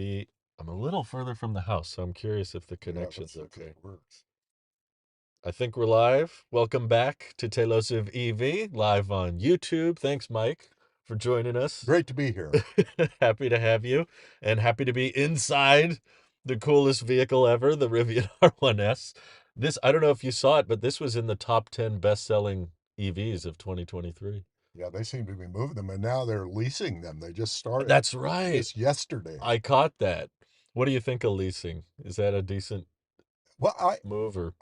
I'm a little further from the house, so I'm curious if the Yeah, connection's let's see if okay. it works. I think we're live. Welcome back to Telosive EV, live on YouTube. Thanks, Mike, for joining us. Great to be here. Happy to have you, and happy to be inside the coolest vehicle ever, the Rivian R1S. I don't know if you saw it, but this was in the top 10 best-selling EVs of 2023. Yeah, they seem to be moving them, and now they're leasing them. They just started That's right. just yesterday. I caught that. What do you think of leasing? Is that a decent Well, move or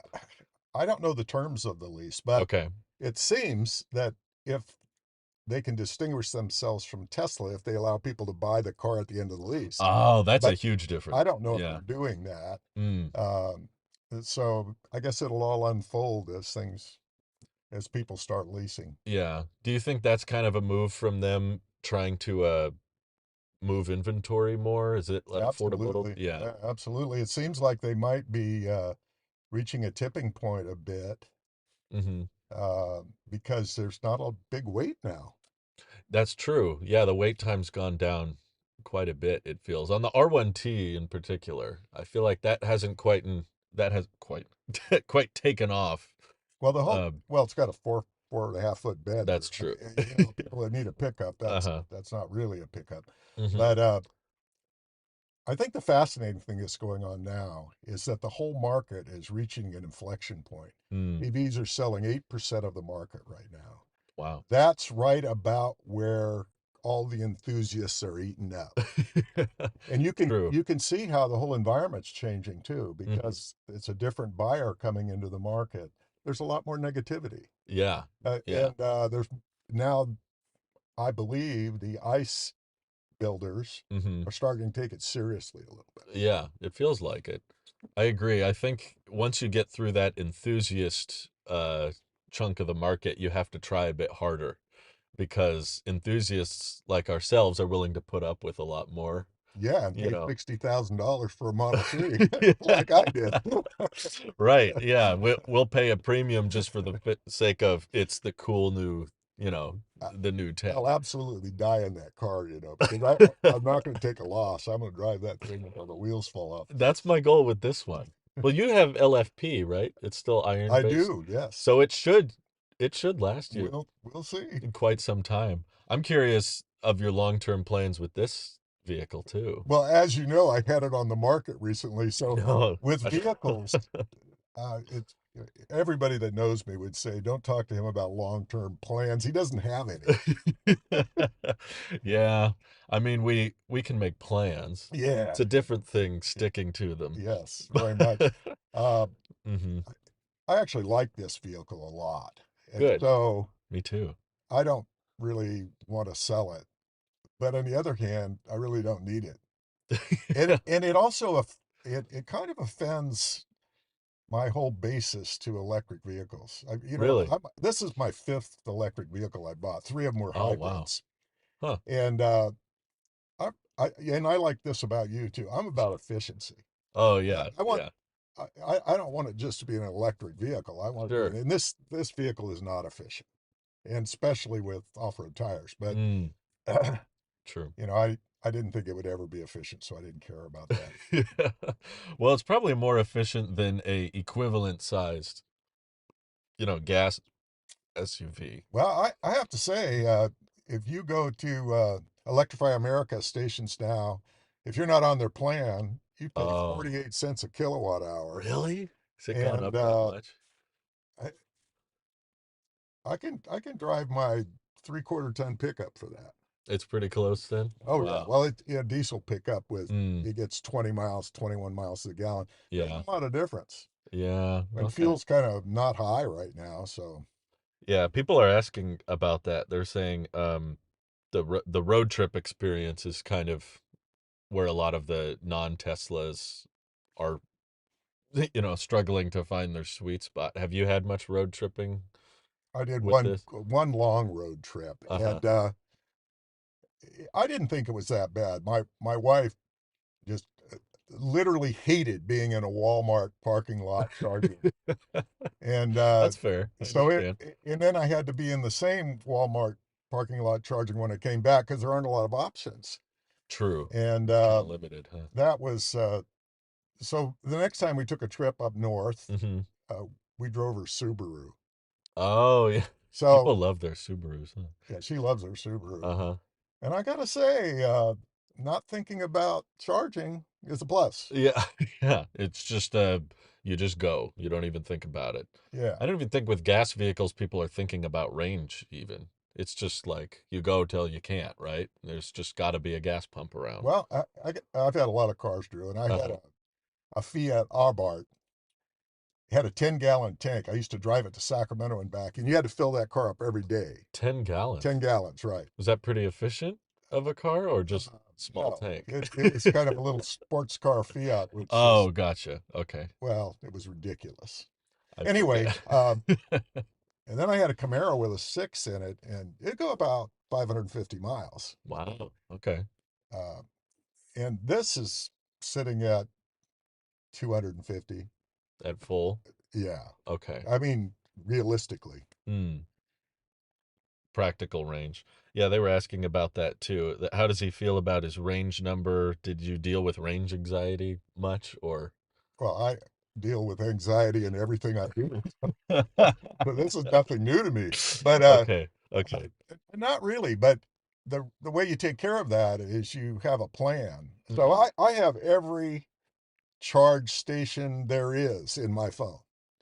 I don't know the terms of the lease, but okay? it seems that if they can distinguish themselves from Tesla if they allow people to buy the car at the end of the lease. Oh, that's a But huge difference. I don't know if Yeah. they're doing that. Mm, Um, so I guess it'll all unfold as people start leasing. yeah. Do you think that's kind of a move from them trying to move inventory more? Is it like affordable? Absolutely. Yeah. Absolutely. It seems like they might be reaching a tipping point a bit Hmm. because there's not a big wait now. That's true. Yeah, the wait time's gone down quite a bit, it feels. On the R1T in particular, I feel like that has quite quite taken off. Uh, It's got a 4.5 foot bed. that's true. People that need a pickup, Uh-huh. that's not really a pickup. Hmm. But I think the fascinating thing that's going on now is that the whole market is reaching an inflection point. Mm, EVs are selling 8% of the market right now. wow. That's right about where all the enthusiasts are eaten up. And True. you can see how the whole environment's changing too, Hmm. because it's a different buyer coming into the market. There's a lot more negativity. Yeah. Yeah. And there's now, I believe, the ICE builders Hmm. are starting to take it seriously a little bit. Yeah, it feels like it. I agree. I think once you get through that enthusiast chunk of the market, you have to try a bit harder because enthusiasts like ourselves are willing to put up with a lot more, Yeah, and you pay know. $60,000 for a Model 3 Yeah. like I did. Right. Yeah, we'll pay a premium just for the sake of it's the cool new, the new tech. I'll absolutely die in that car, because I'm not going to take a loss. I'm going to drive that thing until the wheels fall off. That's my goal with this one. Well, you have LFP, right? It's still iron I based. do, yes. So it should last you We'll see. quite some time. I'm curious of your long-term plans with this vehicle too. Well, as you know, I had it on the market recently. So No. with vehicles, it's everybody that knows me would say, don't talk to him about long-term plans. He doesn't have any. Yeah. I mean, we can make plans. Yeah. It's a different thing sticking to them. Yes, very much. Uh, Hmm. I actually like this vehicle a lot. And Good. so Me too. I don't really want to sell it. But on the other hand, I really don't need it. And it also it kind of offends my whole basis to electric vehicles. Really? This is my fifth electric vehicle I bought. Three of them were Oh, wow. hybrids, Huh. and I like this about you too. I'm about efficiency. Oh, I, yeah. I want Yeah. I don't want it just to be an electric vehicle. I want it to Sure. be, and this vehicle is not efficient, and especially with off-road tires. But Mm, true. I didn't think it would ever be efficient, so I didn't care about that. Yeah. Well, it's probably more efficient than a equivalent sized, gas SUV. Well, I have to say, if you go to Electrify America stations now, if you're not on their plan, you pay Oh, 48 cents a kilowatt hour. really? Has it gone And up that much? I, I can drive my 3/4 ton pickup for that. It's pretty close then? Oh yeah. Wow. Well, diesel pickup Mm, it gets 20 miles, 21 miles to the gallon. There's yeah. a lot of difference. Yeah. And Okay. fuel's kind of not high right now, so Yeah, people are asking about that. They're saying the road trip experience is kind of where a lot of the non-Teslas are, struggling to find their sweet spot. Have you had much road tripping I did with this? one long road trip, Uh-huh. and I didn't think it was that bad. My wife just literally hated being in a Walmart parking lot charging. And That's fair. I understand. and then I had to be in the same Walmart parking lot charging when I came back because there aren't a lot of options. True. And It's kind of limited, huh? that was so the next time we took a trip up north, Hmm. uh, we drove her Subaru. Oh, yeah. So People love their Subarus, huh? yeah, she loves her Subaru. Uh-huh. And I gotta say, not thinking about charging is a plus. Yeah, yeah. It's just you just go. You don't even think about it. Yeah. I don't even think with gas vehicles people are thinking about range even. It's just like you go till you can't, right? There's just got to be a gas pump around. Well, I've had a lot of cars, Drew, and I had Uh-huh. a Fiat Abarth. It had a 10-gallon tank. I used to drive it to Sacramento and back, and you had to fill that car up every day. 10 10 gallons. gallons, right. Was that pretty efficient of a car or just small No, tank? it was kind of a little sports car Fiat, which is, Oh, gotcha. Okay. well, it was ridiculous. I Anyway, forget. and then I had a Camaro with a six in it, and it'd go about 550 miles. Wow. Okay. Uh, and this is sitting at 250. At full. Yeah. Okay. I mean, realistically. Hmm. Practical range. Yeah, they were asking about that too. How does he feel about his range number? Did you deal with range anxiety much or? Well, I deal with anxiety in everything I do. So this is nothing new to me. But Okay. Okay. not really. But the way you take care of that is you have a plan. So Mhm. I have every charge station there is in my phone.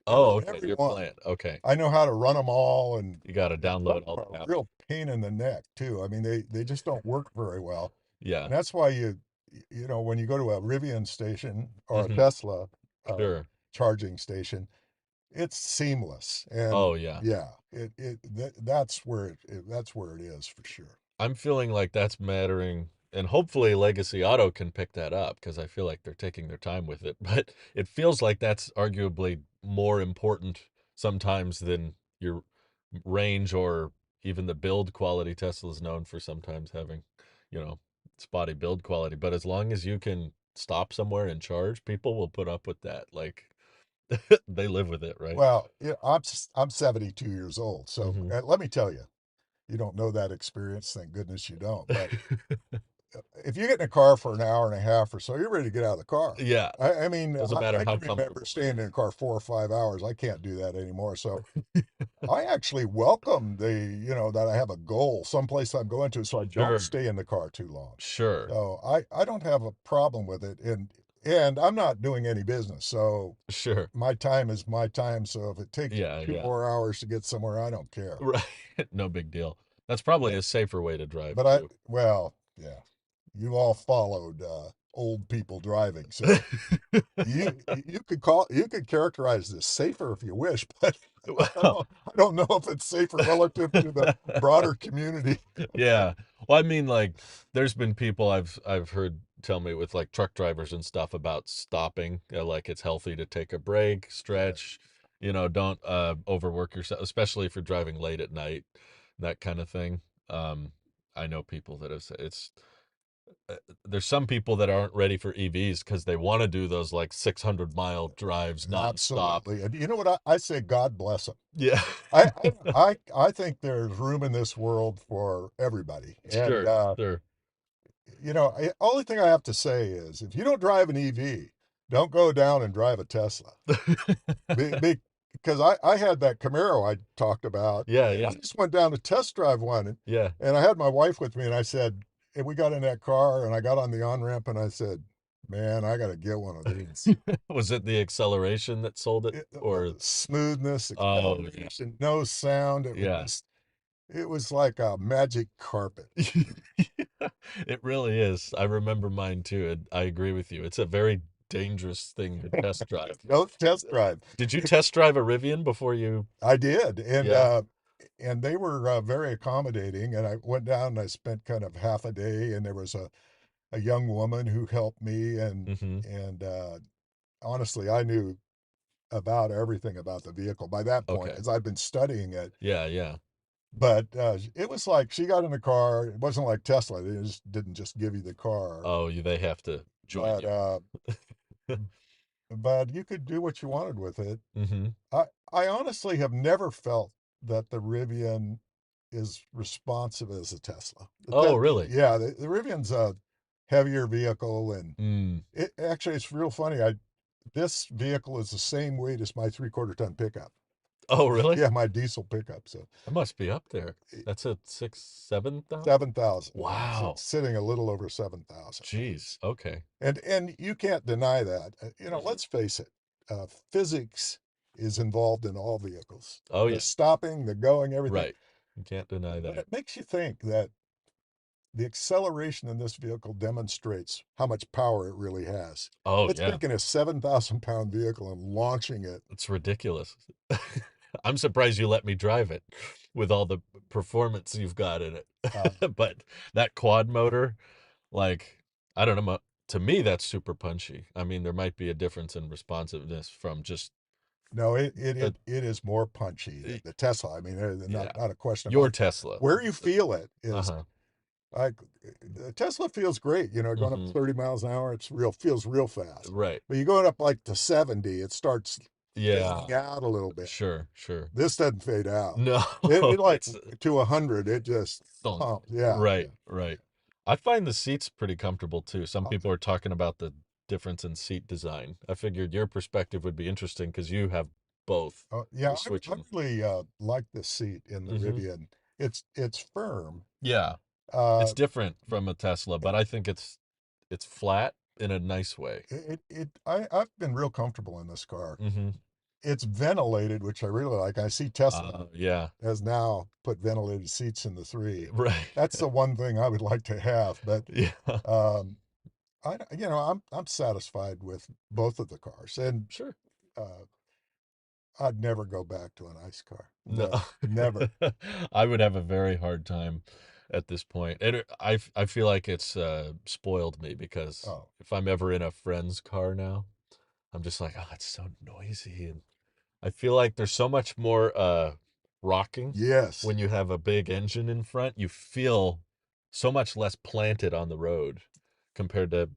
Oh, okay. Every Your one. plan. Okay. I know how to run them all, and You got to some download of all them the are a apps. real pain in the neck too. I mean, they just don't work very well. Yeah. And that's why when you go to a Rivian station or a Hmm. Tesla uh, Sure. charging station, it's seamless. And Oh, yeah. yeah, that's where it is for sure. I'm feeling like that's mattering, and hopefully Legacy Auto can pick that up because I feel like they're taking their time with it. But it feels like that's arguably more important sometimes than your range or even the build quality. Tesla's known for sometimes having, you know, spotty build quality. But as long as you can stop somewhere and charge, people will put up with that. Like they live with it, right? Well, yeah, I'm 72 years old, so Hmm. let me tell you, you don't know that experience. Thank goodness you don't. But if you get in a car for an hour and a half or so, you're ready to get out of the car. Yeah. I mean, Doesn't matter I how can remember comfortable. staying in a car 4 or 5 hours. I can't do that anymore. So I actually welcome that I have a goal, someplace I'm going to, so I don't Sure. stay in the car too long. Sure. So I don't have a problem with it, and I'm not doing any business, so Sure. my time is my time. So if it takes Yeah, two yeah. more hours to get somewhere, I don't care. Right. No big deal. That's probably But a safer way to drive but too. well, yeah, you all followed old people driving, so you could characterize this safer if you wish, but Well, I don't know if it's safer relative to the broader community. yeah. Well, I mean, like, there's been people I've heard tell me with like truck drivers and stuff about stopping. Like, it's healthy to take a break, Right. stretch. Don't overwork yourself, especially if you're driving late at night, that kind of thing. Um, I know people that have said uh, there's some people that aren't ready for EVs because they want to do those like 600-mile drives nonstop. Absolutely. And you know what I say? God bless them. Yeah. I think there's room in this world for everybody. And Sure, sure. only thing I have to say is if you don't drive an EV, don't go down and drive a Tesla. Because I had that Camaro I talked about, Yeah, and yeah, I just went down to test drive one, yeah. and I had my wife with me, and I said, and we got in that car, and I got on the on ramp, and I said, man, I got to get one of these. Was it the acceleration that sold it Well, or the smoothness, oh, yeah. acceleration, no sound. Yeah. It was like a magic carpet. It really is. I remember mine too, and I agree with you. It's a very dangerous thing to test drive. Don't test drive. Did you test drive a Rivian before you? I did, Yeah. and they were very accommodating. And I went down and I spent kind of half a day, and there was a young woman who helped me, Hmm. and honestly, I knew about everything about the vehicle by that point Okay. because I'd been studying it. Yeah, yeah. But it was like she got in the car. It wasn't like Tesla; they just didn't just give you the car, Oh, they have to join but you. you could do what you wanted with it. Hmm. I honestly have never felt that the Rivian is responsive as a Tesla. Oh, really? Yeah, the Rivian's. heavier vehicle, and Mm. it actually it's real funny. I This vehicle is the same weight as my 3/4 ton pickup. Oh, really? Yeah, my diesel pickup. So That must be up there. That's a 6, 7,000? 7,000. Yeah, it's Wow. sitting a little over 7,000. Jeez. Okay. And you can't deny that. Mhm. Let's face it. Physics is involved in all vehicles. Oh, The yeah. stopping, the going, everything. Right. You can't deny But that. it makes you think that the acceleration in this vehicle demonstrates how much power it really has. Oh, It's yeah. taking a 7,000 pound vehicle and launching it. It's ridiculous. I'm surprised you let me drive it with all the performance you've got in it. Uh, But that quad motor, like, I don't know, to me, that's super punchy. I mean, there might be a difference in responsiveness from just no, a, it is more punchy than the Tesla. I mean, there's yeah, not a question your about it. Tesla. Where you feel it is Uh-huh. like the Tesla feels great, going up Hmm. 30 miles an hour, feels real fast. Right. But you going up like to 70, it starts Yeah. fading out a little bit. Sure, sure. This doesn't fade out. No, It like it's to 100, it just thunk. pumps. Yeah, Right, yeah. right. I find the seats pretty comfortable too. Some Uh, people are talking about the difference in seat design. I figured your perspective would be interesting because you have both. yeah, You're I switching. really like the seat in the Hmm. Rivian. It's firm. Yeah, it's Uh, different from a Tesla, but I think it's flat in a nice way. I've been real comfortable in this car. Hmm. It's ventilated, which I really like. I see Tesla Yeah, has now put ventilated seats in the three. right. That's the one thing I would like to have, but Yeah, um, I'm satisfied with both of the cars, and sure. uh, I'd never go back to an ICE car. No, Never, never. I would have a very hard time at this point. And I feel like it's spoiled me because Oh, if I'm ever in a friend's car now, I'm just like, oh, it's so noisy. And I feel like there's so much more rocking yes. when you have a big engine in front. You feel so much less planted on the road compared to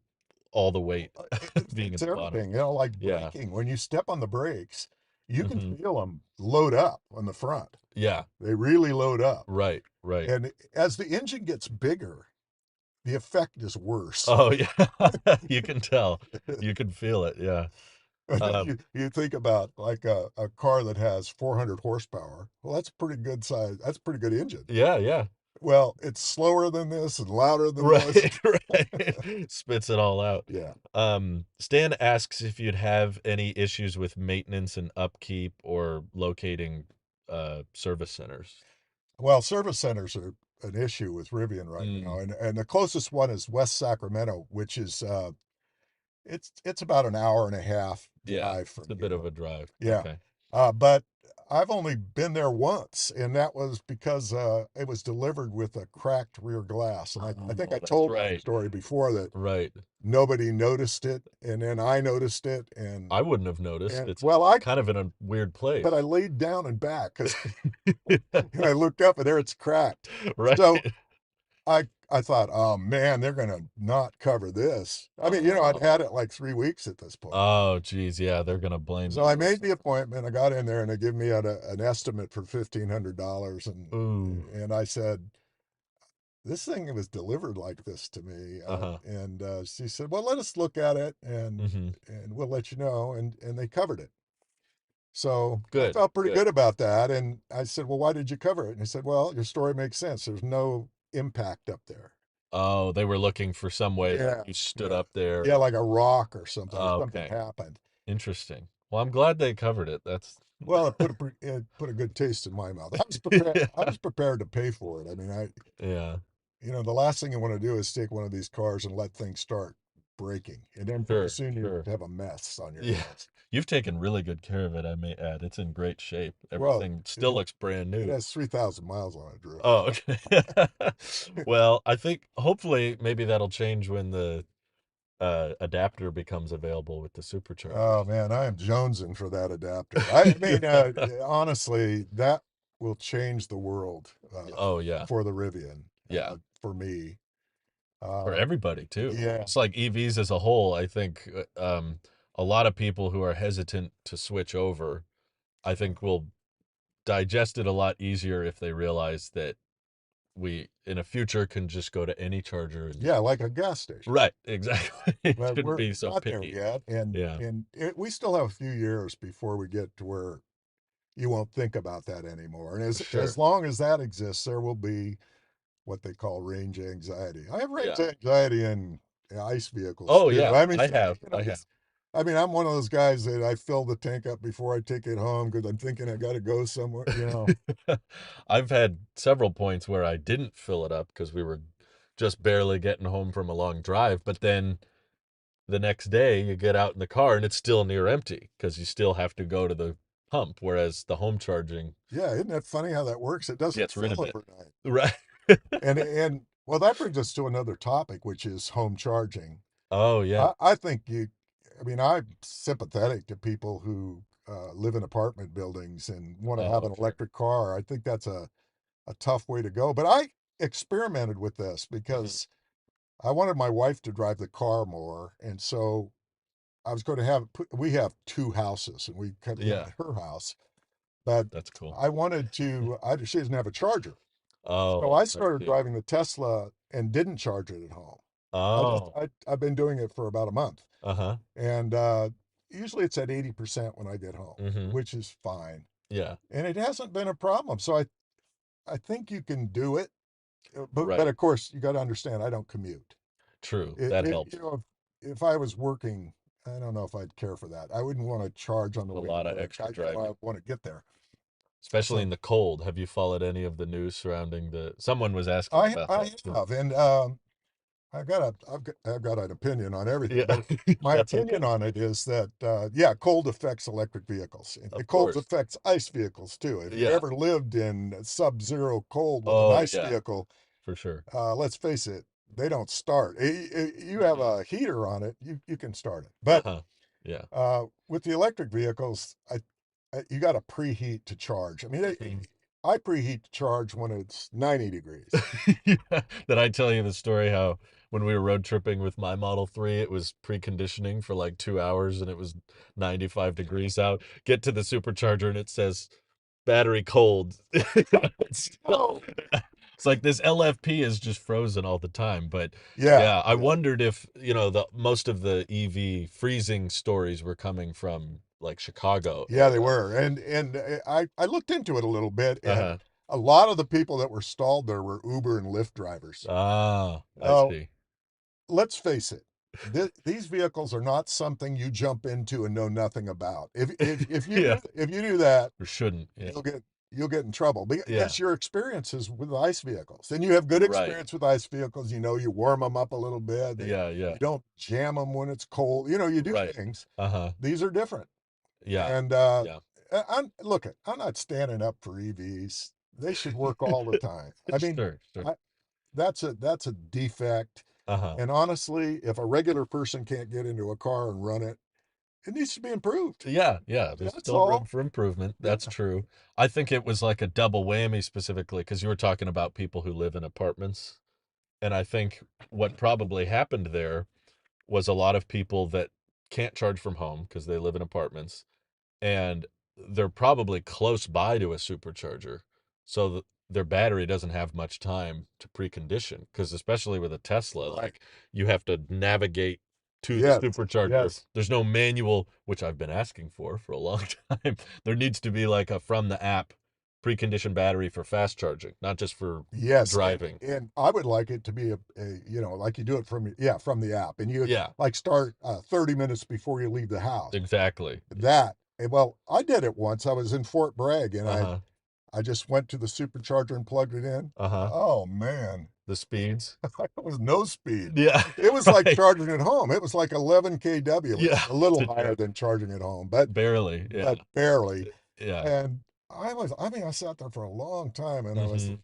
all the weight It being in affects the bottom. everything. Like Yeah. braking. When you step on the brakes, you can Hmm. feel them load up on the front. Yeah. They really load up. Right. Right. And as the engine gets bigger, the effect is worse. Oh yeah, you can tell. You can feel it. Yeah. Um, You think about like a car that has 400 horsepower. Well, that's a pretty good size. That's a pretty good engine. yeah, yeah. Well, it's slower than this and louder than this. Right, right. Spits it all out. Yeah. Stan asks if you'd have any issues with maintenance and upkeep or locating service centers. Well, service centers are an issue with Rivian right now, Mm, and the closest one is West Sacramento, which is it's about an hour and a half yeah, drive it's from a bit of here. a drive. Yeah. Okay. But I've only been there once, and that was because it was delivered with a cracked rear glass. And I think I Oh, that's told that right. story before that Right. nobody noticed it, and then I noticed it, I wouldn't have noticed. and It's well, kind of in a weird but I place. laid down and back because and I looked up and there it's cracked. Right. So I thought, oh man, they're gonna not cover this. I mean, I'd Oh. had it like 3 weeks at this point. Oh, geez. Yeah, they're gonna blame So I you or made the something. appointment. I got in there and they gave me an estimate for $1,500, Ooh. and I said, this thing was delivered like this to me, Uh-huh. and she said, well, let us look at it Hmm. and we'll let you know, and they covered it. So I Good. felt pretty Good. good about that, and I said, well, why did you cover it? And he said, well, your story makes sense. There's no impact up there. Oh, they were looking for some way that Yeah, you stood yeah, up there. yeah, like a rock or something, or something Okay. happened. Interesting. Well, I'm glad they covered it. That's Well, it put a good taste in my mouth. I yeah. was prepared to pay for it. I mean, Yeah. the last thing you want to do is take one of these cars and let things start breaking, and then pretty Sure. soon you Sure. have a mess on your Yeah. hands. You've taken really good care of it, I may add. It's in great shape. Well, Everything still it, looks brand it new. has 3,000 miles on it, Drew. Oh, okay. Well, I think hopefully maybe that'll change when the adapter becomes available with the Oh superchargers. man, I am jonesing for that adapter. I mean, honestly, that will change the world Oh yeah. for the Rivian, Yeah. for me. For Uh, everybody too. yeah, It's like EVs as a whole. I think a lot of people who are hesitant to switch over, I think will digest it a lot easier if they realize that we in a future can just go to any charger and Yeah, like a gas station. right, exactly. It But shouldn't we're be so not there picky. yet, and Yeah, we still have a few years before we get to where you won't think about that anymore. And as sure. long as that exists, there will be what they call range anxiety. I have range Yeah. anxiety in ICE vehicles Oh too. yeah, I mean, I have. you know, I have. I mean, I'm one of those guys that I fill the tank up before I take it home because I'm thinking I got to go somewhere. You know, I've had several points where I didn't fill it up because we were just barely getting home from a long drive, but then the next day you get out in the car and it's still near empty because you still have to go to the pump, whereas the home charging yeah, isn't that funny how that works? It doesn't gets rid fill of it. overnight. Right. And well, that brings us to another topic, which is home charging. Oh yeah. I think I mean, I'm sympathetic to people who live in apartment buildings and want to have Oh, an sure. electric car. I think that's a tough way to go. But I experimented with this Hmm. because I wanted my wife to drive the car more. And so I was going to we have two houses and we kind of live Yeah, at her house, but that's cool. I wanted she doesn't have a charger. So Oh, I I started see. driving the Tesla and didn't charge it at home. Oh, I've been doing it for about a month. uh-huh. And usually it's at 80% when I get home, Hmm. which is fine. Yeah, And it hasn't been a problem. So I think you can do it. But right. of course, you got to understand, I don't commute. True. That You helps. know, if I was working, I don't know if I'd care for that. I wouldn't want to charge on the A way to lot of work. extra You know, I driving, want to get there. especially So in the cold. Have you followed any of the news surrounding the? Someone was asking about I that too. have, and I've got an opinion on everything, Yeah, but my that's okay. opinion on it is that yeah, cold affects electric vehicles. Of Cold course. affects ice vehicles too. If you Yeah. ever lived in sub-zero cold with an Oh ice yeah, vehicle, for sure. let's face it, they don't start. You have Mm-mm. a heater on it, you can start it. But Uh-huh. Yeah. with the electric vehicles, you got to preheat to charge. I mean, Mhm. I preheat to charge when it's 90 degrees. Yeah. Did I tell you the story how when we were road tripping with my Model 3, it was preconditioning for like 2 hours and it was 95 degrees out. Get to the supercharger and it says battery cold. It's still, Oh, it's like this LFP is just frozen all the time. But yeah, yeah, I yeah. wondered if, the most of the EV freezing stories were coming from like Chicago Yeah, they area. were, and I looked into it a little bit, and Uh-huh. a lot of the people that were stalled there were Uber and Lyft drivers. Ah, I Oh, see. let's face it, these vehicles are not something you jump into and know nothing about. Yeah, If you do that, or shouldn't. Yeah. you'll get you'll get in trouble Yeah. because your experiences with ice vehicles, and you have good Right. experience with ice vehicles. You know, you warm them up a little bit. Yeah, yeah. You don't jam them when it's cold. You know, you do Right. things. Uh-huh. These are different. Yeah. And Yeah. I'm not standing up for EVs. They should work all the time. I mean, Sure, sure. I, that's a defect. Uh-huh. And honestly, if a regular person can't get into a car and run it, it needs to be improved. Yeah, yeah. There's That's still room all. for improvement. Yeah. That's true. I think it was like a double whammy specifically because you were talking about people who live in apartments. And I think what probably happened there was a lot of people that can't charge from home because they live in apartments and they're probably close by to a supercharger. So their battery doesn't have much time to precondition because especially with a Tesla, Right. like you have to navigate to the Yes. supercharger. Yes. There's no manual, which I've been asking for a long time. There needs to be like a from the app preconditioned battery for fast charging, not just for Yes. driving. And I would like it to be you know, like you do it from the app, and you Yeah, like start 30 minutes before you leave the house. exactly. Well, I did it once. I was in Fort Bragg, and Uh-huh. I just went to the supercharger and plugged it in. Uh-huh. Oh man, The speeds. it was no speed. Yeah, It was like right. charging at home. It was like 11 kW, which Yeah, is a little to higher charge. than charging at home, Barely. Yeah. but barely. Yeah. And I mean, I sat there for a long time, and Hmm.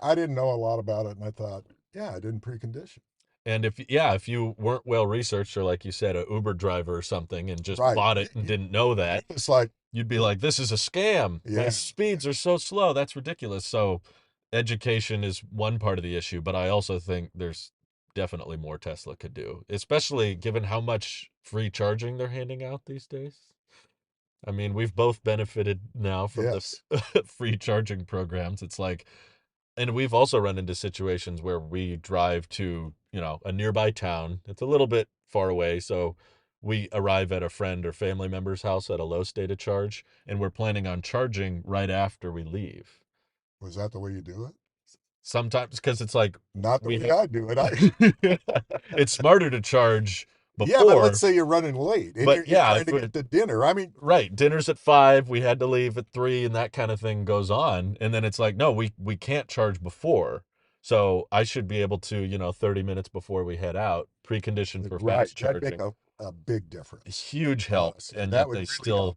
I didn't know a lot about it, and I thought, yeah, I didn't precondition. And if you weren't well researched or like you said, a Uber driver or something and just Right. bought it and didn't know that, It's like, you'd be like, this is a scam. My yeah, speeds are so slow. That's ridiculous. So education is one part of the issue, but I also think there's definitely more Tesla could do, especially given how much free charging they're handing out these days. I mean, we've both benefited now from the yes. free charging programs. It's like And we've also run into situations where we drive to, a nearby town. It's a little bit far away, so we arrive at a friend or family member's house at a low state of charge, and we're planning on charging right after we leave. Was that the way you do it? Sometimes because it's like Not the we way have I do it. it's smarter to charge Yeah, but let's before, say you're running late and but you're yeah, trying if to we get to dinner. I mean, right, dinner's at 5, we had to leave at 3, and that kind of thing goes on, and then it's like, no, we can't charge before. So I should be able to, 30 minutes before we head out, precondition for right. fast That'd make charging. a big difference. Huge help, So and that yet would they really help. still,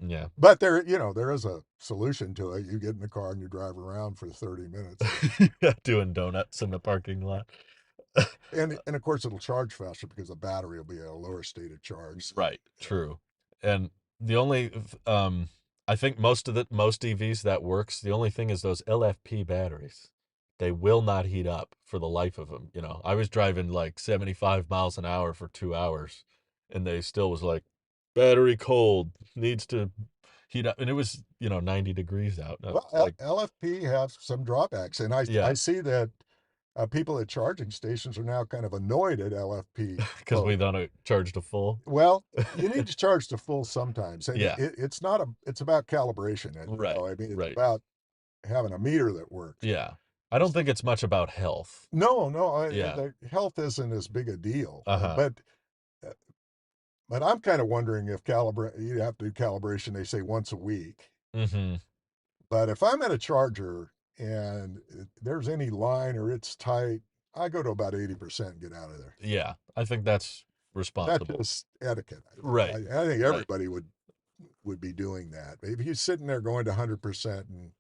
yeah, But there is a solution to it. You get in the car and you drive around for 30 minutes. doing donuts in the parking lot. And of course it'll charge faster because the battery will be at a lower state of charge. So, Right, true. And the only I think most EVs that works, the only thing is those LFP batteries. They will not heat up for the life of them, I was driving like 75 miles an hour for 2 hours and they still was like battery cold, needs to heat up, and it was, 90 degrees out. And I was well, like, LFP has some drawbacks, and I yeah, see that people at charging stations are now kind of annoyed at LFP cuz we load. don't charge to full. Well, you need to charge the full sometimes, and Yeah, it's not it's about calibration. right, I mean, it's right. about having a meter that works. Yeah. I don't think it's much about health. No, Yeah. the health isn't as big a deal, Uh-huh. uh, but I'm kind of wondering if you have to do calibration. They say once a week, Mm-hmm. but if I'm at a charger and there's any line or it's tight, I go to about 80% and get out of there. Yeah, I think that's That's responsible. just etiquette. Right, I think right. everybody would be doing that. If you're sitting there going to 100%, and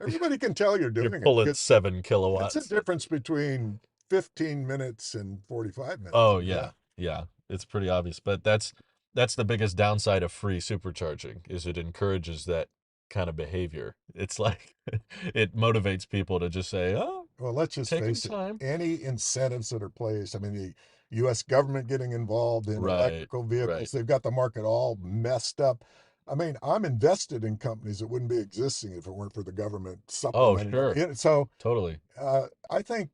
everybody can tell you're You're doing it pulling because 7 it's a kilowatts. difference between 15 minutes and 45 minutes. Oh yeah, yeah. It's pretty obvious, but that's the biggest downside of free supercharging is it encourages that kind of behavior. It's like it motivates people to just say, "Oh, Well, let's just taking face it. time." Any incentives that are placed, I mean, the U.S. government getting involved in Right, electrical right. vehicles, they've got the market all messed up. I mean, I'm invested in companies that wouldn't be existing if it weren't for the government Oh, supplementing them. sure. So Totally. I think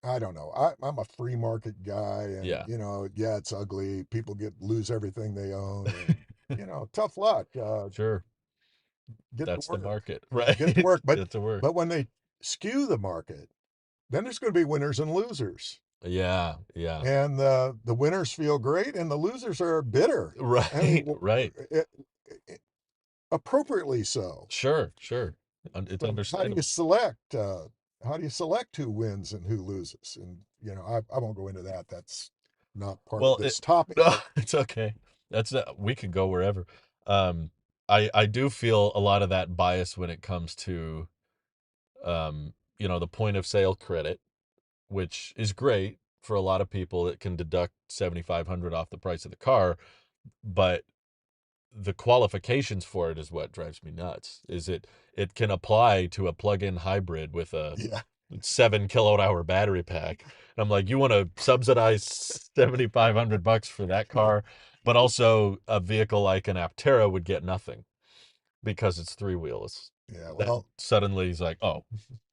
I don't know. I'm a free market guy, and Yeah. yeah, it's ugly. People lose everything they own, and tough luck. Sure. Get to That's the work. market. Yeah, Right. get to work. But Get to work. but when they skew the market, then there's going to be winners and losers, Yeah, yeah. and the winners feel great, and the losers are bitter. I mean, Right, right. appropriately so. Sure, sure. It's So how do you understandable. select? How do you select who wins and who loses? And I won't go into that. That's not part of Well, it this topic. no, But it's okay. We could go wherever. Um, I do feel a lot of that bias when it comes to the point of sale credit, which is great for a lot of people. It can deduct 7,500 off the price of the car, but the qualifications for it is what drives me nuts. Is it can apply to a plug-in hybrid with a yeah, 7 kilowatt hour battery pack. And I'm like, you want to subsidize 7,500 bucks for that car, but also a vehicle like an Aptera would get nothing because it's three wheels. yeah. That Well, suddenly is like, oh,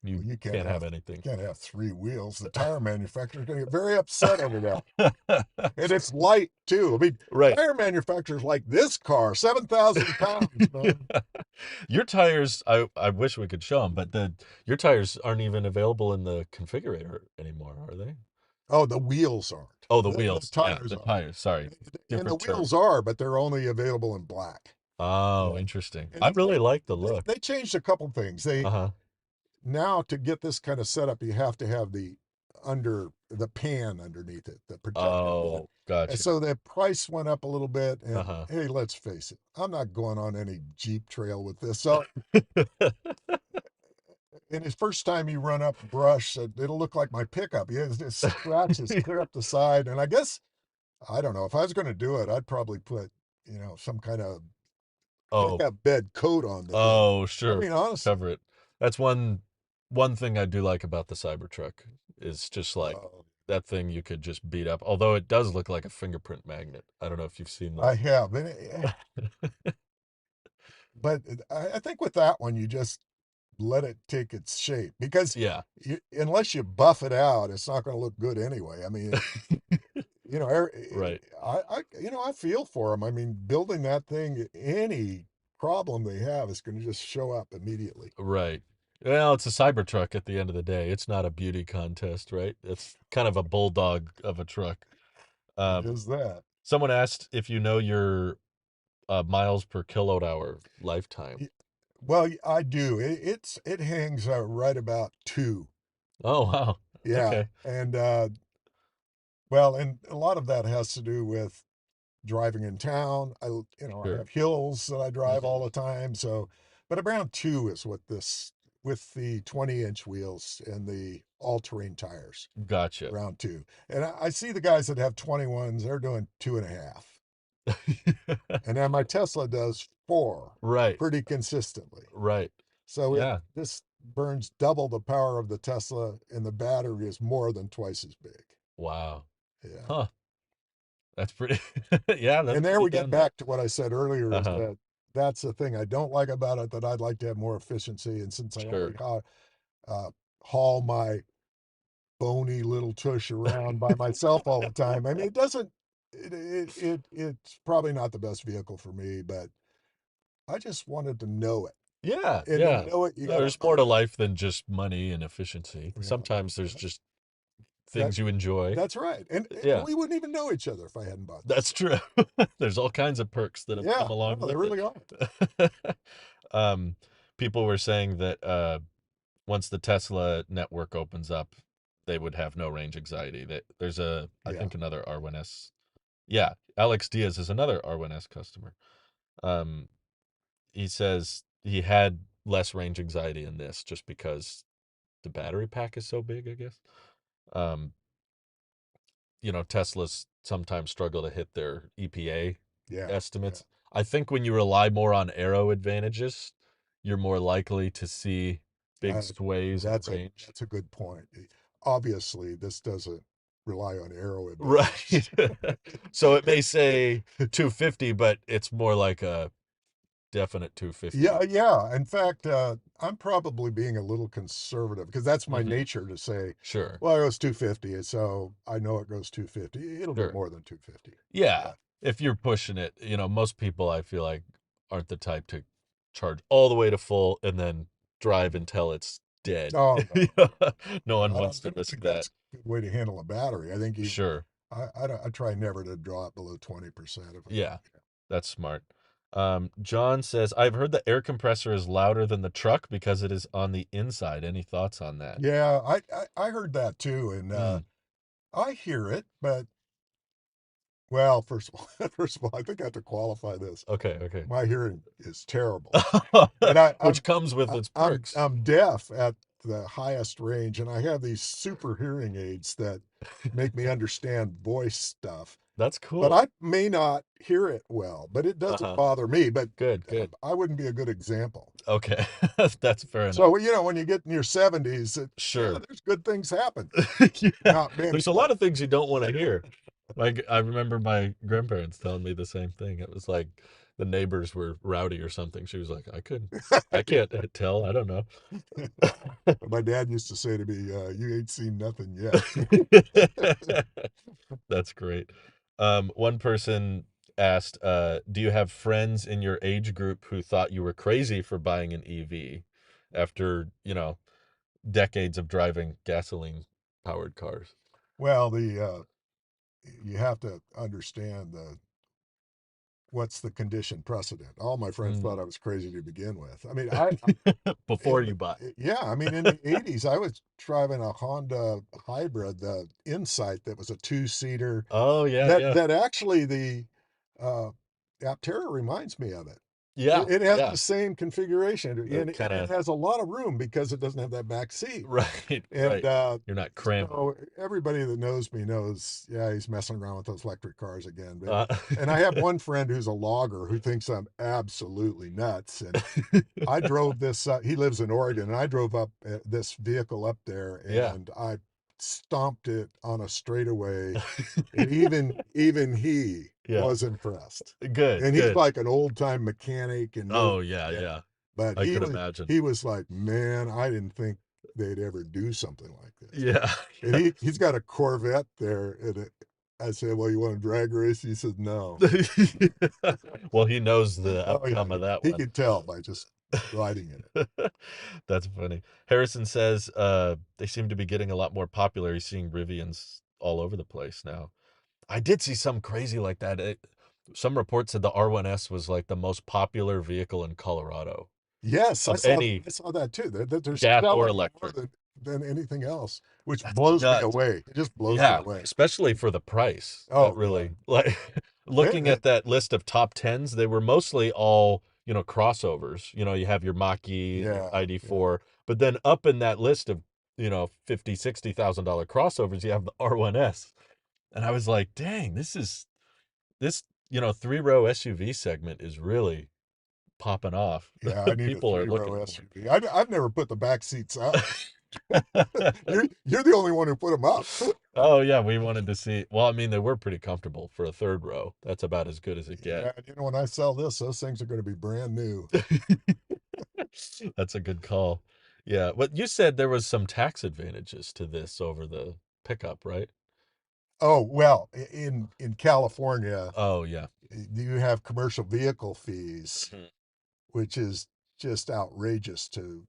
you you can't have anything. can't have three wheels. The tire manufacturer's going to get very upset over that. And it's light too. I mean, Right. tire manufacturers like this car, 7,000 pounds, man. Your tires, I wish we could show them, but your tires aren't even available in the configurator anymore, are they? Oh, the wheels aren't. Oh, the The wheels. Yeah, tires the are. tires. Sorry. And the Different term. wheels are, but they're only available in black. Oh, Yeah. interesting. I And really like the look. they changed a couple things. Uh-huh. Now to get this kind of setup, you have to have the pan underneath it, the protector pan. Oh, And gotcha. so the price went up a little bit. And Uh-huh. hey, let's face it, I'm not going on any Jeep trail with this. So in his first time he run up brush, it'll look like my pickup. He has this scratches clear up the side. And I guess I don't know if I was going to do it, I'd probably put some kind of Oh, pickup bed coat on the thing. oh, I sure. mean, honestly, Cover it. That's one thing I do like about the Cybertruck is just like uh, that thing you could just beat up. Although it does look like a fingerprint magnet. I don't know if you've seen I those. have. But I think with that one, you just let it take its shape because Yeah. unless you buff it out, it's not going to look good anyway. I mean, you know, Right. I feel for them. I mean, building that thing, any problem they have is going to just show up immediately. Right. Well, it's a Cybertruck at the end of the day. It's not a beauty contest, right? It's kind of a bulldog of a truck. It Um, is that. Someone asked if you know your miles per kilowatt hour lifetime. Well, I do. It hangs right about 2. Oh, wow. Yeah, Okay. and well, and a lot of that has to do with driving in town. I Sure. have hills that I drive Hmm. all the time. So, but around 2 is what with the 20-inch wheels and the all-terrain tires, Gotcha. around 2. And I see the guys that have 21s, they're doing 2.5. And then my Tesla does 4 Right. pretty consistently. Right. So Yeah. this burns double the power of the Tesla, and the battery is more than twice as big. Wow. Yeah. Huh. That's pretty. Yeah, that's And there pretty we get down there. back to what I said earlier is Uh-huh. that that's the thing I don't like about it, that I'd like to have more efficiency. And since I only Sure. uh, haul my bony little tush around by myself all the time, I mean, it doesn't, it's probably not the best vehicle for me, but I just wanted to know it. Yeah. And to Yeah. know it, you got to There's more to earn it. life than just money and efficiency. Yeah. Sometimes there's Yeah. just That things you enjoy. that's right. And Yeah, we wouldn't even know each other if I hadn't bought this that's thing. true. There's all kinds of perks that have come Yeah, along no, they with really are. it. um, People were saying that once the Tesla network opens up, they would have no range anxiety. That there's I Yeah. think another R1S. Yeah, Alex Diaz is another R1S customer. Um, he says he had less range anxiety in this just because the battery pack is so big, I guess. Um, Teslas sometimes struggle to hit their EPA Yeah. Yeah. estimates. I think when you rely more on aero advantages, you're more likely to see big Uh, sways in range. that's a good point. Obviously, this doesn't rely on aero Right. advantages. So it may say 250, but it's more like a definite 250. Yeah, yeah. In fact, I'm probably being a little conservative because that's my Hmm. nature to say, Sure. well, it goes 250, and so I know it goes 250. It'll go Sure. more than 250. Yeah. Yeah. If you're pushing it, most people I feel like aren't the type to charge all the way to full and then drive until it's dead. Oh no, No one no, wants I to don't risk think that. that's a good way to handle a battery. I think Sure. I try never to draw it below 20% if I Yeah, can. that's smart. John says, I've heard the air compressor is louder than the truck because it is on the inside. Any thoughts on that? Yeah, I heard that too, and Mm, I hear it, but well, first of all, first of all, I think I have to qualify this. okay, okay. My hearing is terrible, and I, Which I'm comes with I, its I'm perks. I'm deaf at the highest range, and I have these super hearing aids that make me understand voice stuff. That's But cool. I may not hear it well, but it doesn't Uh-huh. bother me. But Good, good. I wouldn't be a good example. Okay. That's fair enough. So when you get in your 70s, yeah, Sure. there's good things happen. Yeah. Not many, There's a but lot of things you don't want to hear. Like I remember my grandparents telling me the same thing. It was like the neighbors were rowdy or something. She was like, I can't tell. I don't know. my dad used to say to me, "You ain't seen nothing yet." That's great. One person asked, do you have friends in your age group who thought you were crazy for buying an EV after, decades of driving gasoline powered cars? Well, the you have to understand what's the condition precedent. All my friends thought Mm. I was crazy to begin with. I mean, Before you buy. yeah, I mean, in the 80s, I was driving a Honda hybrid, the Insight, that was a two-seater. Oh yeah, That yeah. actually the uh, Aptera reminds me of it. Yeah, It has yeah. the same configuration, and Kind it of has a lot of room because it doesn't have that back seat. right, And right. You're not cramped. so everybody that knows me knows, yeah, he's messing around with those electric cars again. Uh, And I have one friend who's a logger who thinks I'm absolutely nuts. And I drove this. He lives in Oregon, and I drove up this vehicle up there, yeah. and I stomped it on a straightaway, and even he Yeah. was impressed. Good, And he's good. like an old time mechanic and knows, Oh yeah, yeah. yeah. But I could imagine. he was like, man, I didn't think they'd ever do something like this. Yeah. And he's got a Corvette there, and I said, well, you want to drag race? He said, no. Well, he knows the Oh yeah, outcome of that he one. could tell by just riding in it. That's funny. Harrison says they seem to be getting a lot more popular. He's seeing Rivians all over the place now. I did see some crazy like that. Some reports said the R1S was like the most popular vehicle in Colorado Yes, of any I saw that too. They're gas or selling more electric. than anything else, which That's blows me nuts. away. It just blows me Yeah, away. especially for the price. That Oh yeah, really like looking they at that list of top tens, they were mostly all, crossovers. You have your Mach-E and your yeah yeah ID4, but then up in that list of, 50, $60,000 crossovers, you have the R1S. And I was like, dang, this, three-row SUV segment is really popping off. yeah. I need a People are three row looking for SUV. I've never put the back seats up. it. You're the only one who put them up. Oh yeah, we wanted to see. Well, I mean, they were pretty comfortable for a third row. That's about as good as it get. Yeah, when I sell this, those things are going to be brand new. That's a good call. Yeah, but you said there was some tax advantages to this over the pickup, right? Oh well, in California, Oh yeah. you have commercial vehicle fees, Mhm. which is just outrageous to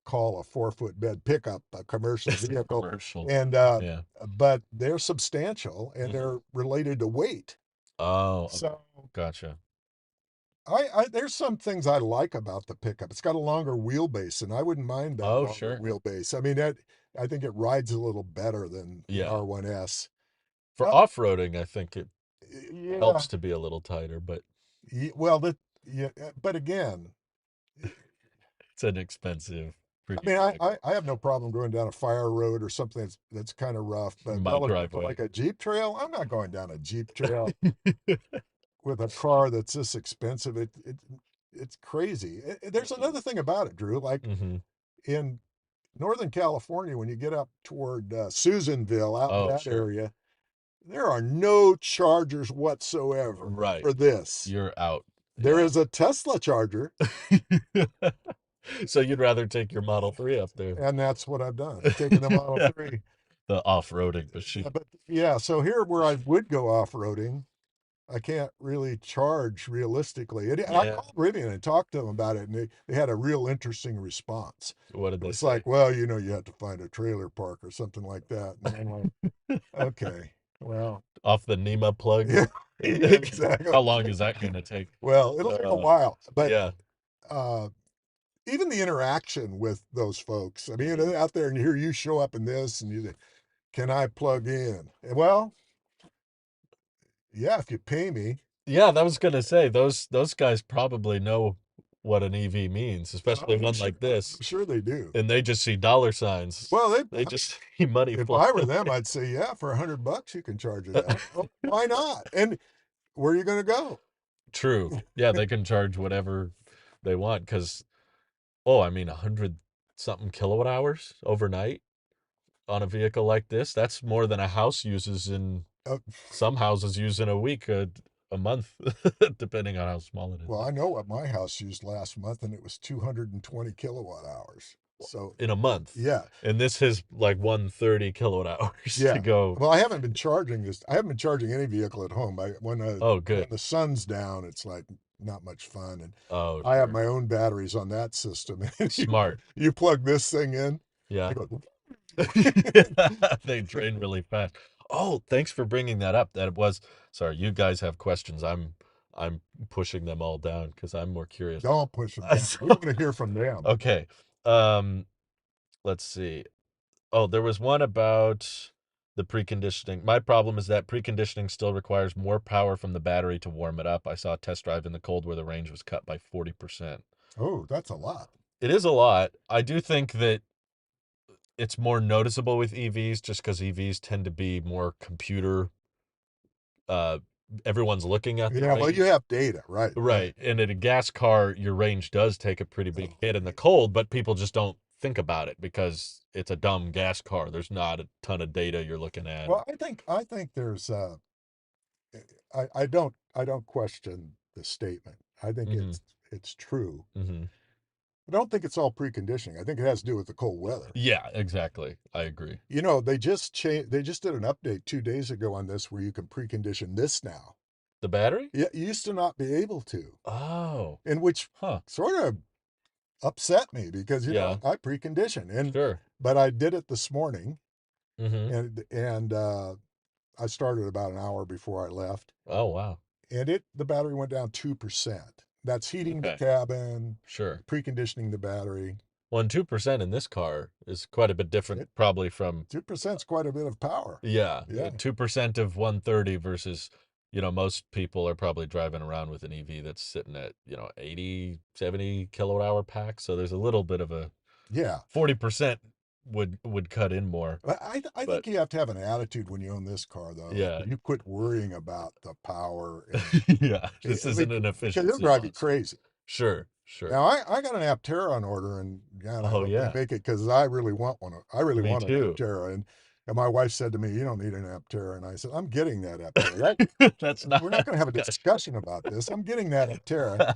call a 4 foot bed pickup a commercial It's a vehicle, commercial. and Yeah. but they're substantial and Mhm. they're related to weight. Oh, okay. So Gotcha. I there's some things I like about the pickup. It's got a longer wheelbase, and I wouldn't mind that Oh, longer sure. wheelbase. I mean, that I think it rides a little better than the Yeah. R1S. For Uh, off-roading, I think it yeah, helps to be a little tighter, but well, yeah, but again, it's an expensive I freaking mean, vehicle. I have no problem going down a fire road or something that's kind of rough, but My relative to driveway. like a Jeep trail, I'm not going down a Jeep trail with a car that's this expensive. It's crazy. There's Mhm. another thing about it, Drew. Like Mhm. in Northern California, when you get up toward Susanville, out in Oh, that sure. area, there are no chargers whatsoever Right. for this. You're out. There Yeah. is a Tesla charger, So you'd rather take your Model 3 up there. and that's what I've done. Taking the Model 3. The off-roading machine. But yeah, so here where I would go off-roading, I can't really charge realistically. And I Yeah. called Rivian and talked to them about it, and they had a real interesting response. What did It they was say? like, well, you have to find a trailer park or something like that. And I'm like, okay, well, Off the NEMA plug? yeah, yeah, exactly. How long is that gonna take? Well, it'll take a Uh, while, but yeah. uh, even the interaction with those folks. I mean, Mhm. out there and here you show up in this, and you, can I plug in? Well, yeah, if you pay me. Yeah, that was gonna say, those guys probably know what an EV means, especially one like this, I'm sure they do. and they just see dollar signs. Well, They I mean, just see money if flying I were them, away. I'd say, yeah, for $100 you can charge it out. Well, why not? And where are you going to go? True. Yeah, they can charge whatever they want because, oh, I mean, 100 something kilowatt hours overnight on a vehicle like this, that's more than a house uses in Uh, some houses use in a week, a month, depending on how small it is. well, I know what my house used last month, and it was 220 kilowatt hours. So, In a month. yeah, And this is like 130 kilowatt hours to yeah. go. Well, I haven't been charging this. I haven't been charging any vehicle at home. Oh, When good. the sun's down, it's like not much fun. And Oh, I have sure. my own batteries on that system. And Smart. you plug this thing in, Yeah. it goes. They drain really fast. Oh, thanks for bringing that up. That was, sorry, you guys have questions. I'm pushing them all down because I'm more curious. Don't push them down. We So, want to hear from them. okay. Um, let's see. Oh, there was one about the preconditioning. My problem is that preconditioning still requires more power from the battery to warm it up. I saw a test drive in the cold where the range was cut by 40%. Oh, that's a lot. It is a lot. I do think that it's more noticeable with EVs just because EVs tend to be more computer. Uh, Everyone's looking at the Yeah, well, you range. have data, right? Right. Right. And in a gas car, your range does take a pretty big hit in the cold, but people just don't think about it because it's a dumb gas car. There's not a ton of data you're looking at. Well, I think there's I don't question the statement. I think Mhm. it's true. Mhm. I don't think it's all preconditioning. I think it has to do with the cold weather. Yeah, exactly. I agree. They just did an update 2 days ago on this where you can precondition this now. The battery? Yeah, you used to not be able to, Oh. and which Huh. sort of upset me because Yeah. I precondition and Sure. but I did it this morning Mhm. and I started about an hour before I left, Oh, wow. and it the battery went down 2%. That's heating the Okay. cabin, Sure. preconditioning the battery. Well, and 2% in this car is quite a bit different It probably from 2% is quite a bit of power. yeah, Yeah. 2% of 130 versus, most people are probably driving around with an EV that's sitting at, 80, 70 kilowatt hour pack. So there's a little bit of a Yeah. 40% would cut in more. I But think you have to have an attitude when you own this car, though. yeah. You quit worrying about the power, and Yeah, this isn't an because it'll efficiency drive you monster. crazy. Sure, sure. Now, I got an Aptera on order, and God, I Oh, hope they yeah. make it because I really want one. I really Me want an too. Aptera, and my wife said to me, "You don't need an Aptera," and I said, "I'm getting that Aptera. That That's not we're a not going to have a discussion. discussion about this. I'm getting that Aptera."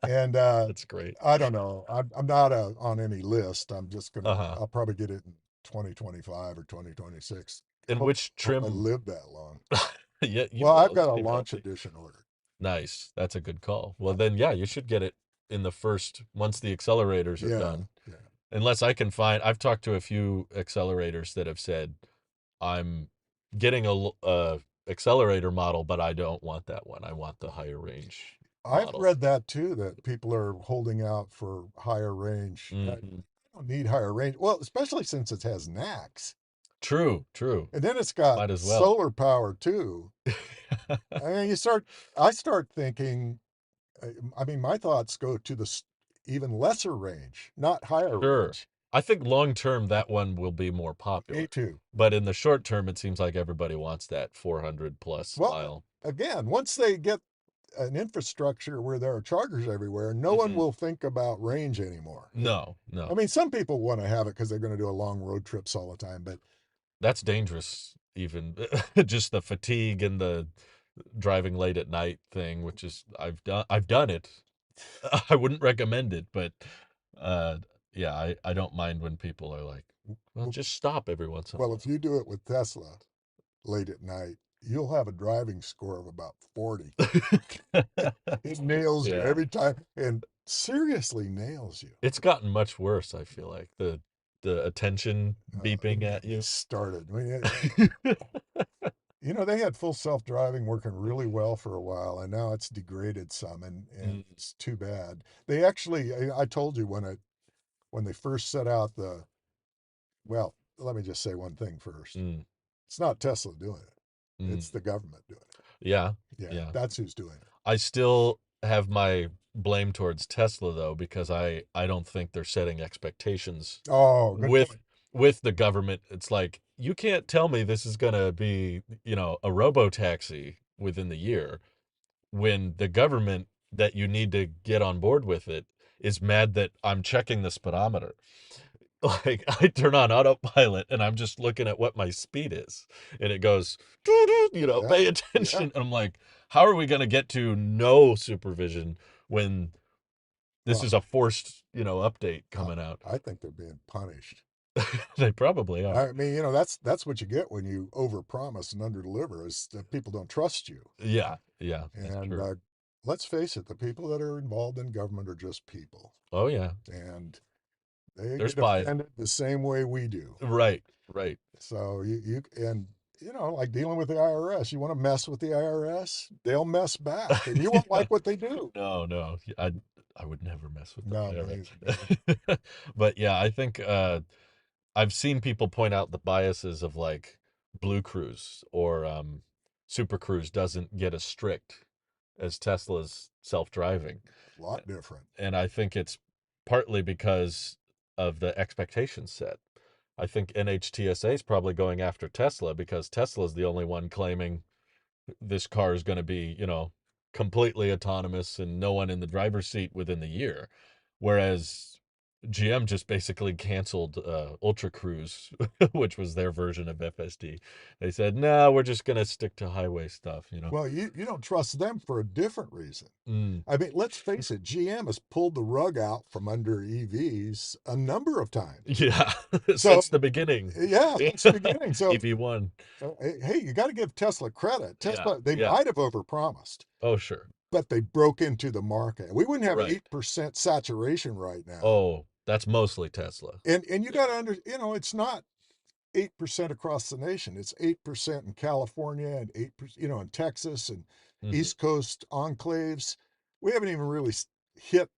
And That's great. I don't know. I'm not on any list. I'm just gonna. Uh-huh. I'll probably get it in 2025 or 2026. And which Hope I trim? live that long. Yeah, you Well, I've will. got a Stay launch healthy. edition ordered. Nice. That's a good call. Well, then, yeah, you should get it in the first, once the accelerators are Yeah, done. yeah. Unless I can find, I've talked to a few accelerators that have said, I'm getting a accelerator model, but I don't want that one. I want the higher range I've model. read that too. That people are holding out for higher range. I Hmm. don't need higher range. Well, especially since it has NACS, True, true. and then it's got Might as well. solar power too. I mean, I start thinking. I mean, my thoughts go to the even lesser range, not higher Sure. range. I think long term that one will be more Me popular. too. But in the short term, it seems like everybody wants that 400 plus Well, mile. again, once they get an infrastructure where there are chargers everywhere, no one Hmm. will think about range anymore. No, I no. mean, some people want to have it because they're going to do a long road trips all the time, but That's dangerous, even just the fatigue and the driving late at night thing, which is I've done it. I wouldn't recommend it, but uh yeah, I don't mind when people are like, well, well, just stop every once in a well, if while. you do it with Tesla late at night, you'll have a driving score of about 40. It nails you Yeah. every time and seriously nails you. It's gotten much worse, I feel like. The attention Don't beeping at get me you. started. I mean, they had full self-driving working really well for a while, and now it's degraded some, and Mm, it's too bad. They actually, I told you when they first set out well, let me just say one thing first. mm, It's not Tesla doing it. mm. It's the government doing Yeah, it. Yeah, yeah. that's who's doing it. I still have my blame towards Tesla though, because I don't think they're setting expectations Oh, good with point. with the government. It's like you can't tell me this is gonna be, a robo taxi within the year when the government that you need to get on board with it is mad that I'm checking the speedometer. Like I turn on autopilot and I'm just looking at what my speed is, and it goes, Yeah, pay yeah. attention. I'm like, how are we going to get to no supervision when this Well, is a forced, update uh, coming out? I think they're being punished. They probably are. I mean, that's what you get when you overpromise and underdeliver is that people don't trust you. Yeah, yeah, that's And true. let's face it, the people that are involved in government are just people, Oh yeah, and they there's get bias. offended the same way we do. Right, right. So like dealing with the IRS, you want to mess with the IRS, they'll mess back, and you won't Yeah. like what they do. No, no, I would never mess with the No, me neither. IRS. But yeah, I think I've seen people point out the biases of like Blue Cruise or Super Cruise doesn't get as strict as Tesla's self-driving. A lot different. And I think it's partly because of the expectations set. I think NHTSA is probably going after Tesla because Tesla's the only one claiming this car is going to be, completely autonomous and no one in the driver's seat within the year. Whereas GM just basically canceled Ultra Cruise, which was their version of FSD. They said, "No, we're just gonna stick to highway stuff," you know. Well, you don't trust them for a different reason. Mm. I mean, let's face it, GM has pulled the rug out from under EVs a number of times. Yeah, So, since the beginning. yeah, since the beginning. So, EV1. hey, you got to give Tesla credit. Yeah, Tesla, they yeah. might have overpromised, Oh, sure. but they broke into the market. We wouldn't have Right. 8% saturation right now. Oh, that's mostly Tesla. And you Yeah. got to it's not 8% across the nation. It's 8% in California and 8%, in Texas and Hmm. East Coast enclaves. We haven't even really hit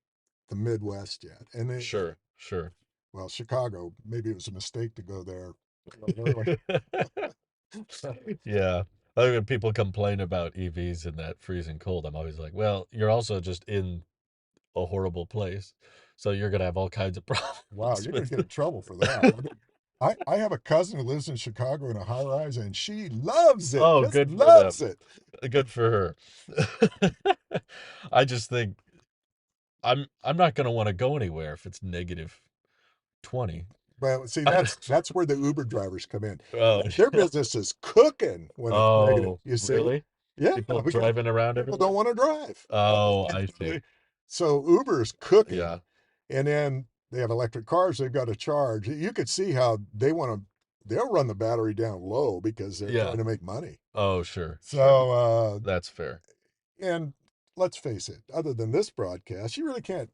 the Midwest yet. And Sure, sure. well, Chicago, maybe it was a mistake to go there early. Yeah. I think when people complain about EVs in that freezing cold, I'm always like, well, you're also just in a horrible place. So you're gonna have all kinds of Wow, problems you're going with to get in it. trouble for that. I have a cousin who lives in Chicago in a high rise, and she loves it, Oh, just good for them. loves it. Good for her. I just think I'm not gonna want to go anywhere if it's negative 20. But see, I, that's where the Uber drivers come in. oh, Their business is cooking when it's negative. oh, You see? really? Yeah, People because driving around people don't everywhere? want to drive. Oh, I see. So Uber is cooking, Yeah. and then they have electric cars they've got to charge. You could see how they'll run the battery down low because they're Yeah. trying to make money. Oh, sure, sure. So, That's fair. and let's face it, other than this broadcast, you can't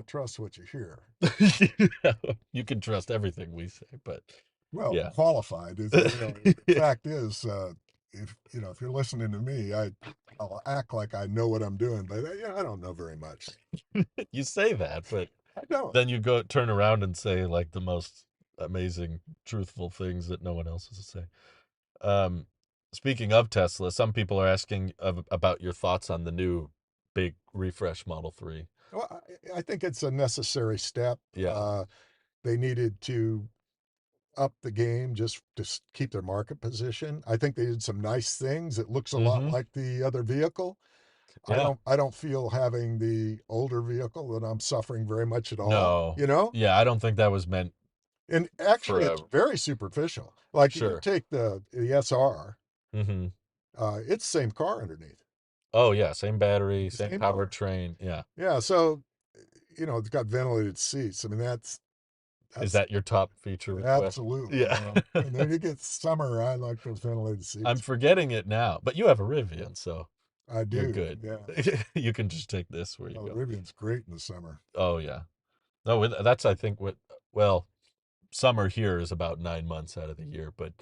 trust what you hear. You can trust everything we say, but Well, yeah. qualified is, the fact is, if you're listening to me, I'll act like I know what I'm doing, but I don't know very much. You say that, but I don't. then you go turn around and say like the most amazing, truthful things that no one else has to say. Um, Speaking of Tesla, some people are asking about your thoughts on the new big refresh Model 3. Well, I think it's a necessary step. Yeah. They needed to up the game just to keep their market position. I think they did some nice things. It looks a lot Mm-hmm. like the other vehicle. Yeah. I don't feel having the older vehicle that I'm suffering very much at all, No. Yeah, I don't think that was meant And for actually it's a very superficial. Like if you sure. take the SR, Mm-hmm. it's the same car underneath. Oh yeah, same battery, The same same motor. powertrain. Yeah. Yeah, so it's got ventilated seats. I mean Is that's that your top feature request? absolutely, Yeah. And then you get summer, I like those ventilated I'm seats. forgetting it now, but you have a Rivian, so I you're do. good. Yeah. You can just take this where you Oh, the go. Rivian's great in the summer. Oh yeah. No, that's I think what well, summer here is about 9 months out of the year, but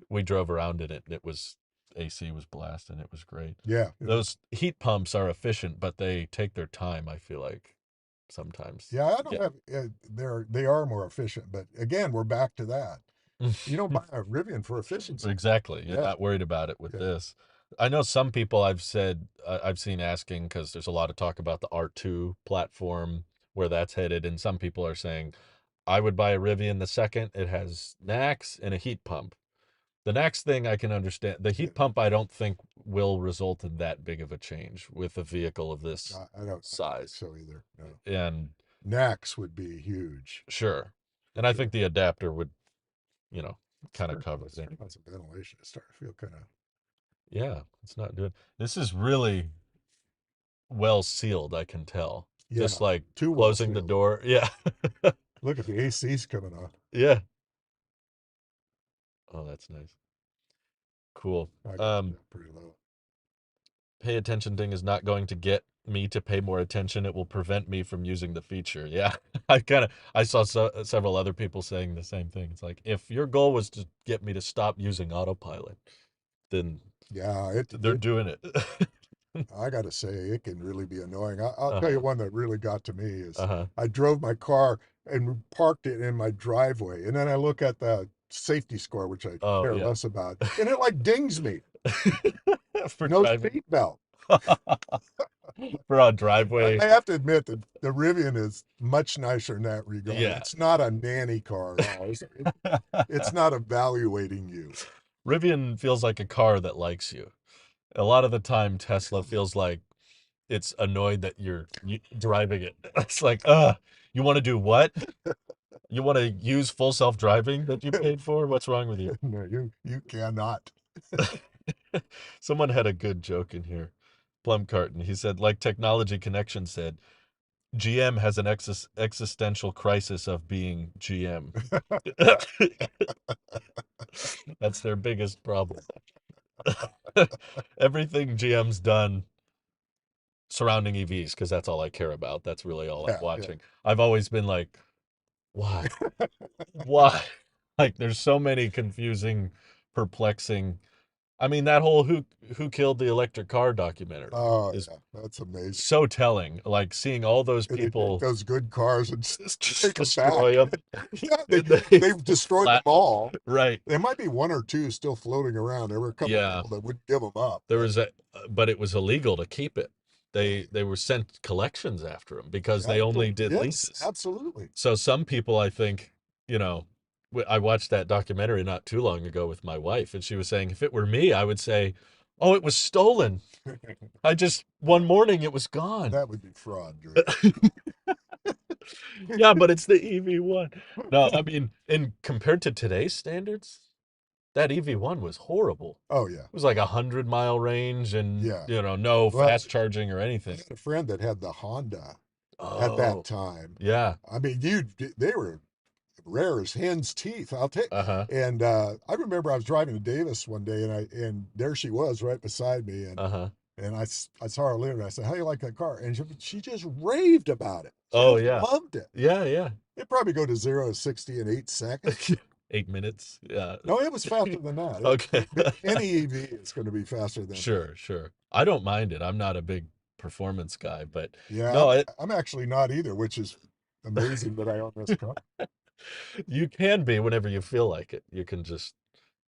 we drove around in it and it was AC was blasting. It was great. Yeah, it is. Those heat pumps are efficient, but they take their time, I feel like sometimes. Yeah, I don't Yeah. have they are more efficient, but again, we're back to that. You don't buy a Rivian for efficiency. Exactly. You're Yeah, not worried about it with yeah, this. I know some people I've seen asking because there's a lot of talk about the R2 platform where that's headed, and some people are saying I would buy a Rivian the second it has NACS and a heat pump. The next thing I can understand, the yeah. heat pump I don't think will result in that big of a change with a vehicle of this I don't think size. so either. No. And Nax would be huge. sure. And I Sure. think the adapter would, you know, kind of Sure. cover Let's it. turn on some ventilation. It's starting to feel kind of. Yeah, it's not good. This is really well sealed, I can tell. Yeah, Just like too well closing the sealed. door. Yeah. Look at the AC's coming on. Yeah. Oh, that's nice. Cool. I got Um, that pretty low. Pay attention thing is not going to get me to pay more attention. It will prevent me from using the feature. Yeah. I saw several other people saying the same thing. It's like if your goal was to get me to stop using autopilot, then Yeah, they're doing it. I got to say, it can really be annoying. I'll tell you Uh-huh. one that really got to me is Uh-huh. I drove my car and parked it in my driveway. And then I look at the safety score, which I Oh, care yeah. less about, and it like dings me. For No driving. seat belt. For a driveway. I have to admit that the Rivian is much nicer in that regard. Yeah. It's not a nanny car at all. It's not evaluating you. Rivian feels like a car that likes you. A lot of the time, Tesla feels like it's annoyed that you're driving it. It's like, you want to do what? You want to use full self-driving that you paid for? What's wrong with you? No, you cannot. Someone had a good joke in here. Plum Carton. He said, like Technology Connection said, GM has an existential crisis of being GM. That's their biggest problem. Everything GM's done surrounding EVs, because that's all I care about. That's really all I'm Yeah, yeah. watching. I've always been like, why? Why? Like, there's so many confusing, perplexing. I mean, that whole who killed the electric car documentary Oh is yeah, that's amazing. so telling. Like seeing all those And they take people those good cars and just take them destroy back. them. Yeah, And they they've destroyed them flatten them. all. Right. There might be one or two still floating around. There were a couple Yeah. people that wouldn't give them up, There was but it was illegal to keep it. They were sent collections after them because they only did yes, leases. absolutely. So some people, I think, you know, I watched that documentary not too long ago with my wife, and she was saying, if it were me, I would say, "Oh, it was stolen. I just one morning it was gone." That would be fraud, Drew. Yeah, but it's the EV1. No, I mean, in compared to today's standards, that EV1 was horrible. Oh yeah, It was like 100-mile range and, yeah. no Well, fast charging or I anything. had a friend that had the Honda at that Oh, time. yeah. I mean, they were rare as hen's teeth. I'll take. Uh-huh. And I remember I was driving to Davis one day, and there she was right beside me, Uh-huh. and I saw her later, and I said, "How do you like that car?" And she just raved about it. She Oh, just yeah. loved it. Yeah, yeah. It probably go to 0 to 60 in 8 seconds. 8 minutes. Yeah. No, it was faster than that. Okay. Any EV is going to be faster than that. Sure, sure. I don't mind it. I'm not a big performance guy, but Yeah, no, it I'm actually not either, which is amazing that I own this car. you can be whenever you feel like it. You can just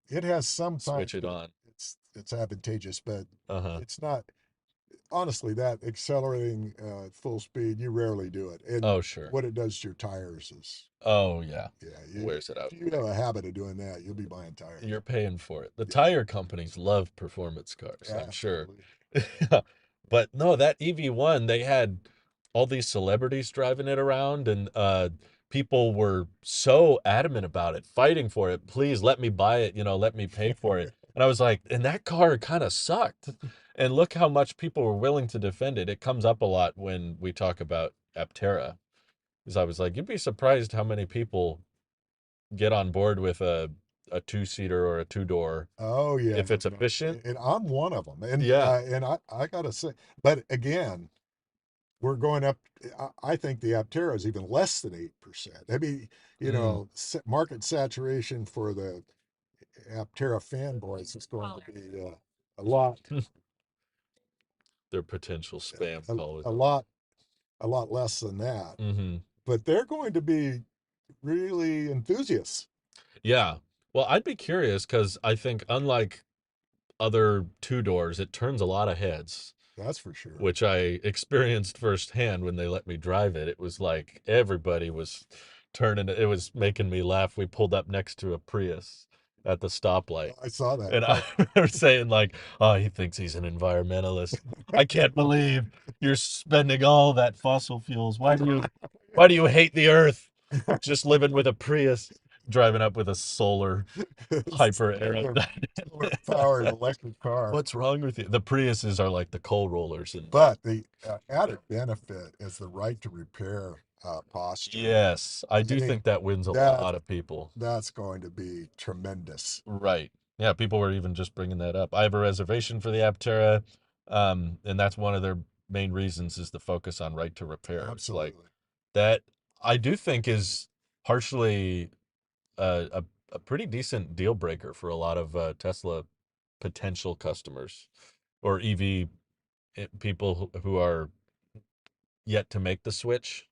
It has switch sometimes it where on. it's advantageous, but Uh-huh. it's not. Honestly, that accelerating at full speed, you rarely do it. And Oh, sure. what it does to your tires is, Oh, yeah. yeah, Wears it if out you have quick. a habit of doing that, you'll be buying tires. You're paying for it. The Yes, tire companies love performance cars, I'm sure. absolutely. But no, that EV1, they had all these celebrities driving it around, and people were so adamant about it, fighting for it. Please let me buy it, let me pay for it. And I was like, and that car kind of sucked. And look how much people were willing to defend it. It comes up a lot when we talk about Aptera. Because I was like, you'd be surprised how many people get on board with a two-seater or a two-door Oh yeah, if no, it's no, efficient. and I'm one of them. Yeah. And I gotta say, but again, we're going up. I think the Aptera is even less than 8%. I mean, Mm, market saturation for the Aptera fanboys is going to be a lot, their potential spam a, callers. a lot, a lot less than that. Hmm. But they're going to be really enthusiasts. Yeah. Well, I'd be curious because I think unlike other two doors, it turns a lot of heads, That's for sure. which I experienced firsthand when they let me drive it. It was like everybody was turning. It was making me laugh. We pulled up next to a Prius at the stoplight. I saw that And I car. remember saying like, "Oh, he thinks he's an environmentalist. I can't believe you're spending all that fossil fuels. Why do you hate the earth? Just living with a Prius, driving up with a solar hyper solar, solar aerodynamic." powered electric car. What's wrong with you? The Priuses are like the coal rollers and But the added benefit is the right to repair posture. yes, I I do think think that wins a that lot of people. that's going to be tremendous. Right. Yeah, people were even just bringing that up. I have a reservation for the Aptera, and that's one of their main reasons is the focus on right to repair. It's like Absolutely. that I do think is partially a pretty decent deal breaker for a lot of Tesla potential customers or EV people who are yet to make the switch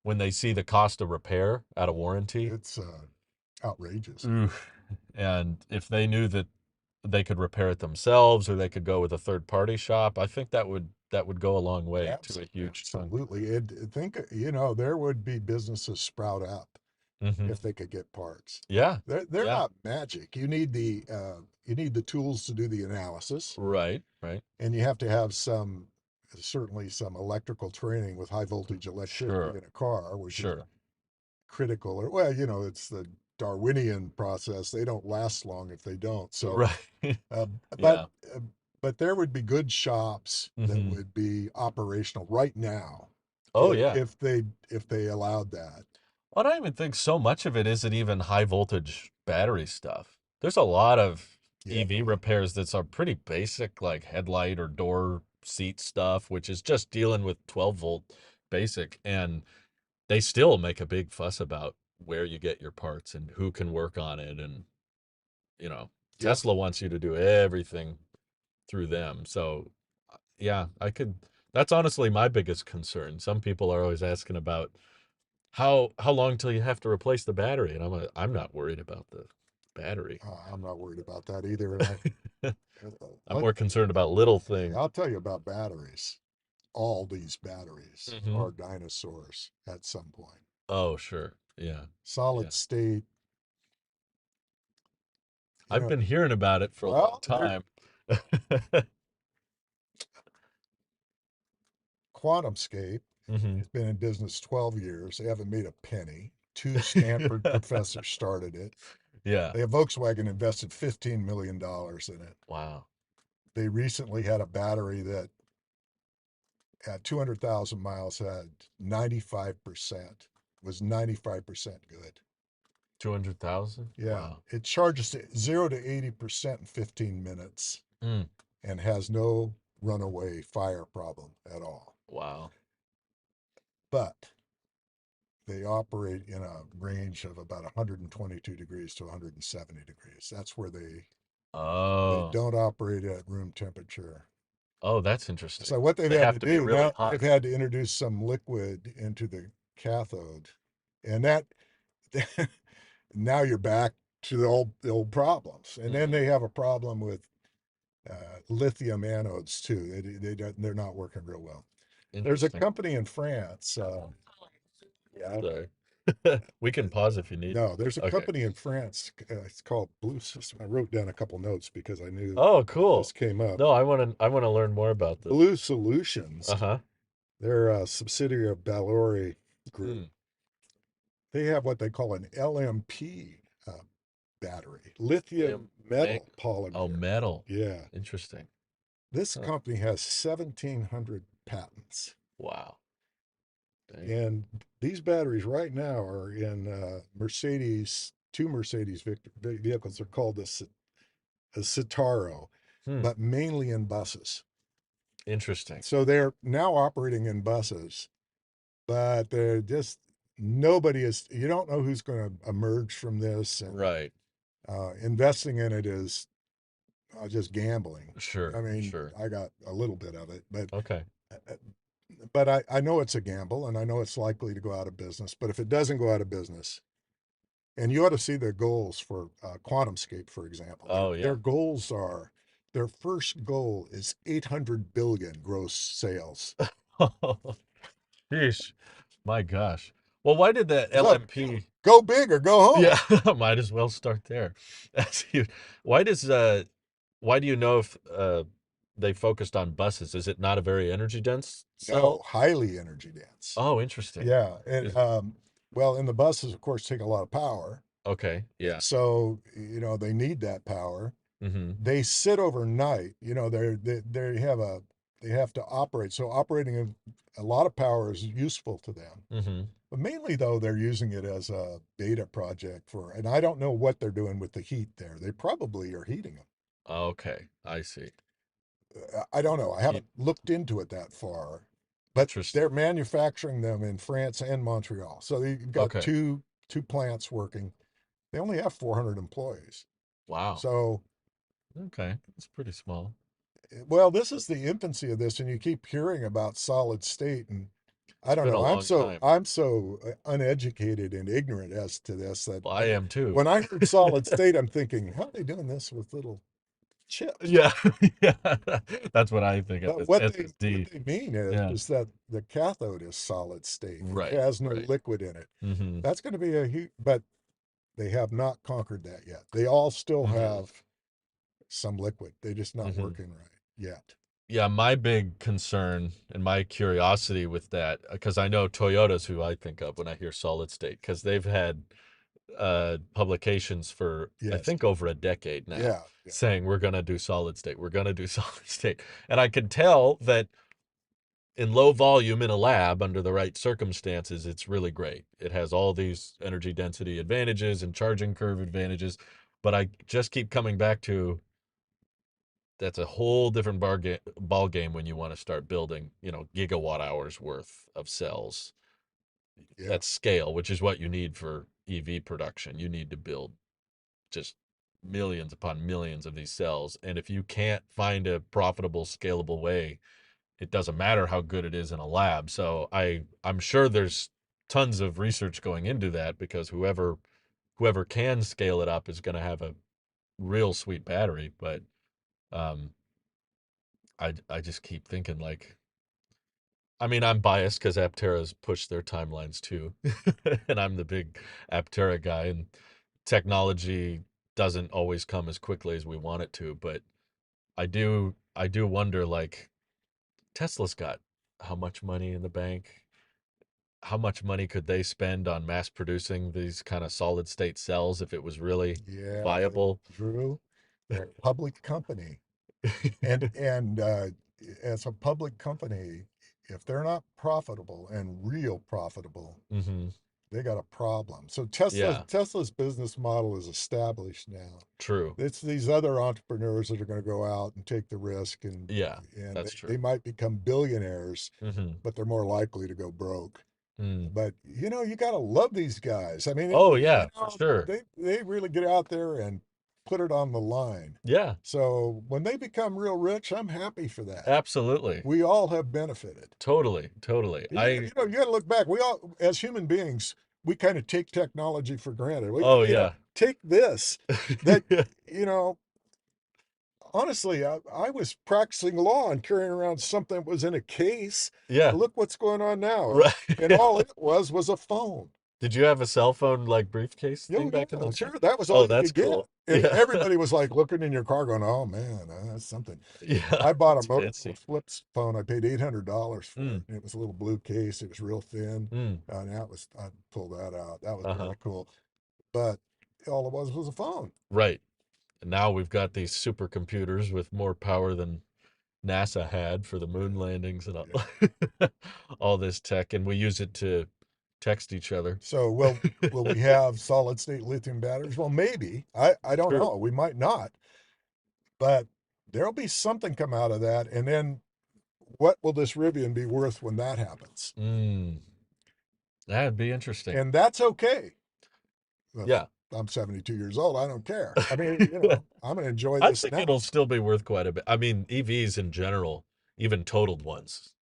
when they see the cost of repair out of warranty. It's outrageous. Oof. And if they knew that they could repair it themselves or they could go with a third party shop, I think that would go a long way to a huge chunk. Absolutely. And think, there would be businesses sprout up Hmm. if they could get parts. Yeah. They're Yeah. not magic. You need the tools to do the analysis, Right. Right. and you have to have some certainly some electrical training with high voltage electricity Sure. in a car, which is Sure. critical. Or, well, it's the Darwinian process. They don't last long if they don't. So, Right. uh, but Yeah. uh, but there would be good shops that Hmm. would be operational right now Oh yeah. if they allowed that. I don't even think so much of it isn't even high voltage battery stuff. There's a lot of Yeah, EV repairs that's are pretty basic, like headlight or door seat stuff, which is just dealing with 12-volt basic. And they still make a big fuss about where you get your parts and who can work on it. And, you know, yep. Tesla wants you to do everything through them. So, yeah, that's honestly my biggest concern. Some people are always asking about how long till you have to replace the battery? And I'm not worried about the battery. I'm not worried about that either. And I'm more concerned about little things. I'll tell you about batteries. All these batteries Hmm. are dinosaurs at some point. Oh, sure. Yeah. Yeah. Solid state, you I've know, been hearing about it for a long well, they're time. QuantumScape Hmm. has been in business 12 years. They haven't made a penny. Two Stanford professors started it. Yeah. They have Volkswagen invested $15 million in it. Wow. They recently had a battery that at 200,000 miles had 95%, was 95% good. 200,000? Yeah, Wow. it charges 0 to 80% in 15 minutes Mm. and has no runaway fire problem at all. Wow. But they operate in a range of about 122 degrees to 170 degrees. That's where they Oh. don't operate at room temperature. Oh, that's interesting. So what they've They had have to to be do really now, hot. they've had to introduce some liquid into the cathode, and that now you're back to the old problems. And then Hmm. they have a problem with lithium anodes too. They're not working real well. There's a Interesting. company in France. Yeah, Sorry. We can pause if you need. no, there's a Okay. company in France. It's called Blue System. I wrote down a couple notes because I knew Oh, this cool. came up. No, I want to learn more about this. Blue Solutions. Uh-huh. They're a subsidiary of Ballori Group. Hmm. They have what they call an LMP battery, lithium Liam Meg. metal Oh, polymer. metal. Yeah, Interesting. this Huh. company has 1,700 patents. Wow. Dang. And these batteries right now are in Mercedes, two Mercedes vehicles. They're called a Citaro, Hmm. but mainly in buses. Interesting. So they're now operating in buses, but they're just nobody is. You don't know who's going to emerge from this, and Right. investing in it is just gambling. I Sure. mean, Sure. I got a little bit of it, Okay. uh, but I know it's a gamble, and I know it's likely to go out of business. But if it doesn't go out of business, and you ought to see the goals for QuantumScape, for example. Their Oh, their yeah. goals are their first goal is 800 billion gross sales. Yeesh. My gosh. Well, why did the So LMP? go big or go Yeah, home. might as well start there. That's huge. Why does why do you know if they focused on buses? Is it not a very energy dense No, cell? highly energy dense. Oh, interesting. Yeah, and Is well, and the buses, of course, take a lot of power, okay, and yeah. so they need that power. Mm-hmm. They sit overnight. They have to operate. So operating a lot of power is useful to them. Mm-hmm. But mainly, though, they're using it as a beta project and I don't know what they're doing with the heat there. They probably are heating them. Okay, I see. I don't know. I Keep haven't looked into it that far, but interesting. they're manufacturing them in France and Montreal. So you've got Okay. two plants working. They only have 400 employees. Wow. So, Okay. It's pretty small. well, this is the infancy of this, and you keep hearing about solid state, and I It's don't been a know. long time. I'm so uneducated and ignorant as to this that Well, I am too. when I heard solid state, I'm thinking, how are they doing this with little chips? Yeah. Yeah. That's what I think of But as what SSD. they mean Yeah. is that the cathode is solid state. It Right. has no Right. liquid in it. Mm-hmm. That's going to be a huge, but they have not conquered that yet. They all still Mm-hmm. have some liquid. They're just not Mm-hmm. working right yet. Yeah, my big concern and my curiosity with that, because I know Toyota's who I think of when I hear solid state, because they've had publications for I Yes. think over a decade now Yeah. Yeah. saying we're gonna do solid state, we're gonna do solid state, and I can tell that in low volume in a lab under the right circumstances, it's really great. It has all these energy density advantages and charging curve advantages, but I just keep coming back to that's a whole different ball game when you want to start building, gigawatt hours worth of cells Yeah. at scale, which is what you need for EV production. You need to build just millions upon millions of these cells. And if you can't find a profitable, scalable way, it doesn't matter how good it is in a lab. So I'm sure there's tons of research going into that because whoever can scale it up is going to have a real sweet battery. But um, I just keep thinking like, I mean, I'm biased because Aptera's pushed their timelines too, and I'm the big Aptera guy, and technology doesn't always come as quickly as we want it to. But I do wonder like Tesla's got how much money in the bank? How much money could they spend on mass producing these kind of solid state cells if it was really Yeah. But viable? Drew, they're a public company. And as a public company, if they're not profitable and real profitable, Hmm. they got a problem. So Yeah, Tesla's business model is established now. true. It's these other entrepreneurs that are going to go out and take the risk, and Yeah, and that's they true. might become billionaires, Hmm. but they're more likely to go broke. Mm. But you got to love these guys. I mean, Oh yeah, for sure. they really get out there and put it on the line. Yeah, So when they become real rich, I'm happy for that. absolutely. We all have benefited. Totally, totally. You got to look back. We all, as human beings, we kind of take technology for granted. Oh yeah. Take this, that, you know, honestly, I was practicing law and carrying around something that was in a case. Yeah, Look what's going on now. right. And Yeah. all it was a phone. Did you have a cell phone like briefcase thing Oh, back in yeah, those days? sure. That was all Oh, you that's could get. cool. And Yeah. everybody was like looking in your car going, oh man, that's something. Yeah, I bought a it's Motorola fancy. Flips phone. I paid $800 for Mm, it. And it was a little blue case. It was real thin. mm, And I pulled that out. That was uh-huh. really cool. But all it was a phone. Right. And now we've got these supercomputers with more power than NASA had for the moon landings and all, Yeah. all this tech, and we use it to text each other. So will we have solid state lithium batteries? Well, maybe. I don't True. know. We might not. But there'll be something come out of that. And then what will this Rivian be worth when that happens? Mm, that'd be interesting. And that's okay. Yeah. I'm 72 years old. I don't care. I mean, I'm going to enjoy I this think now. it'll still be worth quite a bit. I mean, EVs in general, even totaled ones,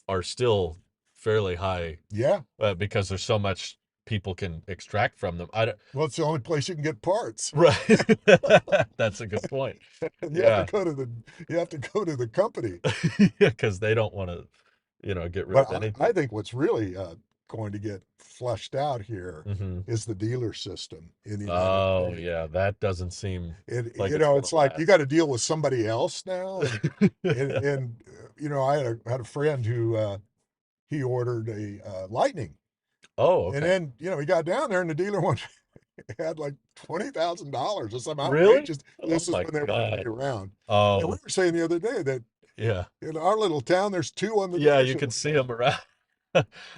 are still fairly high Yeah. because there's so much people can extract from them. I don't, Well, it's the only place you can get parts. right. That's a good point. And Yeah. you have to go to the company. Yeah, because they don't want to, get rid But of I anything. think what's really going to get flushed out here Hmm. is the dealer system in the United Oh, States. yeah, that doesn't seem like it's It's gonna like you last. got to deal with somebody else now. And I had a friend who he ordered a Lightning, Oh, and okay. then he got down there, and the dealer one had like $20,000 or some Really? outrageous. Oh This is my when they were really God. around, and we Oh, were saying the other day that yeah. in our little town, there's two on the Yeah, you dealership can we see know. them around.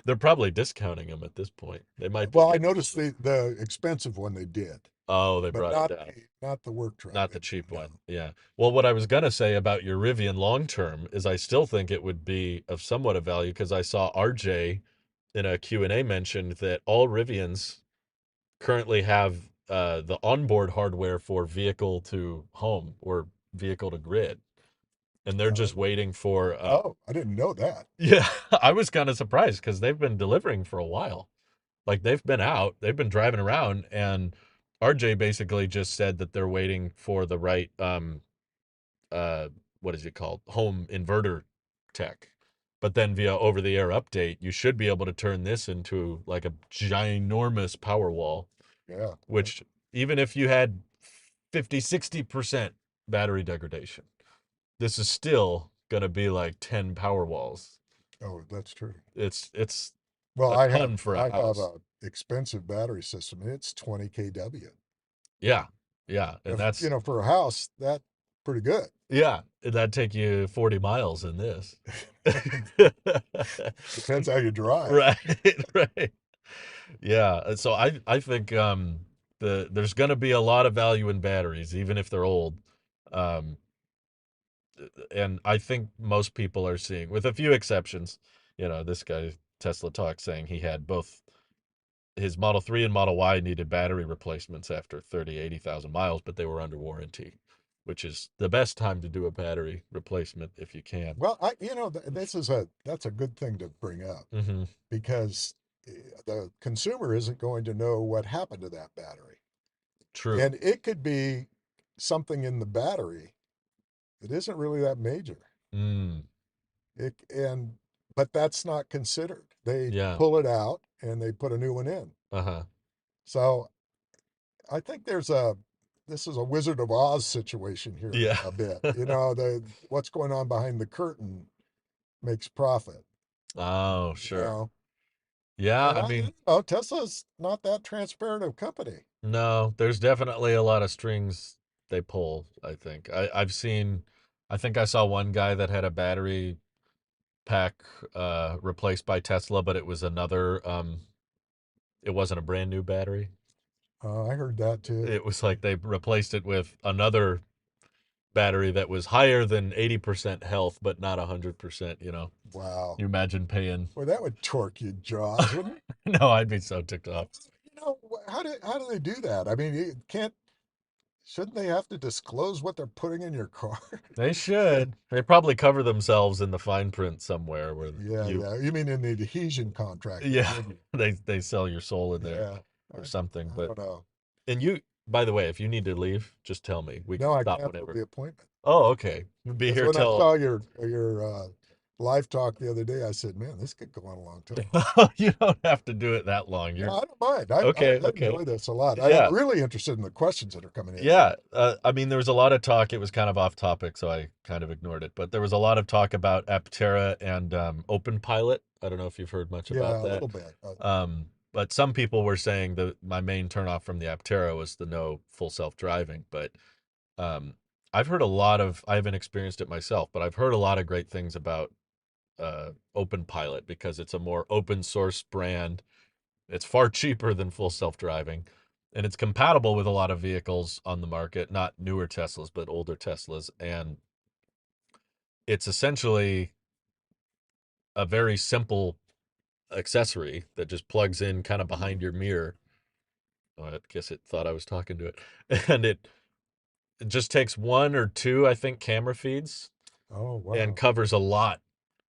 They're probably discounting them at this point. They might be Well, I getting a noticed little bit. the expensive one they did, Oh, they but brought it down. not the work truck. Not the cheap No. one. Yeah. Well, what I was gonna say about your Rivian long term is I still think it would be of somewhat of value because I saw RJ in a Q&A mentioned that all Rivians currently have the onboard hardware for vehicle to home or vehicle to grid, and they're Uh, just waiting for I didn't know that. yeah, I was kind of surprised because they've been delivering for a while. Like they've been out, they've been driving around, and RJ basically just said that they're waiting for the right uh what is it called? Home inverter tech. But then via over the air update, you should be able to turn this into like a ginormous power wall, Yeah, yeah. which even if you had 50, 60% battery degradation, this is still gonna be like 10 power walls. Oh, that's true. It's Well, a ton for a I have house. a expensive battery system. It's 20 kW. Yeah, yeah, and If, that's for a house, that's pretty good. yeah, that'd take you 40 miles in this. Depends how you drive. Right, right. Yeah, so I think there's going to be a lot of value in batteries, even if they're old. Um, and I think most people are seeing, with a few exceptions, this guy Tesla Talk saying he had both his Model 3 and Model Y needed battery replacements after 80,000 miles, but they were under warranty, which is the best time to do a battery replacement if you can. Well, that's a good thing to bring up Hmm. because the consumer isn't going to know what happened to that battery. True. And it could be something in the battery that isn't really that major. Mm, It, and but that's not considered. They yeah. pull it out and they put a new one in. Uh-huh. So I think this is a Wizard of Oz situation here Yeah. a bit. The what's going on behind the curtain makes profit. Oh, You sure. know, Yeah, and I mean, Tesla's not that transparent a company. no, there's definitely a lot of strings they pull, I think. I think I saw one guy that had a battery pack replaced by Tesla, but it was another it wasn't a brand new battery. I heard that too. It was like they replaced it with another battery that was higher than 80% health, but not 100%. Wow. You imagine paying. Well, that would torque your jaws, wouldn't it? No, I'd be so ticked off. How do they do that? I mean, you can't. Shouldn't they have to disclose what they're putting in your car? They should. They probably cover themselves in the fine print somewhere where Yeah, yeah. You mean in the adhesion contract they yeah, give you? they sell your soul in there Yeah. or I, something. I But don't know. and you, by the way, if you need to leave, just tell me. We can No, I stop canceled whenever. the appointment Oh, okay. We'll be because here when I till. saw your live talk the other day, I said, "Man, this could go on a long time." You don't have to do it that long. No, You're I don't mind. okay. I Okay. enjoy this a lot. I'm Yeah. really interested in the questions that are coming in. Yeah, I mean, there was a lot of talk. It was kind of off topic, so I kind of ignored it. But there was a lot of talk about Aptera and Open Pilot. I don't know if you've heard much about Yeah, a that. little bit. But some people were saying that my main turnoff from the Aptera was the no full self-driving. But um, I've heard a lot of. I haven't experienced it myself, but I've heard a lot of great things about Open Pilot because it's a more open source brand. It's far cheaper than full self-driving, and it's compatible with a lot of vehicles on the market, not newer Teslas, but older Teslas. And it's essentially a very simple accessory that just plugs in kind of behind your mirror. Oh, I guess it thought I was talking to it. And it just takes one or two, I think, camera feeds Oh, and wow. covers a lot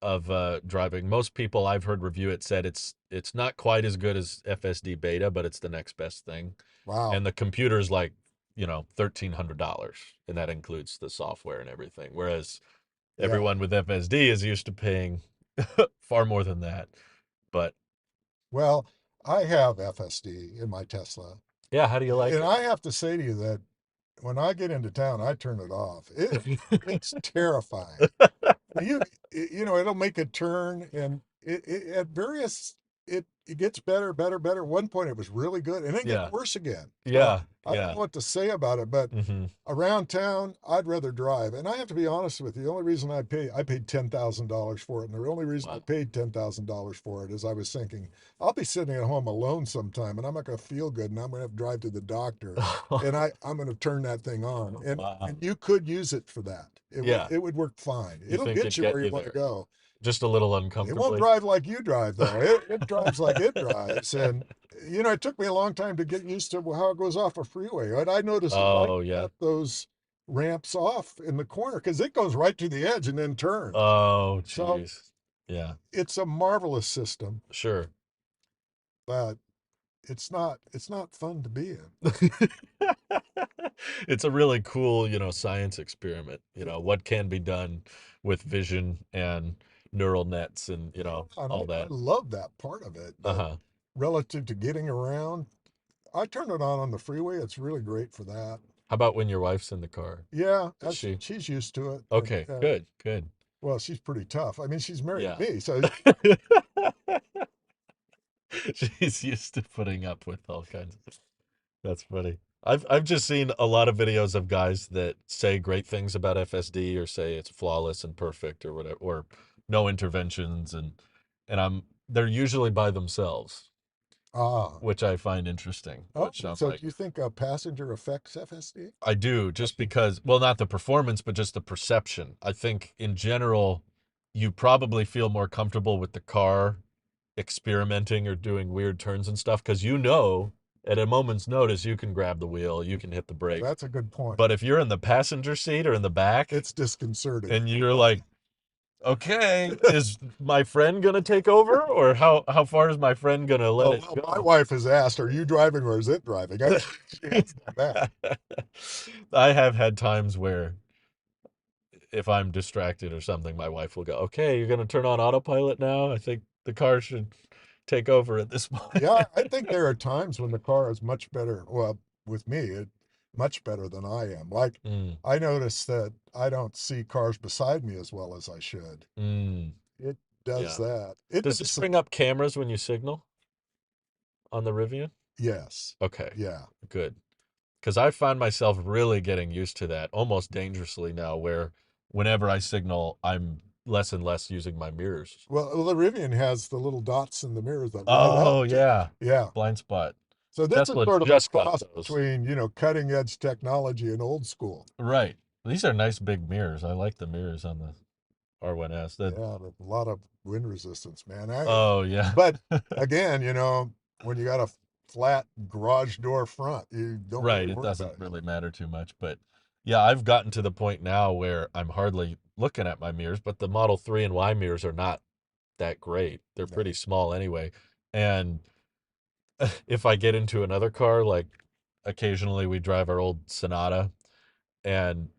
of driving. Most people I've heard review it said it's not quite as good as FSD beta, but it's the next best thing. Wow. And the computer's like, $1,300, and that includes the software and everything. Whereas Yeah. everyone with FSD is used to paying far more than that. But Well, I have FSD in my Tesla, yeah, how do you like and it? I have to say to you that when I get into town, I turn it off. It's terrifying. It'll make a turn, and at various it gets better, better, better. At one point, it was really good, and then gets Yeah, worse again. So yeah, I don't yeah. know what to say about it, but Hmm. around town, I'd rather drive. And I have to be honest with you, the only reason I paid $10,000 for it, and the only reason I Wow. paid $10,000 for it is I was thinking I'll be sitting at home alone sometime, and I'm not going to feel good, and I'm going to have to drive to the doctor, and I'm going to turn that thing on, Wow. and you could use it for that. Yeah, It would work fine. you It'll think get it'd you get where you you want to there go. just a little It won't uncomfortably. drive like you drive though. It drives like it drives, and it took me a long time to get used to how it goes off a freeway. And I noticed that I Oh, can yeah. cut those ramps off in the corner because it goes right to the edge and then turns. Oh, So jeez. Yeah, it's a marvelous system, sure. but it's not fun to be in. It's a really cool, science experiment. It- What can be done with vision and neural nets and, and all I that. love that part of it, but Uh-huh. relative to getting around, I turn it on the freeway. It's really great for that. How about when your wife's in the car? Yeah, Does she? she's used to it, and Okay, good, good. Well, she's pretty tough. I mean, she's married Yeah. to me, so She's used to putting up with all kinds of. That's funny. I've just seen a lot of videos of guys that say great things about FSD or say it's flawless and perfect or whatever or no interventions and I'm they're usually by themselves, ah. which I find interesting, Oh, which I'm so like do you think a passenger affects FSD? I do just because well not the performance but just the perception. I think in general you probably feel more comfortable with the car experimenting or doing weird turns and stuff because you know at a moment's notice you can grab the wheel, you can hit the brake. That's a good point. But if you're in the passenger seat or in the back It's disconcerting. and you're like, okay, is my friend gonna take over or how far is my friend gonna let Oh, it well, my go? wife has asked, "Are you driving or is it driving?" She has done that. I have had times where if I'm distracted or something, my wife will go, okay, you're gonna turn on autopilot now. I think the car should take over at this point. Yeah, I think there are times when the car is much better. Well, with me, it much better than I am. Like, Mm, I notice that I don't see cars beside me as well as I should. mm, It does yeah. that. It Does this does. bring up cameras when you signal on the Rivian? Yes. Okay, Yeah. good. Because I find myself really getting used to that, almost dangerously now, where whenever I signal, I'm less and less using my mirrors. Well, the Rivian has the little dots in the mirrors that light up Oh, too. yeah. Yeah. Blind spot. So this is Tesla sort of a just got cross those. between, cutting edge technology and old school. Right. These are nice big mirrors. I like the mirrors on the R1S. Yeah, a lot of wind resistance, man. Oh, yeah. But again, when you got a flat garage door front, you don't Right. really It worry about doesn't it. really matter too much. But yeah, I've gotten to the point now where I'm hardly looking at my mirrors, but the Model 3 and Y mirrors are not that great. They're No. pretty small anyway. And if I get into another car, like occasionally we drive our old Sonata, and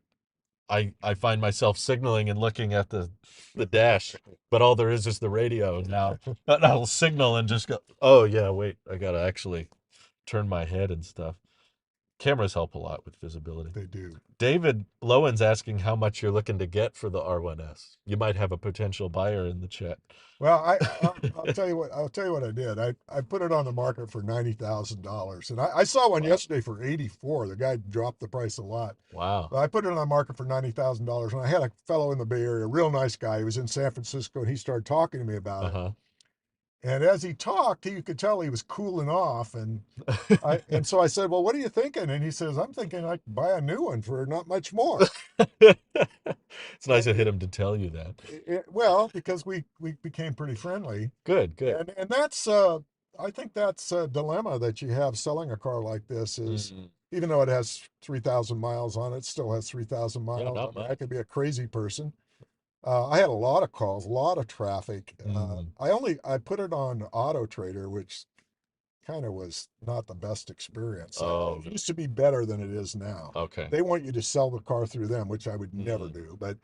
I find myself signaling and looking at the dash, but all there is the radio now. And I'll signal and just go, oh yeah, wait, I gotta actually turn my head and stuff. Cameras help a lot with visibility. They do. David Lowen's asking how much you're looking to get for the R1S. You might have a potential buyer in the chat. Well, I'll tell you what I did. I put it on the market for $90,000, and I saw one Wow. yesterday for 84. The guy dropped the price a lot. Wow. But I put it on the market for $90,000, and I had a fellow in the Bay Area, a real nice guy. He was in San Francisco, and he started talking to me about it. Uh-huh. And as he talked, you could tell he was cooling off. And so I said, "Well, what are you thinking?" And he says, "I'm thinking I could buy a new one for not much more." It's nice And of him to tell you that. well, because we became pretty friendly, Good, good. and that's I think that's a dilemma that you have selling a car like this is, Mm, even though it has 3,000 miles on it, it still has 3,000 yeah, miles. I not mean, I much. could be a crazy person. I had a lot of calls, a lot of traffic. Mm. I put it on Auto Trader, which kind of was not the best experience. Oh, It no. used to be better than it is now. Okay. They want you to sell the car through them, which I would never Mm. do. But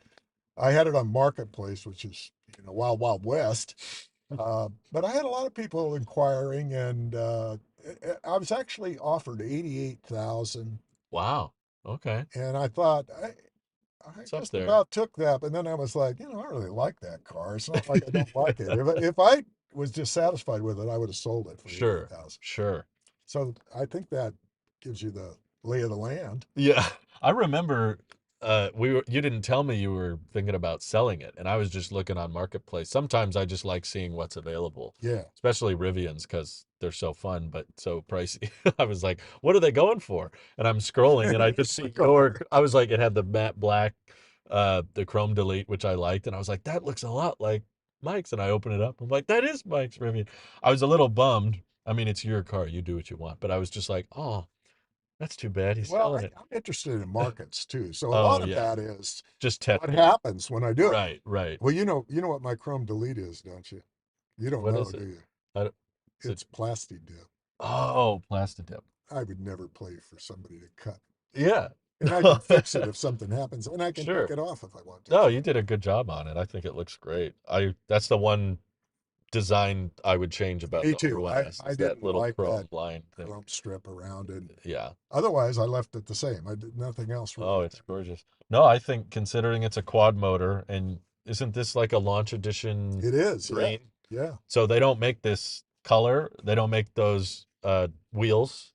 I had it on Marketplace, which is wild, wild west. But I had a lot of people inquiring, and I was actually offered 88,000, Wow. Okay. and I thought I It's up just there. about took that, but then I was like, I really like that car. It's not like I don't like it. If I was dissatisfied with it, I would have sold it for Sure. 88,000. Sure. So I think that gives you the lay of the land. Yeah. I remember you didn't tell me you were thinking about selling it, and I was just looking on Marketplace. Sometimes I just like seeing what's available, Yeah. especially Rivians because they're so fun but so pricey. I was like, what are they going for? And I'm scrolling and I just Here's the see car. I was like, it had the matte black, the chrome delete, which I liked, and I was like, that looks a lot like Mike's. And I open it up. I'm like, that is Mike's Rivian. I was a little bummed. I mean, it's your car, you do what you want, but I was just like, oh, that's too bad he's Well, selling it. I'm interested in markets too. So a Oh lot of yeah, that is just what testing it. happens when I do it. Right, right. Well, you know what my chrome delete is, don't you? You don't What know, is do it? you? I don't, is it? It's plastic dip. Oh, plastic dip. I would never play for somebody to cut. Yeah. And I can fix it if something happens, and I can take Sure. it off if I want to. No, So you did a good job on it. I think it looks great. That's the one design I would change about me the too. R1S I is that didn't little like that chrome line thing. chrome strip around it. Yeah. Otherwise, I left it the same. I did nothing else Oh, really. it's gorgeous. No, I think considering it's a quad motor and isn't this like a launch edition It is, yeah, green? yeah, So they don't make this color. They don't make those wheels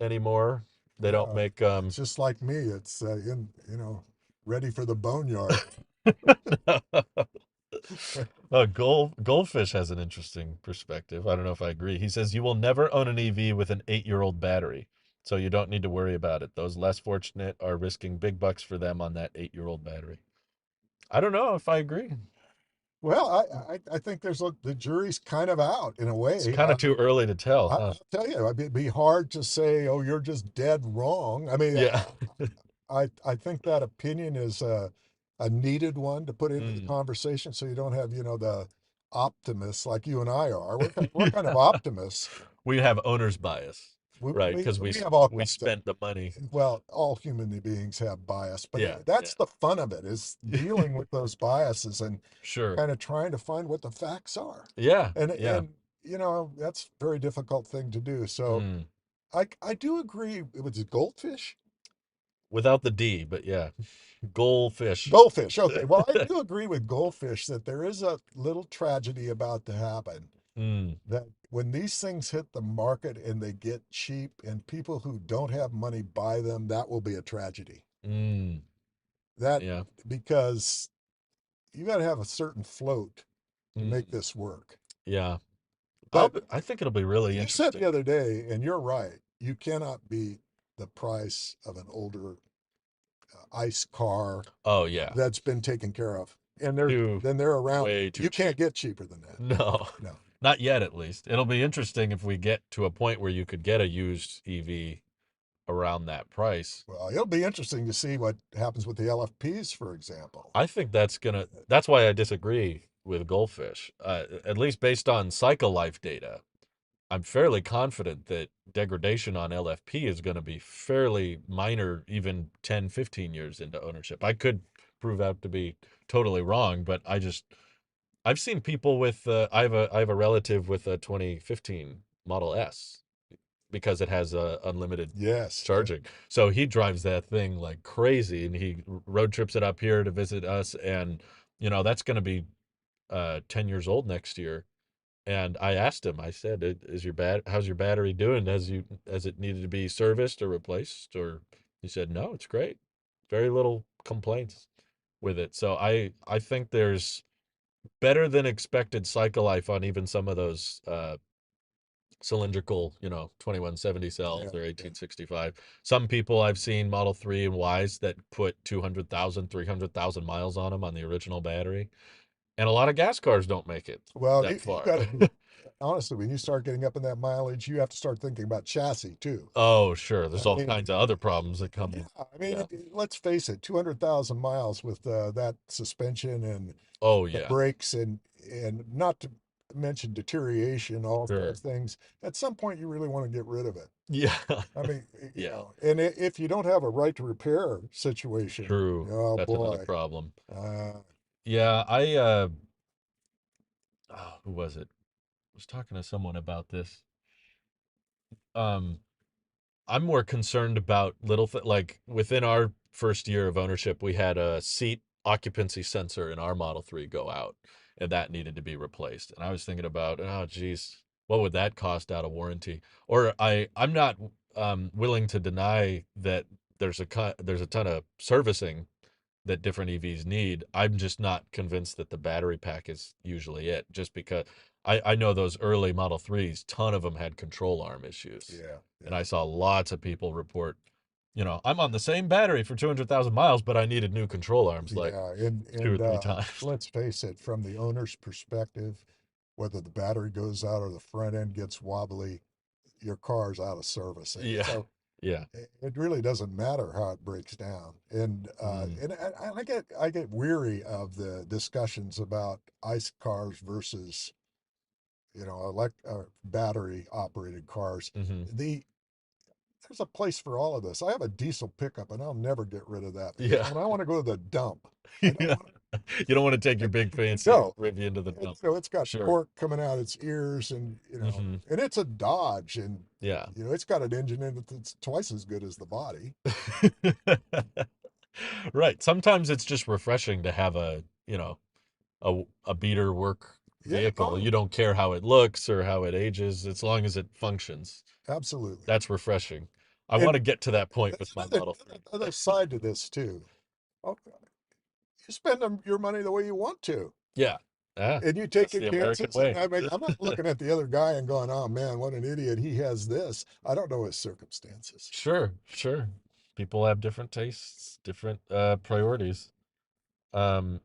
anymore. They don't yeah. make It's just like me. It's in, ready for the boneyard. Goldfish has an interesting perspective. I don't know if I agree. He says you will never own an EV with an 8-year-old battery, so you don't need to worry about it. Those less fortunate are risking big bucks for them on that 8-year-old battery. I don't know if I agree. Well, I think the jury's kind of out in a It's way. kind of too early to tell, huh? I'll tell you, it'd be hard to say, "Oh, you're just dead wrong." I mean, Yeah. I think that opinion is a needed one to put into the Mm. conversation, so you don't have, the optimists like you and I are. We're kind of optimists. We have owner's bias, We right? we, Because we have all we kinds of, spent the money. well, all human beings have bias, but Yeah, that's yeah. the fun of it, is dealing with those biases and Sure. kind of trying to find what the facts are. Yeah, yeah. And that's a very difficult thing to do. So Mm. I do agree with the goldfish. Without the D, but yeah. Goldfish. Goldfish. Okay. Well, I do agree with goldfish that there is a little tragedy about to happen, Mm, that when these things hit the market and they get cheap and people who don't have money buy them, that will be a tragedy. mm. That, Yeah. because you got to have a certain float to make Mm, this work. yeah. But I think it'll be really you said the interesting. other day, and you're right, you cannot beat the price of an older ICE car Oh yeah. that's been taken care of. And Too they're around. way too You can't cheap. get cheaper than that. No. No. Not yet at least. It'll be interesting if we get to a point where you could get a used EV around that price. Well, it'll be interesting to see what happens with the LFPs, for example. I think that's why I disagree with Goldfish. At least based on cycle life data. I'm fairly confident that degradation on LFP is going to be fairly minor, even 10, 15 years into ownership. I could prove out to be totally wrong, but I've seen people with, I have a relative with a 2015 Model S because it has unlimited Yes. Yeah. charging. So he drives that thing like crazy and he road trips it up here to visit us. And, that's going to be 10 years old next year. And I asked him, I said, how's your battery doing? Has it needed to be serviced or replaced? Or he said, no, it's great. Very little complaints with it. So I think there's better than expected cycle life on even some of those cylindrical, 2170 Yeah. cells or Yeah. 1865. Some people I've seen Model 3 and Ys that put 200,000, 300,000 miles on them on the original battery. And a lot of gas cars don't make it Well, that you far. got to be, honestly, when you start getting up in that mileage, you have to start thinking about chassis too. Oh, sure. There's I all mean, kinds of other problems that come yeah, in. I mean, Yeah. let's face it, 200,000 miles with that suspension and Oh, the yeah. brakes, and not to mention deterioration, all Sure. those things. At some point, you really want to get rid of it. Yeah. I mean, Yeah. and if you don't have a right to repair situation, True. oh That's another boy, problem. uh, Yeah, who was it? I was talking to someone about this. Um, I'm more concerned about like within our first year of ownership, we had a seat occupancy sensor in our Model 3 go out, and that needed to be replaced. And I was thinking about, oh, geez, what would that cost out of warranty? Or I'm not willing to deny that there's a ton of servicing that different EVs need. I'm just not convinced that the battery pack is usually it, just because I know those early Model 3s, ton of them had control arm issues. yeah, And yeah, I saw lots of people report, I'm on the same battery for 200,000 miles, but I needed new control arms like yeah, two or and three times. let's face it, from the owner's perspective, whether the battery goes out or the front end gets wobbly, your car's out of service. Yeah. So Yeah. it really doesn't matter how it breaks down. Mm. And I get weary of the discussions about ICE cars versus, battery operated cars. Hmm. The There's a place for all of this. I have a diesel pickup and I'll never get rid of that, because Yeah. when I want to go to the dump, I don't Yeah. want You don't want to take your to, big fancy no. Rivian to the And, dump. it's got Sure. cork coming out its ears, and Hmm. and it's a Dodge, and Yeah. it's got an engine in it that's twice as good as the body. Right. Sometimes it's just refreshing to have a, you know, a beater work Yeah. vehicle. Oh, You don't care how it looks or how it ages, as long as it functions. absolutely. That's refreshing. I want to And get to that point there's with my another Model 3. other side to this too. Okay, you spend your money the way you want to, Yeah. Yeah. and you take That's your the American chances. And way. I mean, I'm not looking at the other guy and going, "Oh man, what an idiot! He has this." I don't know his circumstances. Sure, sure. People have different tastes, different priorities. Um,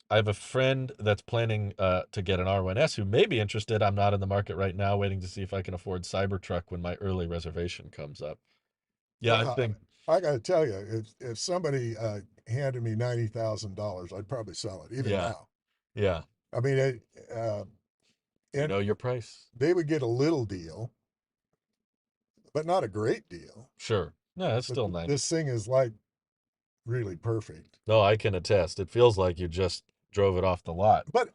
I have a friend that's planning to get an R1S who may be interested. I'm not in the market right now, waiting to see if I can afford Cybertruck when my early reservation comes up. Yeah, I Well, think, I got to tell you, if somebody handed me $90,000, I'd probably sell it even yeah, now. yeah. I mean, You and know your price. they would get a little deal, but not a great deal. Sure. No, it's But still 90. this thing is like really perfect. No, I can attest. It feels like you just drove it off the lot. But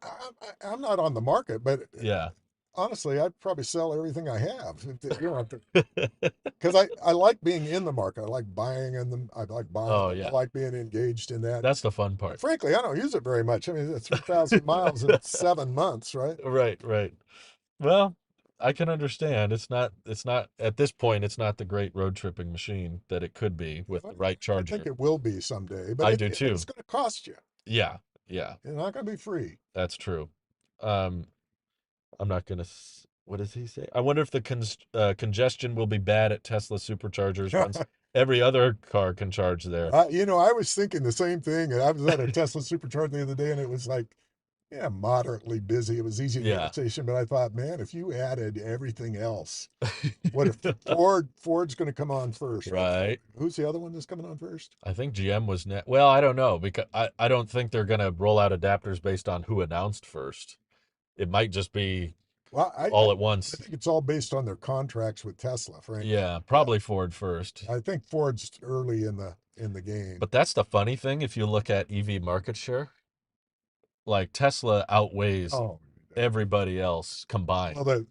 I'm not on the market. But Yeah. honestly, I'd probably sell everything I have. Because I like being in the market. I like buying in them. I like buying. Oh, I yeah. like being engaged in that. That's the fun And part. frankly, I don't use it very much. I mean, it's 3,000 miles in 7 months, right? Right, right. Well, I can understand. It's not at this point, it's not the great road tripping machine that it could be with the But right I think charger. it will be someday. But I do it's too. going to cost you. Yeah, yeah, It's not going to be free. that's true. Um, I'm not gonna. What does he say? I wonder if the congestion will be bad at Tesla superchargers once every other car can charge there. I was thinking the same thing. And I was at a Tesla supercharger the other day, and it was like, yeah, moderately busy. It was easy to get a Yeah. station, but I thought, man, if you added everything else, what if Ford's going to come on first, right? Right. Who's the other one that's coming on first? I think GM was net. Well, I don't know because I don't think they're gonna roll out adapters based on who announced first. It might just be Well, all at I once. think it's all based on their contracts with Tesla, frankly. Yeah, probably Ford first. I think Ford's early in the game. But that's the funny thing. If you look at EV market share, like Tesla outweighs Oh, everybody else combined. well,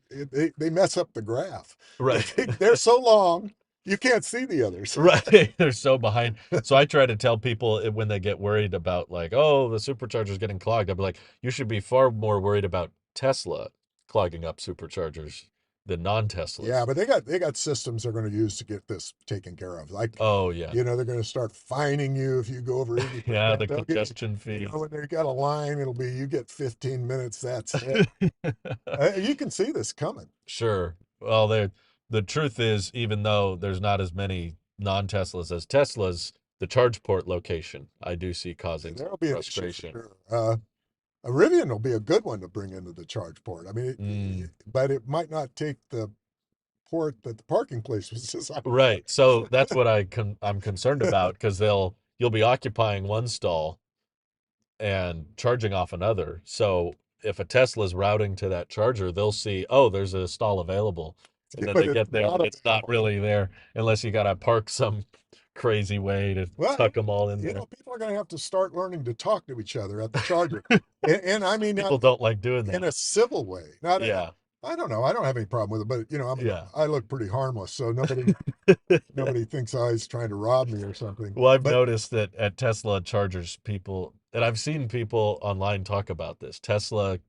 they mess up the graph. Right. They're so long, you can't see the others. Right. They're so behind. So I try to tell people when they get worried about like, oh, the supercharger's getting clogged, I'd be like, you should be far more worried about Tesla clogging up superchargers than Yeah, non-Teslas. but they got systems they're going to use to get this taken care of. Like, Oh yeah. they're going to start fining you if you go over Yeah, 80%. the They'll give you, congestion fee. when they got a line, it'll be you get 15 minutes. That's it. You can see this coming. Sure. Well, the truth is, even though there's not as many non-Teslas as Teslas, the charge port location I do see causing some There'll be an issue for frustration. sure. A Rivian will be a good one to bring into the charge port. I mean, Mm, but it might not take the port that the parking place was designed for. right. So that's what I'm concerned about because you'll be occupying one stall and charging off another. So if a Tesla's routing to that charger, they'll see, oh, there's a stall available. And then But they it's get there not and it's not available. really there unless you gotta park some crazy way to Well, tuck them all in there. people are going to have to start learning to talk to each other at the charger, and I mean People don't like doing in that. a civil way. Not, Yeah. I don't know. I don't have any problem with it, but Yeah. I look pretty harmless, so nobody thinks I was trying to rob me or something. Well, I've But noticed that at Tesla chargers, people, and I've seen people online talk about this Tesla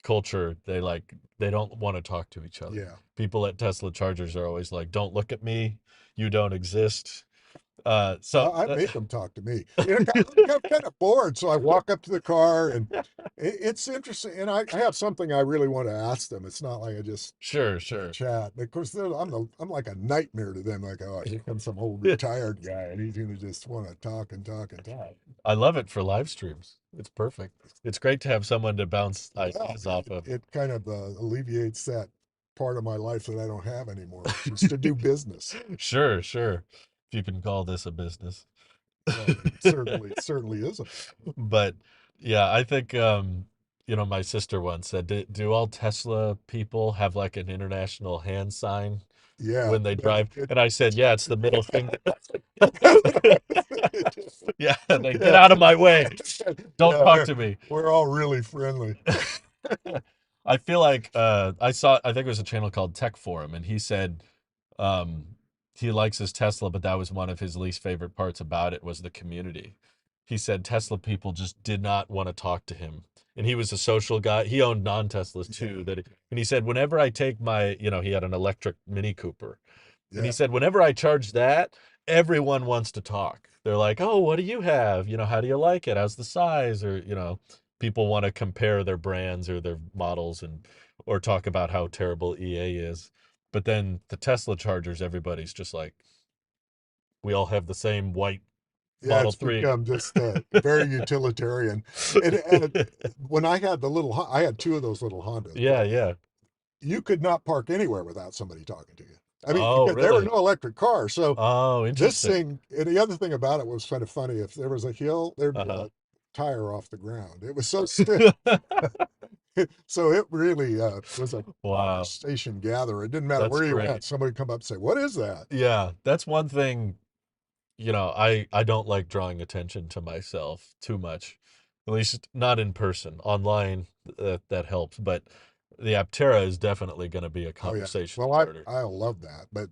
culture. They don't want to talk to each other. yeah, People at Tesla chargers are always like, "Don't look at me. You don't exist." I make them talk to me. I'm kind of bored, so I walk up to the car, and it's interesting. And I have something I really want to ask them. It's not like I just sure, want to sure. chat. Of course, I'm like a nightmare to them. Like, oh, here comes some old retired guy, and he's gonna just want to talk and talk and talk. I love it for live streams. It's perfect. It's great to have someone to bounce Well, ideas off of. it kind of alleviates that part of my life that I don't have anymore, which is to do business. Sure, sure. If you can call this a business. Well, it certainly is a But yeah, I think my sister once said, do all Tesla people have like an international hand sign yeah. when they drive? And I said, yeah, it's the middle finger. That's what I was thinking. Yeah, they get Yeah, out of my way. Don't yeah. talk to me. We're all really friendly. I feel like I think it was a channel called Tech Forum, and he said um he likes his Tesla, but that was one of his least favorite parts about it was the community. he said Tesla people just did not want to talk to him. And he was a social guy. He owned non-Teslas Yeah, too. And he said, whenever I take my, he had an electric Mini Cooper. And he yeah, said, whenever I charge that, everyone wants to talk. They're like, oh, what do you have? How do you like it? How's the size? Or, people want to compare their brands or their models or talk about how terrible EA is. But then the Tesla chargers, everybody's just like, we all have the same white yeah. Model It's 3. become just very utilitarian. And when I had I had two of those little Hondas. Yeah, yeah. You could not park anywhere without somebody talking to you. I mean, Oh, because there were really? no electric cars. So Oh, this interesting. thing, and the other thing about it was kind of funny. If there was a hill, there'd be Uh-huh. a tire off the ground. It was so stiff. So it really was a Wow, conversation gatherer. It didn't matter that's where you went. great. Somebody would come up and say, "What is that?" Yeah, that's one thing, I don't like drawing attention to myself too much. At least not in person. Online, that helps, but the Aptera is definitely going to be a Oh yeah. conversation Well, starter. I love that, but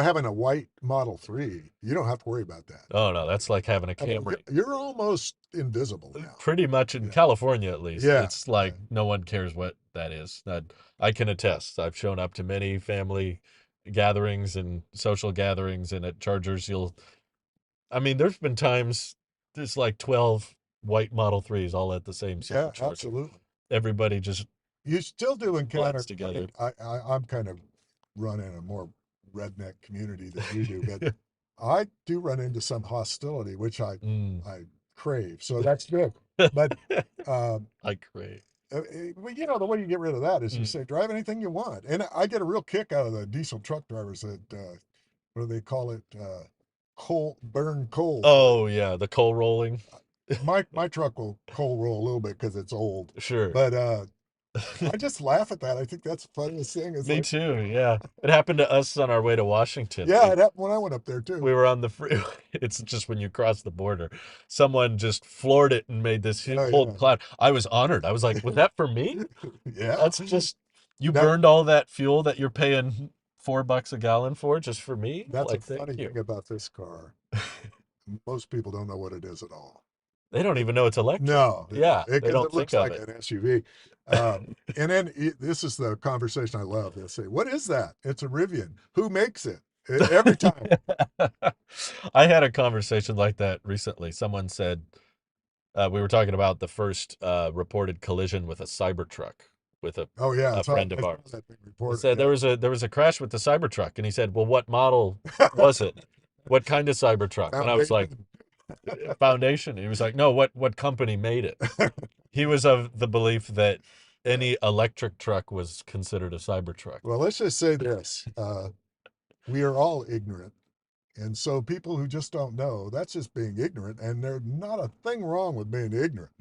having a white Model 3, you don't have to worry about that. Oh no, that's like having a I mean, Camry. you're almost invisible now. Pretty much in Yeah, California, at least. yeah, It's yeah, like no one cares what that is. I can attest. I've shown up to many family gatherings and social gatherings, and at Chargers, I mean, there's been times there's like 12 white Model 3s all at the same yeah. supercharger. Absolutely. Everybody just You still do blends encounter. together. I'm kind of run in a more redneck community than you do, but I do run into some hostility, which Mm. I crave. So that's good. But uh, I agree. well, the way you get rid of that is you Mm. say drive anything you want, and I get a real kick out of the diesel truck drivers that what do they call it? Coal burn coal. Oh, yeah, the coal rolling. My truck will coal roll a little bit because it's old, Sure. but I just laugh at that. I think that's the funniest thing. It's Me like, too. Yeah. It happened to us on our way to Washington. yeah, it happened when I went up there too. We were on the freeway. It's just when you cross the border, someone just floored it and made this Oh whole yeah, cloud. I was honored. I was like, was that for me? yeah. That's just, you Now burned all that fuel that you're paying $4 a gallon for just for me? that's a Like, thank funny you. thing about this car. Most people don't know what it is at all. They don't even know it's electric. No, Yeah, they because don't it think looks of like it. an SUV. And then this is the conversation I love. They'll say, "What is that?" It's a Rivian. Who makes it? Every time. I had a conversation like that recently. Someone said, we were talking about the first reported collision with a Cybertruck with Oh yeah, a friend I of saw ours. that thing He reported. said Yeah. there was a crash with the Cybertruck, and he said, "Well, what model was it? What kind of Cybertruck?" And I was like, Foundation. "Foundation." And he was like, "No, what company made it?" He was of the belief that Yeah. any electric truck was considered a Cybertruck. Well, let's just say this: we are all ignorant. And so people who just don't know, that's just being ignorant. And there's not a thing wrong with being ignorant.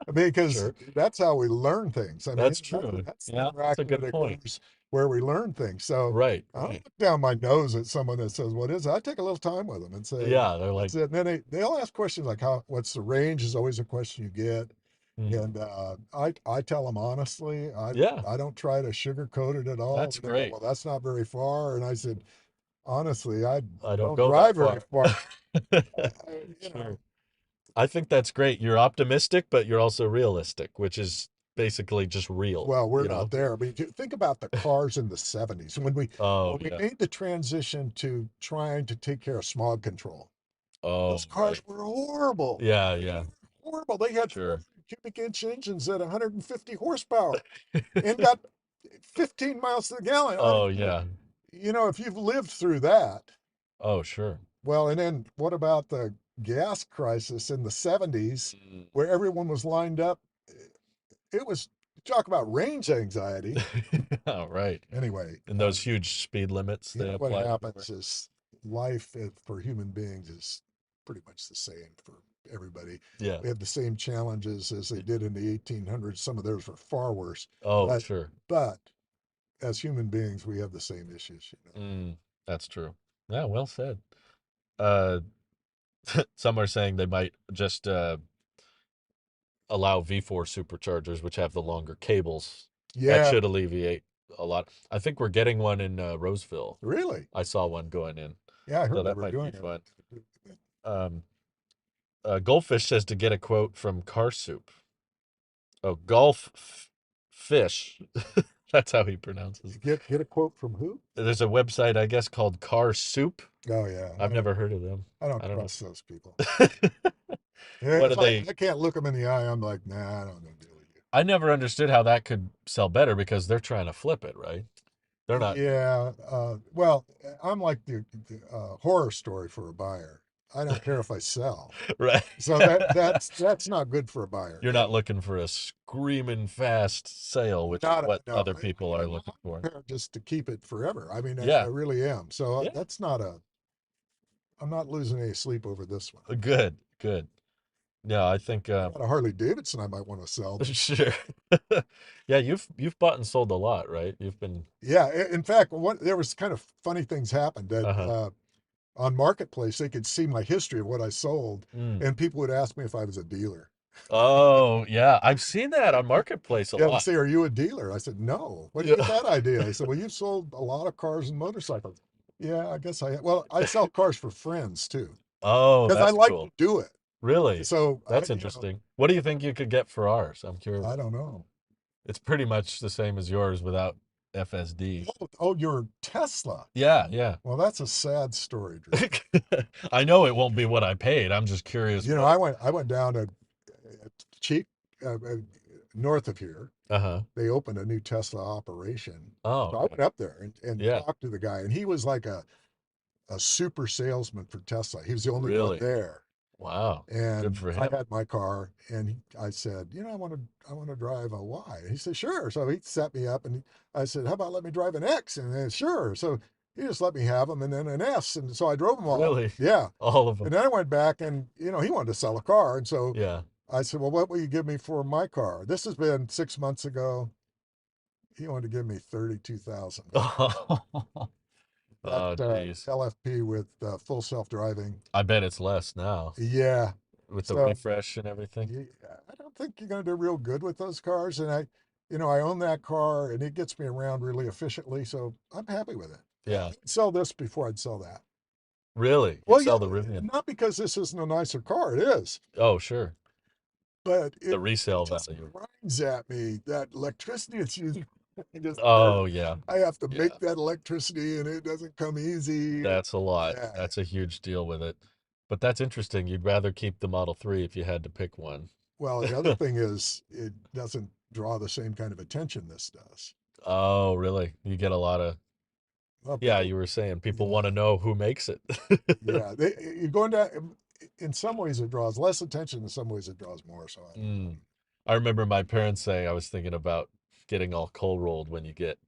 I mean, because Sure, that's how we learn things. I mean, that's true. that's the Yeah, that's a interaction that good point. occurs where we learn things. So Right, I don't right. look down my nose at someone that says, "What is it?" I take a little time with them and say, Yeah, they're like, "What's it?" And then they'll ask questions like, what's the range is always a question you get. mm, And I tell them honestly, yeah, I don't try to sugarcoat it at all. that's They go, great. "Well, that's not very far." And I said, honestly, I I don't don't go that drive very far. far. You Sure. know, I think that's great. You're optimistic, but you're also realistic, which is basically just real, well, we're you not know? there. I mean, think about the cars in the 70s Oh, when we yeah. made the transition to trying to take care of smog control. Oh, Those cars right. were horrible. Yeah, yeah, Horrible. They had sure. 400 cubic inch engines at 150 horsepower and got 15 miles to the gallon. Oh, yeah. If you've lived through that, Oh, sure. well, and then what about the gas crisis in the 70s Mm. where everyone was lined up? It was talk about range anxiety. Oh, right. Anyway, And those huge speed limits they what apply everywhere. happens is life for human beings is pretty much the same for everybody. Yeah. We have the same challenges as they did in the 1800s. Some of theirs were far worse, Oh, but sure. but as human beings, we have the same issues. Mm, that's true. Yeah, well said. Uh, some are saying they might just allow V4 superchargers, which have the longer cables. That Yeah, should alleviate a lot. I think we're getting one in Roseville. really. I saw one going in, Yeah, I so heard they that were might doing be it. fun. Um, Goldfish says to get a quote from Car Soup. Oh, Fish. That's how he pronounces it. Get a quote from who? There's a website, I guess, called Car Soup. Oh yeah, I've never heard of them. I don't I don't trust those people. know. Yeah, What are if I, they? I can't look them in the eye, I'm like, nah, I don't know deal with I never understood how that could sell better because they're trying to flip it, right? They're you. not, Yeah, well, I'm like the horror story for a buyer. I don't care if I sell. right? So that's not good for a buyer. You're not looking for a screaming fast sale, which is Not what no. other people are I'm looking for. prepared just to keep it forever. I mean, I Yeah, really am. So yeah. that's not a. I'm not losing any sleep over this one. Good, good. No, I think I got a Harley Davidson I might want to sell, but sure. Yeah, you've bought and sold a lot, right? You've been yeah. In fact, what there was kind of funny things happened that uh-huh. on Marketplace they could see my history of what I sold, Mm. and people would ask me if I was a dealer. Oh, yeah. I've seen that on Marketplace a Yeah, they lot. say, "Are you a dealer?" I said, "No." Where'd you Yeah. get that idea? They said, "Well, you've sold a lot of cars and motorcycles." Yeah, I guess I. Well, I sell cars for friends too Oh, because I that's like to cool. do it. Really? So That's interesting. What do you think you could get for ours? I'm curious. I don't know. It's pretty much the same as yours without FSD. Oh, your Tesla. Yeah, yeah. Well, that's a sad story, Drew. I know it won't be what I paid. I'm just curious You know, what. I went down to cheap north of here. Uh-huh. They opened a new Tesla operation. Oh, So I okay. went up there and Yeah, talked to the guy, and he was like a super salesman for Tesla. He was the only one really. there. Wow. Good And for I him. had my car, and I said, I want to drive a Y. He said, sure. So he set me up, and I said, how about let me drive an X? And then sure. So he just let me have them, and then an S, and so I drove them all. Really? Yeah. All of them. And then I went back, and he wanted to sell a car, and so Yeah. I said, well, what will you give me for my car? This has been 6 months ago. He wanted to give me $32,000. That Oh, geez. LFP with full self driving. I bet it's less now Yeah. with the So refresh and everything. yeah, I don't think you're going to do real good with those cars. And I own that car and it gets me around really efficiently. So I'm happy with it. Yeah. I'd sell this before I'd sell that. Really? You'd Well, yeah, sell the Rivian? not because this isn't a nicer car. It is, Oh, sure. but The it resale just value. grinds at me that electricity it's using. I just, Oh, yeah. I have to Yeah. make that electricity and it doesn't come easy. That's a lot. Yeah. That's a huge deal with it. But that's interesting. You'd rather keep the Model 3 if you had to pick one. Well, the other thing is it doesn't draw the same kind of attention this does. Oh, really? You get a lot of, Well, yeah, people, you were saying people want yeah, to know who makes it. yeah. You're going down. In some ways, it draws less attention. In some ways, it draws more. So I don't know. Mm. I remember my parents saying I was thinking about getting all coal rolled when you get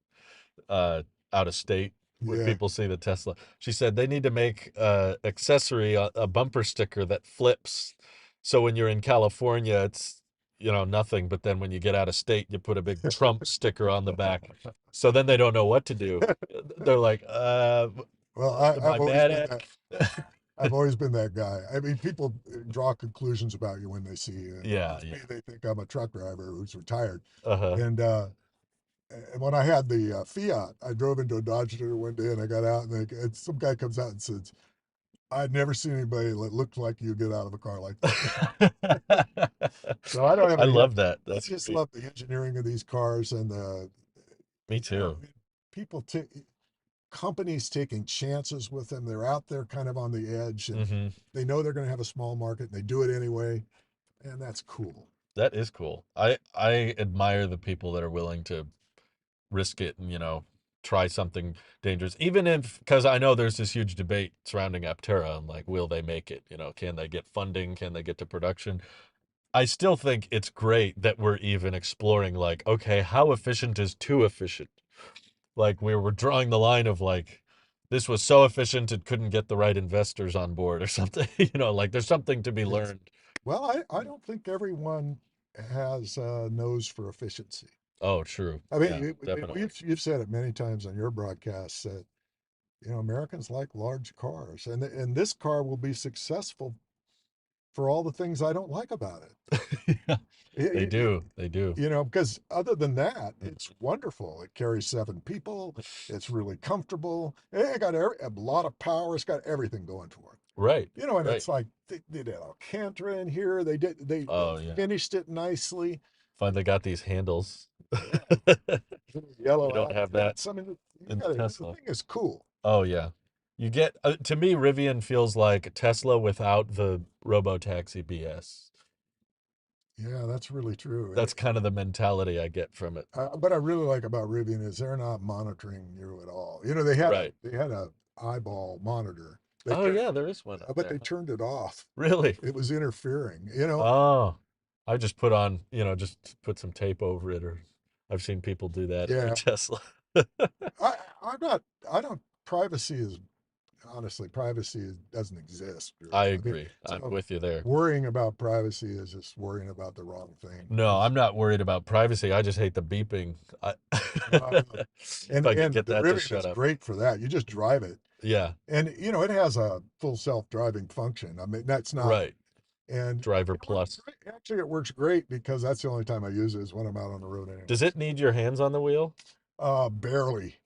uh out of state when Yeah. people see the Tesla. She said they need to make accessory a bumper sticker that flips. So when you're in California, it's nothing, but then when you get out of state, you put a big Trump sticker on the back. So then they don't know what to do. They're like, Well, am I've I always bad been at? that. I've always been that guy. I mean, people draw conclusions about you when they see you, and Yeah, with me, yeah. they think I'm a truck driver who's retired. Uh-huh. And when I had the Fiat, I drove into a Dodge dealer one day, and I got out, and some guy comes out and says, "I'd never seen anybody that looked like you get out of a car like that." So I don't have I any. love that. I That's just great. love the engineering of these cars and Me you know, too. people take companies taking chances with them. They're out there kind of on the edge, and Hmm. they know they're going to have a small market, and they do it anyway, and that's cool. That is cool. I admire the people that are willing to risk it and, try something dangerous. Even if, because I know there's this huge debate surrounding Aptera and like, will they make it? Can they get funding? Can they get to production? I still think it's great that we're even exploring like, okay, how efficient is too efficient? Like we were drawing the line of like, this was so efficient it couldn't get the right investors on board or something. Like there's something to be It's learned. well, I don't think everyone has a nose for efficiency. Oh, true. I mean, Yeah, definitely. you've said it many times on your broadcasts that Americans like large cars, and this car will be successful for all the things I don't like about it. Yeah, they Y- y- do. They do. because other than that, it's wonderful. It carries 7 people. It's really comfortable. It got a lot of power. It's got everything going for it. Right. And Right. it's like they did Alcantara in here. They Oh yeah. finished it nicely. Finally got these handles. Yeah, little You yellow don't have that outfits. I mean, in the the Tesla. thing is cool. Oh yeah. You get to me Rivian feels like Tesla without the Robo taxi BS. Yeah, that's really true. That's kind of the mentality I get from it. What I really like about Rivian is they're not monitoring you at all. Right. they had a eyeball monitor. They Oh turned, yeah, there is one up but there. they turned it off. Really? It was interfering. Oh. I just put on, just put some tape over it or I've seen people do that in their Yeah, Tesla. I'm not. I don't. Privacy is honestly doesn't exist. Really. I I mean, agree. I'm so with you there. worrying about privacy is just worrying about the wrong thing. No, I'm not worried about privacy. I just hate the beeping. I know. If I could And get the that to Rivian shut is up. great for that. You just drive it, Yeah, and it has a full self-driving function. I mean, that's not. right. And Driver it works Plus. great. Actually, it works great because that's the only time I use it is when I'm out on the road Does anyways. it need your hands on the wheel? Barely.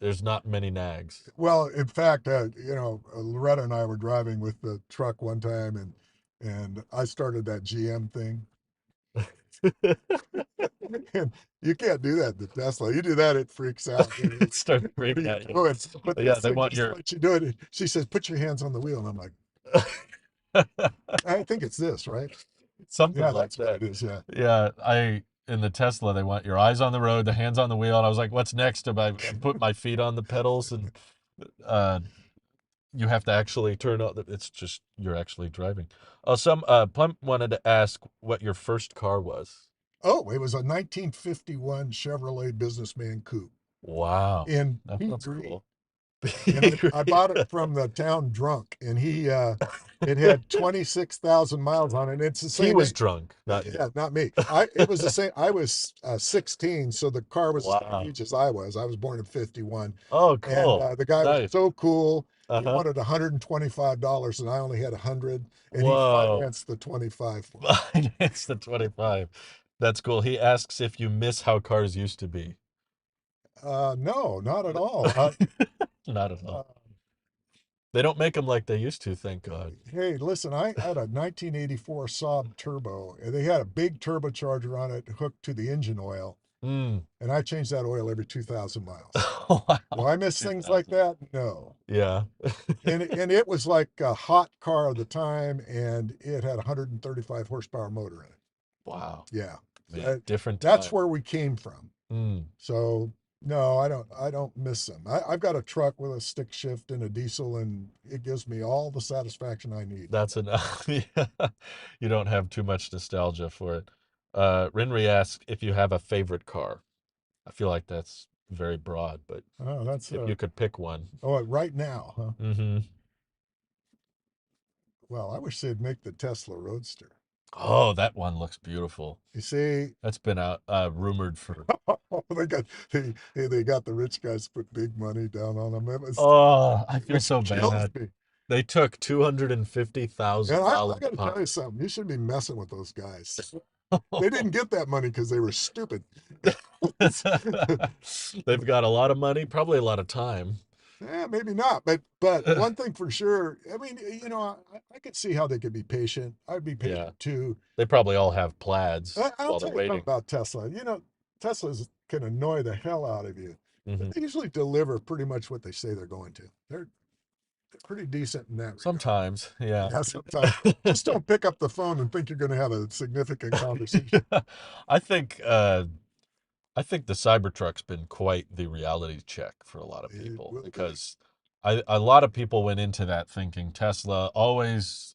There's not many nags. Well, in fact, Loretta and I were driving with the truck one time, and I started that GM thing, and you can't do that in the Tesla. You do that, it freaks out. It starts What are screaming you at you. doing? But Yeah, this they thing want just your. lets you do it. She says, "Put your hands on the wheel," and I'm like, "I think it's this, right?" Something Yeah, like that's what that. it is. Yeah. Yeah, in the Tesla, they want your eyes on the road, the hands on the wheel. And I was like, what's next? I put my feet on the pedals and uh, you have to actually turn on it's just you're actually driving. Oh, some Plum wanted to ask what your first car was. Oh, it was a 1951 Chevrolet Businessman Coupe Wow. in That pea sounds green. cool. And I bought it from the town drunk, and it had 26,000 miles on it. And it's the He same was age. drunk, not Yeah, you. not me. It was the same. I was 16, so the car was the same Wow. age as I was. I was born in 51. Oh, And cool. the guy was Nice. so cool. He Uh-huh. wanted $125, and I only had 100, and he Whoa. financed the 25 for me. It's the 25. That's cool. He asks if you miss how cars used to be. No, not at all. Not at Uh, all. They don't make them like they used to, thank God. Hey, listen, I had a 1984 Saab Turbo, and they had a big turbocharger on it hooked to the engine oil, Mm. and I changed that oil every 2,000 miles. Do Wow. I miss things like 2000. that? No. Yeah. And it was like a hot car of the time, and it had a 135 horsepower motor in it. Wow. Yeah, Man, that, different that's time. where we came from. Mm. So no, I don't miss them. I've got a truck with a stick shift and a diesel, and it gives me all the satisfaction I need. That's enough. Yeah. You don't have too much nostalgia for it. Rinri asks if you have a favorite car. I feel like that's very broad, but Oh, that's if you could pick one. right now, huh? Hmm. Well, I wish they'd make the Tesla Roadster. Oh, that one looks beautiful. You see, That's been out rumored for. they got the rich guys to put big money down on them. Oh, I feel Which so kills bad. me. They took two hundred and fifty And thousand I dollars got to tell you fine. something. You shouldn't be messing with those guys. They didn't get that money because they were stupid. They've got a lot of money, probably a lot of time. Maybe not, but one thing for sure. I mean, I could see how they could be patient. I'd be Yeah, patient too. they probably all have plaids I'll while they're tell you something waiting. about Tesla. Teslas can annoy the hell out of you, but Hmm. they usually deliver pretty much what they say they're going to. They're pretty decent in that regard. Sometimes, yeah. Yeah, sometimes just don't pick up the phone and think you're going to have a significant conversation. Yeah. I think uh I think the Cybertruck's been quite the reality check for a lot of It people will be. because a lot of people went into that thinking Tesla always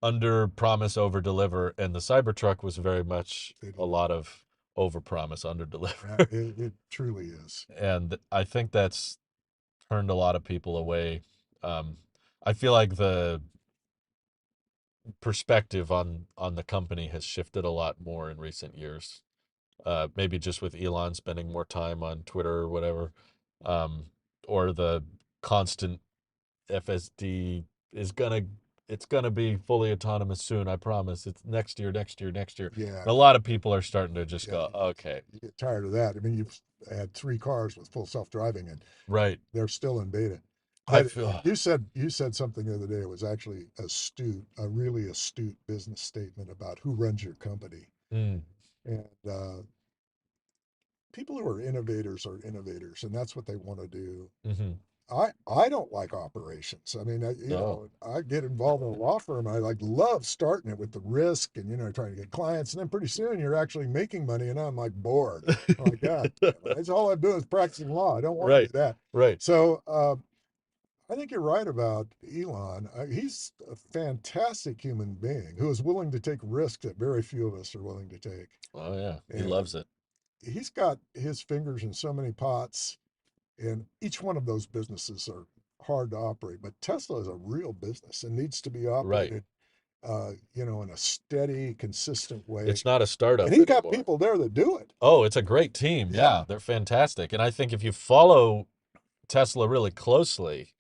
under promise over deliver and the Cybertruck was very much They a deliver. lot of over promise under Yeah, deliver. it truly is. And I think that's turned a lot of people away. Um, I feel like the perspective on the company has shifted a lot more in recent years. Maybe just with Elon spending more time on Twitter or whatever, um, or the constant FSD is gonna it's gonna be fully autonomous soon. I promise. It's next year, next year, next year. Yeah, And a lot of people are starting to just yeah. go, okay, You get tired of that. I mean, you've had three cars with full self-driving, and right. they're still in beta. I But feel. you said something the other day. It was actually astute, a really astute business statement about who runs your company. Mm, And people who are innovators are innovators, and that's what they want to do. hmm. I don't like operations. I mean, No. I get involved in a law firm. I like love starting it with the risk and trying to get clients, and then pretty soon you're actually making money, and I'm like bored. I'm like, God damn it! That's all I'm doing is practicing law. I don't want to Right. do that. Right. So I think you're right about Elon. He's a fantastic human being who is willing to take risks that very few of us are willing to take, Oh yeah, he and loves it. he's got his fingers in so many pots, and each one of those businesses are hard to operate. But Tesla is a real business and needs to be Right. operated, in a steady, consistent way. It's not a And startup he's got anymore. people there that do it. Oh, it's a great team. Yeah. Yeah, they're fantastic. And I think if you follow Tesla really closely,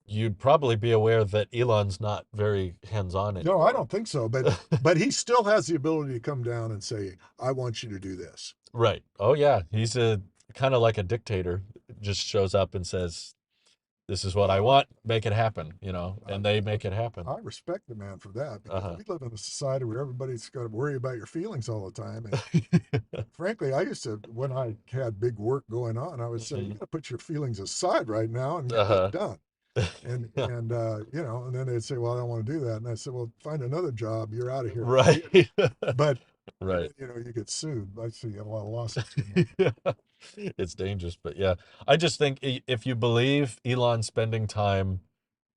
you'd probably be aware that Elon's not very hands-on No, I anymore. don't think so. But he still has the ability to come down and say, "I want you to do this." Right. Oh yeah, he's a kind of like a dictator. Just shows up and says, "This is what I Well, want. Make it happen," you know, I, and they make it happen. I respect the man for that because Uh-huh. we live in a society where everybody's got to worry about your feelings all the time. And frankly, I used to, when I had big work going on, I would say, "You Mhm. got to put your feelings aside right now and get this Uh-huh. done." And then they'd say, "Well, I don't want to do that." And I said, "Well, find another job. You're out of here Right. immediately." But and Right. then you get sued. I see a lot of lawsuits going on. It's dangerous, but yeah. I just think if you believe Elon spending time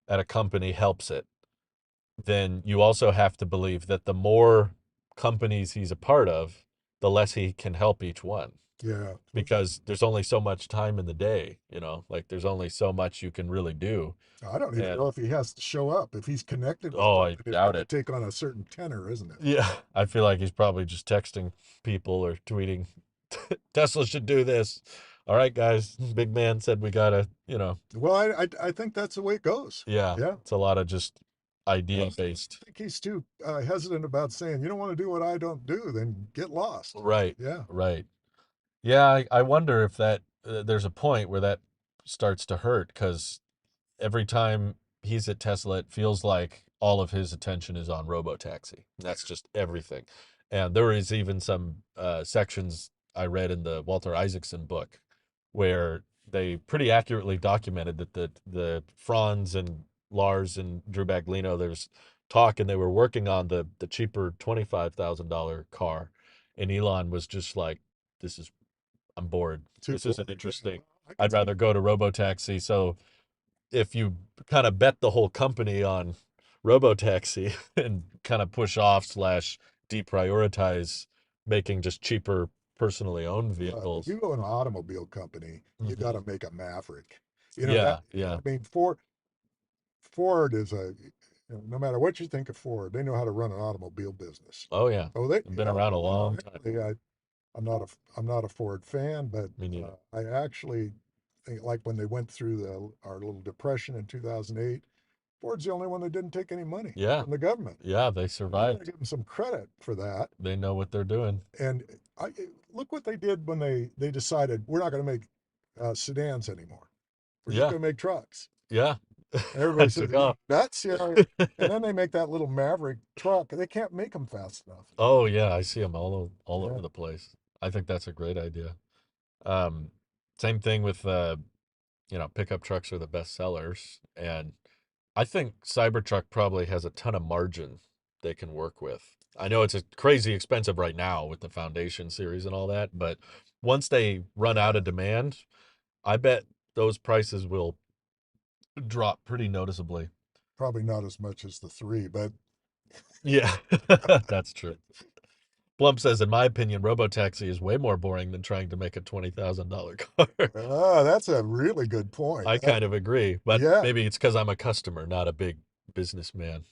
at a company helps it, then you also have to believe that the more companies he's a part of, the less he can help each one. Yeah, for sure. Because there's only so much time in the day, like there's only so much you can really do. I don't even And know if he has to show up. If he's connected with oh, I something, it's doubt got to it. take on a certain tenor, isn't it? Yeah, I feel like he's probably just texting people or tweeting, Tesla should do this. All right, guys, big man said we gotta. Well, I think that's the way it goes. Yeah, Yeah. it's a lot of just I idea based. think he's too hesitant about saying, "You don't want to do what I don't do, then get lost." Right, Yeah. right. Yeah, I wonder if there's a point where that starts to hurt because every time he's at Tesla, it feels like all of his attention is on Robotaxi. That's just everything. And there is even some sections I read in the Walter Isaacson book where they pretty accurately documented that the Franz and Lars and Drew Baglino, there's talk and they were working on the cheaper $25,000 car, and Elon was just like, "This is I'm bored. Too This isn't bored. Yeah. interesting. Well, I could I'd see rather go to Robotaxi." So if you kind of bet the whole company on Robotaxi and kind of push off slash deprioritize making just cheaper personally owned if vehicles. you go in an automobile company, you got Hmm. to make a Maverick. Yeah, I yeah. mean, Ford is no matter what you think of Ford, they know how to run an automobile business. Oh yeah. Oh, they, Been around a long time. actually, I'm not a Ford fan, but Me neither. I actually think like when they went through our little depression in 2008, Ford's the only one that didn't take any money Yeah, from the government. yeah, they You got to survived. give them some credit for that. They know what they're doing. And look what they did when they decided we're not going to make sedans anymore. We're just Yeah, going to make trucks. yeah. And everybody That says, took "Are you off. nuts?" And then they make that little Maverick truck. They can't make them fast enough. Oh yeah, I see them all Yeah, over the place. I think that's a great idea. Um, Same thing with pickup trucks are the best sellers, and I think Cybertruck probably has a ton of margin they can work with. I know it's a crazy expensive right now with the Foundation series and all that, but once they run out yeah. of demand, I bet those prices will drop pretty noticeably. Probably not as much as the three, but Yeah, that's true. Plump says, in my opinion, Robotaxi is way more boring than trying to make a $20,000 car. that's a really good point. I kind of agree, but Yeah, maybe it's because I'm a customer, not a big businessman.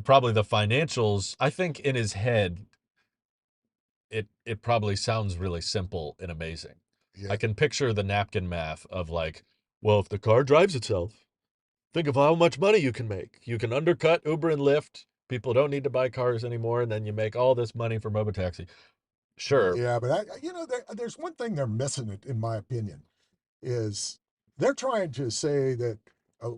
Probably the financials, I think in his head, it probably sounds really simple and amazing. I yeah, can picture the napkin math of like, well, if the car drives itself, think of how much money you can make. You can undercut Uber and Lyft. People don't need to buy cars anymore, and then you make all this money from Robotaxi. Sure. yeah. But there's one thing they're missing, in my opinion, is they're trying to say that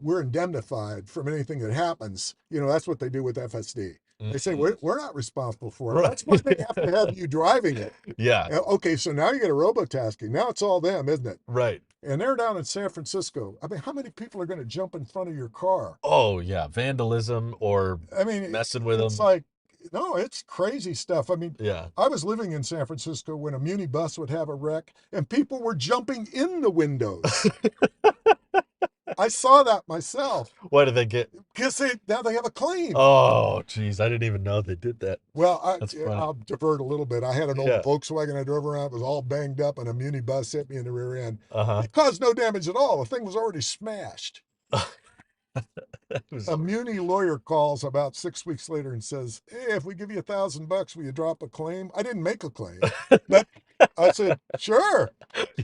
we're indemnified from anything that happens. That's what they do with FSD. They say Mhm. we're not responsible for it. Right. That's why they have to have you driving it. Yeah. Okay, so now you get a robotasking. Now it's all them, isn't it? Right. And they're down in San Francisco. I mean, how many people are going to jump in front of your car? Oh yeah, vandalism or I mean, messing with it's them. like, no, it's crazy stuff. I mean, Yeah. I was living in San Francisco when a muni bus would have a wreck and people were jumping in the windows. I saw that myself Why do they get? because now they have a claim. Oh, geez, I didn't even know they did that. Well, That's funny. I'll divert a little bit. I had an old Yeah. Volkswagen I drove around. It was all banged up, and a muni bus hit me in the rear end. Uh-huh. It caused no damage at all. The thing was already smashed. That was A muni lawyer calls about 6 weeks later and says, "Hey, if we give you $1,000, will you drop a claim?" I didn't make a claim, but I said, "Sure."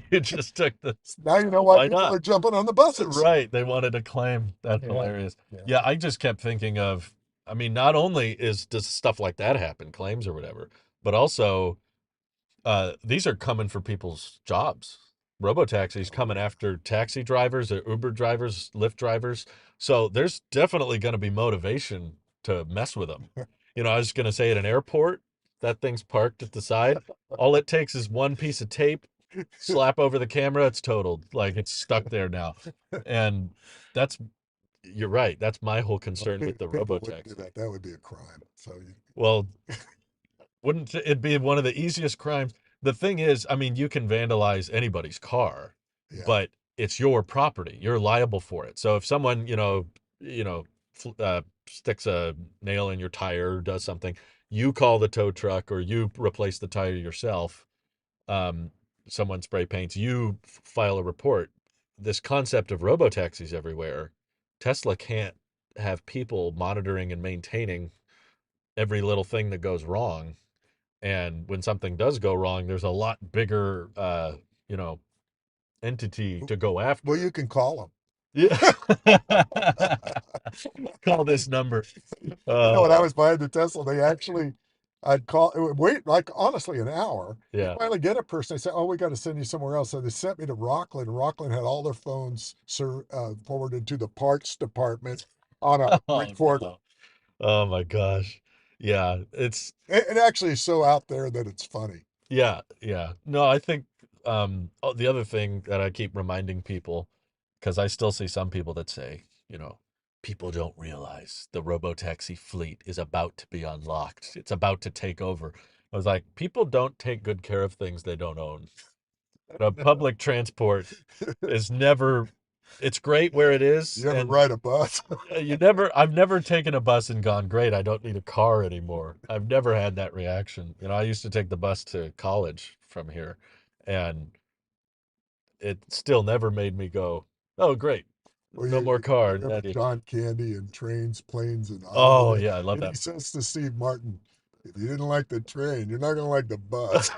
you just took the Now you know why why people not? are jumping on the buses. Right. They wanted to claim. That's Yeah, hilarious. yeah, Yeah, I just kept thinking of, I mean, not only does stuff like that happen, claims or whatever, but also these are coming for people's jobs. Robotaxis oh coming yeah. after taxi drivers or Uber drivers, Lyft drivers. So there's definitely going to be motivation to mess with them. I was going to say at an airport, that thing's parked at the side. All it takes is one piece of tape, slap over the camera, it's totaled. Like it's stuck there now. And that's, you're right. That's my whole Well, concern with the people wouldn't do robotaxi. that. That would be a crime. So Well, wouldn't it be one of the easiest crimes? The thing is, I mean, you can vandalize anybody's car, yeah. but it's your property. You're liable for it. So if someone, sticks a nail in your tire, does something, you call the tow truck or you replace the tire yourself. Um, Someone spray paints, you file a report. This concept of robotaxis everywhere, Tesla can't have people monitoring and maintaining every little thing that goes wrong, and when something does go wrong, there's a lot bigger, you know, entity to go Well, after. you can call Yeah. them. Call this number. When I Uh, was buying the Tesla, they actually, I'd call, it would wait like honestly an hour. You yeah. finally get a person. They say, "Oh, we got to send you somewhere else." So they sent me to Rockland. Rockland had all their phones forwarded to the parts department on a Oh recorder. no. Oh my gosh. Yeah. It actually is so out there that it's funny. Yeah. Yeah. No, I think the other thing that I keep reminding people, because I still see some people that say, people don't realize the robotaxi fleet is about to be unlocked. It's about to take over. I was like, people don't take good care of things they don't own. The public transport is never, it's great where it is. You ever And ride a bus? I've never taken a bus and gone, great, I don't need a car anymore. I've never had that reaction. I used to take the bus to college from here, and it still never made me go, oh, great, Well, no more you car. remember John Candy and Trains, Planes, and Oh, Automotive? yeah, I love And he that. says to Steve Martin, "If you didn't like the train, you're not going to like the bus."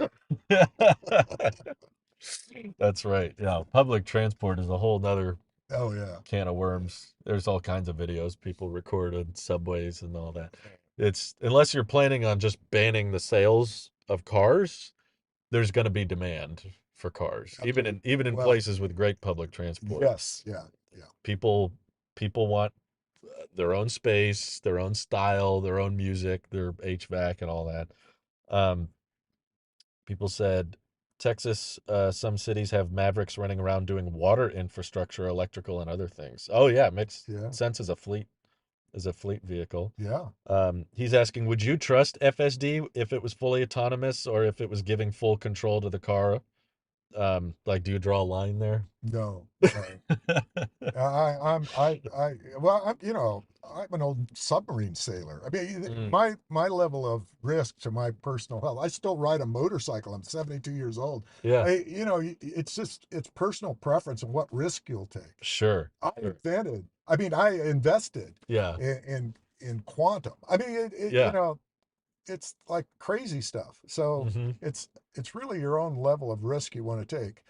That's right. Yeah, public transport is a whole nother Oh, yeah. can of worms. There's all kinds of videos people record on subways and all that. It's unless you're planning on just banning the sales of cars, there's going to be demand for cars, even Absolutely. in Well, places with great public transport. yes. Yeah. Yeah. People people want their own space, their own style, their own music, their HVAC and all that. Um, People said Texas, some cities have Mavericks running around doing water infrastructure, electrical, and other things. Oh yeah, it makes Yeah. sense as a fleet vehicle. Yeah. He's asking, would you trust FSD if it was fully autonomous or if it was giving full control to the car? Like, do you draw a line there? No, no. Well, I'm an old submarine sailor. I mean, Mm, my level of risk to my personal health. I still ride a motorcycle. I'm 72 years old. yeah, It's personal preference and what risk you'll take. sure, sure. I invested Yeah, in quantum. I mean, yeah. it's like crazy stuff. So Hmm. it's really your own level of risk you want to take.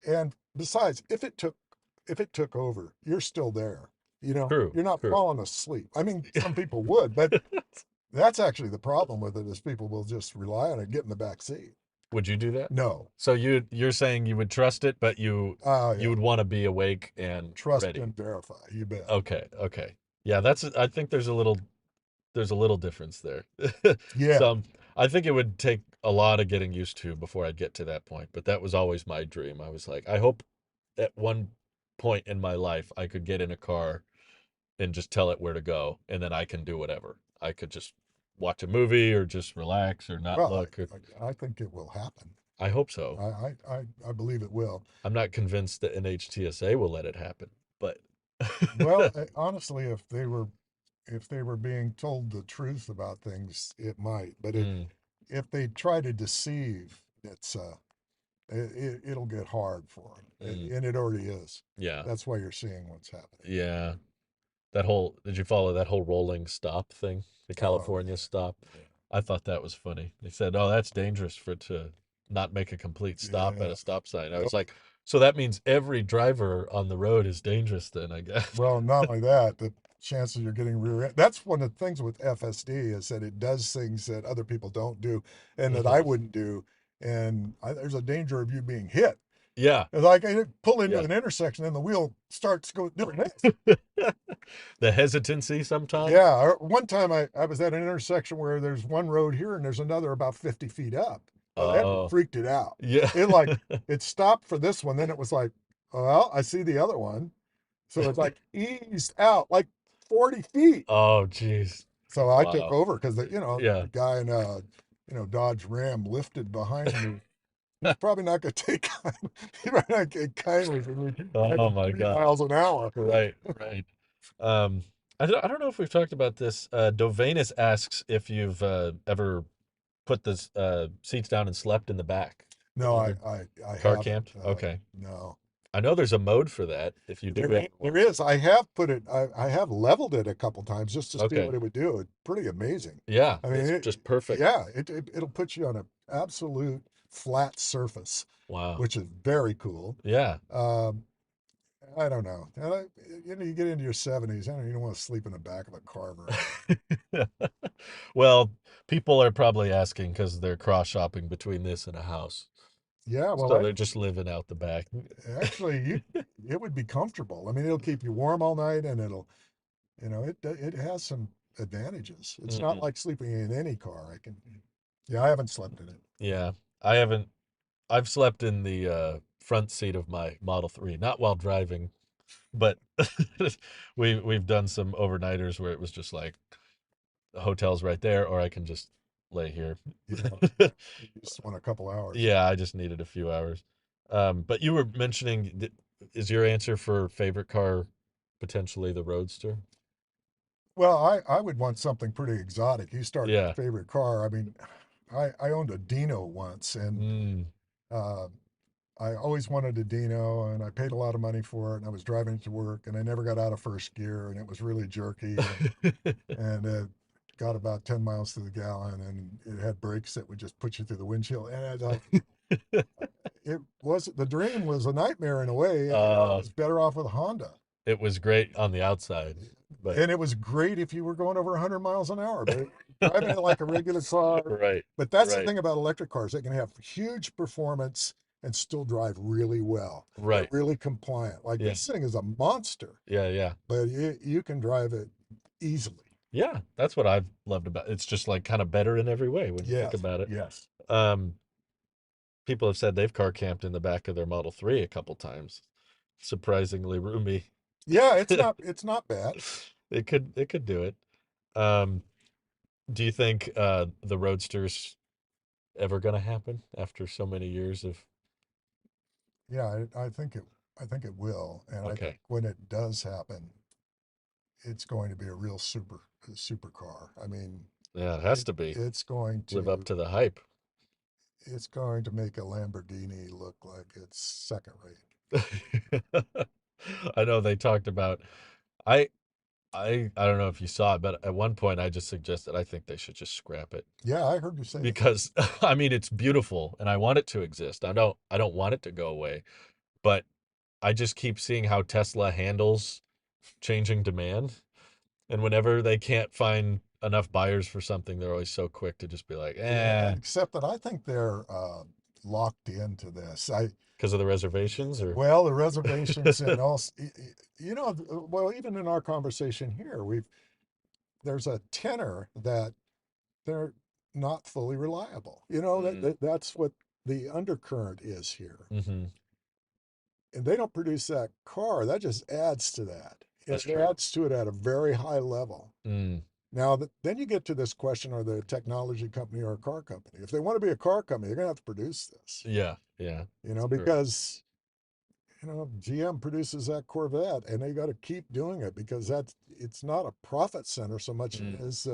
And besides, if it took over, you're still there. True, You're not true. falling asleep. I mean, some people would, but that's actually the problem with it is people will just rely on it, get in the back seat. Would you do that? No. So you're saying you would trust it, but Oh you yeah. would want to be awake and Trust ready. and verify. You bet. Okay, okay. Yeah, that's I think there's a little difference there. Yeah. Some I think it would take a lot of getting used to before I'd get to that point, but that was always my dream. I was like, I hope at one point in my life I could get in a car and just tell it where to go, and then I can do whatever. I could just watch a movie or just relax or not Well, look. Or, I think it will happen. I hope so. I believe it will. I'm not convinced that NHTSA will let it happen, but Well, honestly, if they were being told the truth about things, it might. But mm, if they try to deceive, it'll get hard for them, mm, and it already is. yeah, That's why you're seeing what's happening. yeah. That whole did you follow that whole rolling stop thing? The Oh California stop? yeah, I thought that was funny. They said, "Oh, that's dangerous for to not make a complete stop at yeah. a stop sign." I was Nope. like, "So that means every driver on the road is dangerous then, I guess." Well, not only that, the chances you're getting rear end. That's one of the things with FSD is that it does things that other people don't do, and that I Mhm. wouldn't do. And there's a danger of you being hit. Yeah. It's like I pull into Yeah. an intersection and the wheel starts going doing this. The hesitancy sometimes. Yeah, one time I was at an intersection where there's one road here and there's another about 50 feet up. Oh, that Oh, freaked it out. yeah. It like it stopped for this one, then it was like, well, I see the other one. So it's like eased out like 40 feet. Oh, jeez. So I took Wow. over because Yeah. the guy in Dodge Ram lifted behind me. He's probably not going to take he might not get kindly for me at Oh my 30 God. miles an hour. Right, right. Um, I don't know if we've talked about this. Dovanus asks if you've ever put the seats down and slept in the back. Have No, you ever I car haven't. camped? Okay. No. I know there's a mode for that if you do ever There want to. is. I have put it. I have leveled it a couple times just to see what Okay. it would do. It's pretty amazing. Yeah, I mean, it's just perfect. yeah, it'll put you on an absolute flat surface, Wow. which is very cool. Yeah. Um, I don't know. You get into your 70s. I don't even want to sleep in the back of a car very often. Well, people are probably asking because they're cross shopping between this and a house. Yeah, well, So they're just living out the back. actually, it would be comfortable. I mean, it'll keep you warm all night, and it has some advantages. It's not Mhm. like sleeping in any car. Yeah, I haven't slept in it. Yeah. I haven't I've slept in the front seat of my Model 3, not while driving, but we've done some overnighters where it was just like the hotel's right there, or I can just lay here. Yeah, you just want a couple hours. Yeah, I just needed a few hours. But you were mentioning, is your answer for favorite car potentially the Roadster? Well, I would want something pretty exotic. You start Yeah. favorite car. I mean, I owned a Dino once, and Mm. uh, I always wanted a Dino, and I paid a lot of money for it, and I was driving it to work, and I never got out of first gear, and it was really jerky, and it got about 10 miles to the gallon, and it had brakes that would just put you through the windshield. And I thought the dream was a nightmare in a way. I uh, was better off with a Honda. it was great on the outside, but And it was great if you were going over 100 miles an hour, but driving it like a regular car. right, But that's the right, thing about electric cars. They can have huge performance and still drive really well. They're right. really compliant. Like Yeah, this thing is a monster, yeah, yeah. but you can drive it easily. Yeah, that's what I've loved about it. It's just like kind of better in every way when you think Yes, about it. yes. Um, People have said they've car camped in the back of their Model 3 a couple times. Surprisingly roomy. Yeah, it's not bad. It could do it. Um, do you think the Roadster's ever gonna happen after so many years of Yeah, I think it will. And I think okay. when it does happen, it's going to be a real super car. I mean, Yeah, it has it to be. it's going Live up to to the hype. it's going to make a Lamborghini look like it's second rate. I know they talked about I I don't know if you saw it, but at one point I just suggested I think they should just scrap it Yeah, I heard you say that. because I mean it's beautiful and I want it to exist. I don't want it to go away, but I just keep seeing how Tesla handles changing demand. And whenever they can't find enough buyers for something, they're always so quick to just be like, Yeah, eh. except that I think they're locked into this. I Because of the reservations, or Well, the reservations and also, well, even in our conversation here, we've there's a tenor that they're not fully reliable. mm, That's what the undercurrent is here. mm-hmm, And they don't produce that car. That just adds to that. that's It true. adds to it at a very high level. Mm, Now, then you get to this question: are they a technology company or a car company? If they want to be a car company, they're going to have to produce this. yeah, yeah, it's true. Because GM produces that Corvette, and they got to keep doing it because it's not a profit center so much Mm, as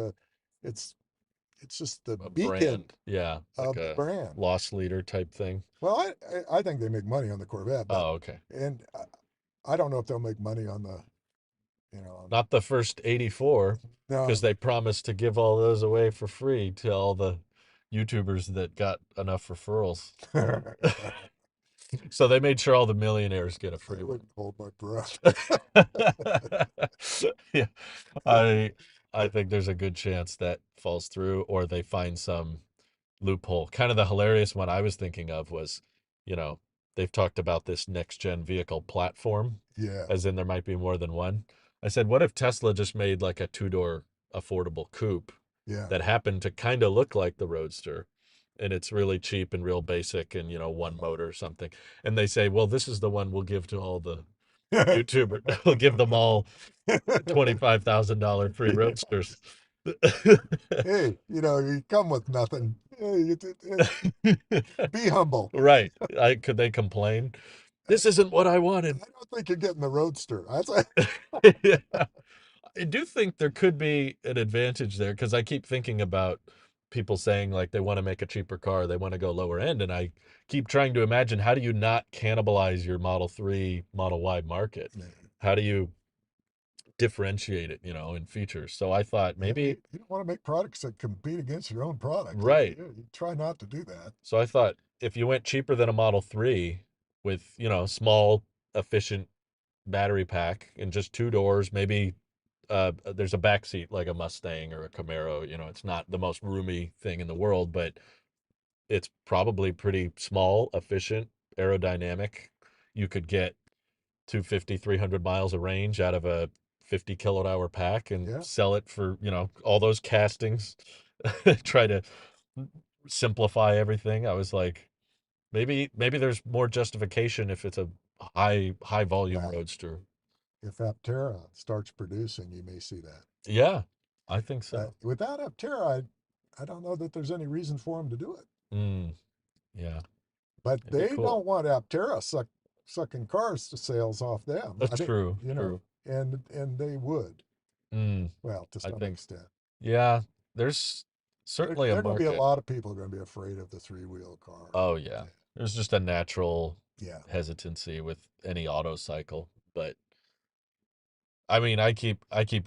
it's it's just the a beacon brand, yeah, like of the a brand. loss leader type thing. Well, I think they make money on the Corvette, but Oh, okay. and I don't know if they'll make money on the Not the first 84, because no. they promised to give all those away for free to all the YouTubers that got enough referrals. I So they made sure all the millionaires get a free one. wouldn't hold my breath. Yeah, I I think there's a good chance that falls through, or they find some loophole. Kind of the hilarious one I was thinking of was, you know, they've talked about this next gen vehicle platform, Yeah, as in there might be more than one. I said, what if Tesla just made like a two-door affordable coupe yeah. that happened to kind of look like the Roadster, and it's really cheap and real basic and, one motor or something. And they say, well, this is the one we'll give to all the YouTubers. We'll give them all $25,000 free Roadsters. Hey, you come with nothing. Hey, be humble. Right. Could they complain? This isn't what I wanted. I don't think you're getting the Roadster. Yeah. I do think there could be an advantage there, because I keep thinking about people saying like they want to make a cheaper car, they want to go lower end, and I keep trying to imagine, how do you not cannibalize your Model 3, Model Y market? How do you differentiate it, in features? So I thought Yeah, maybe, you don't want to make products that compete against your own product. right. You try not to do that. So I thought if you went cheaper than a Model 3 with, small, efficient battery pack and just two doors, maybe there's a back seat like a Mustang or a Camaro. It's not the most roomy thing in the world, but it's probably pretty small, efficient, aerodynamic. You could get 250, 300 miles of range out of a 50 kilowatt hour pack and Yeah. sell it for, all those castings. Try to simplify everything. I was like, maybe there's more justification if it's a high volume Well, roadster. if Aptera starts producing, you may see that. Yeah, I think so. Without Aptera, I don't know that there's any reason for them to do it. Mm, yeah, But it'd be they cool. don't want Aptera sucking cars to sales off them. I mean, True, true. and they would. Mm, Well, to I some think, extent. yeah, there's certainly a There are going to be a market. lot of people going to be afraid of the three-wheel car. Oh yeah, there's just a natural Yeah. hesitancy with any auto cycle. But I mean, I keep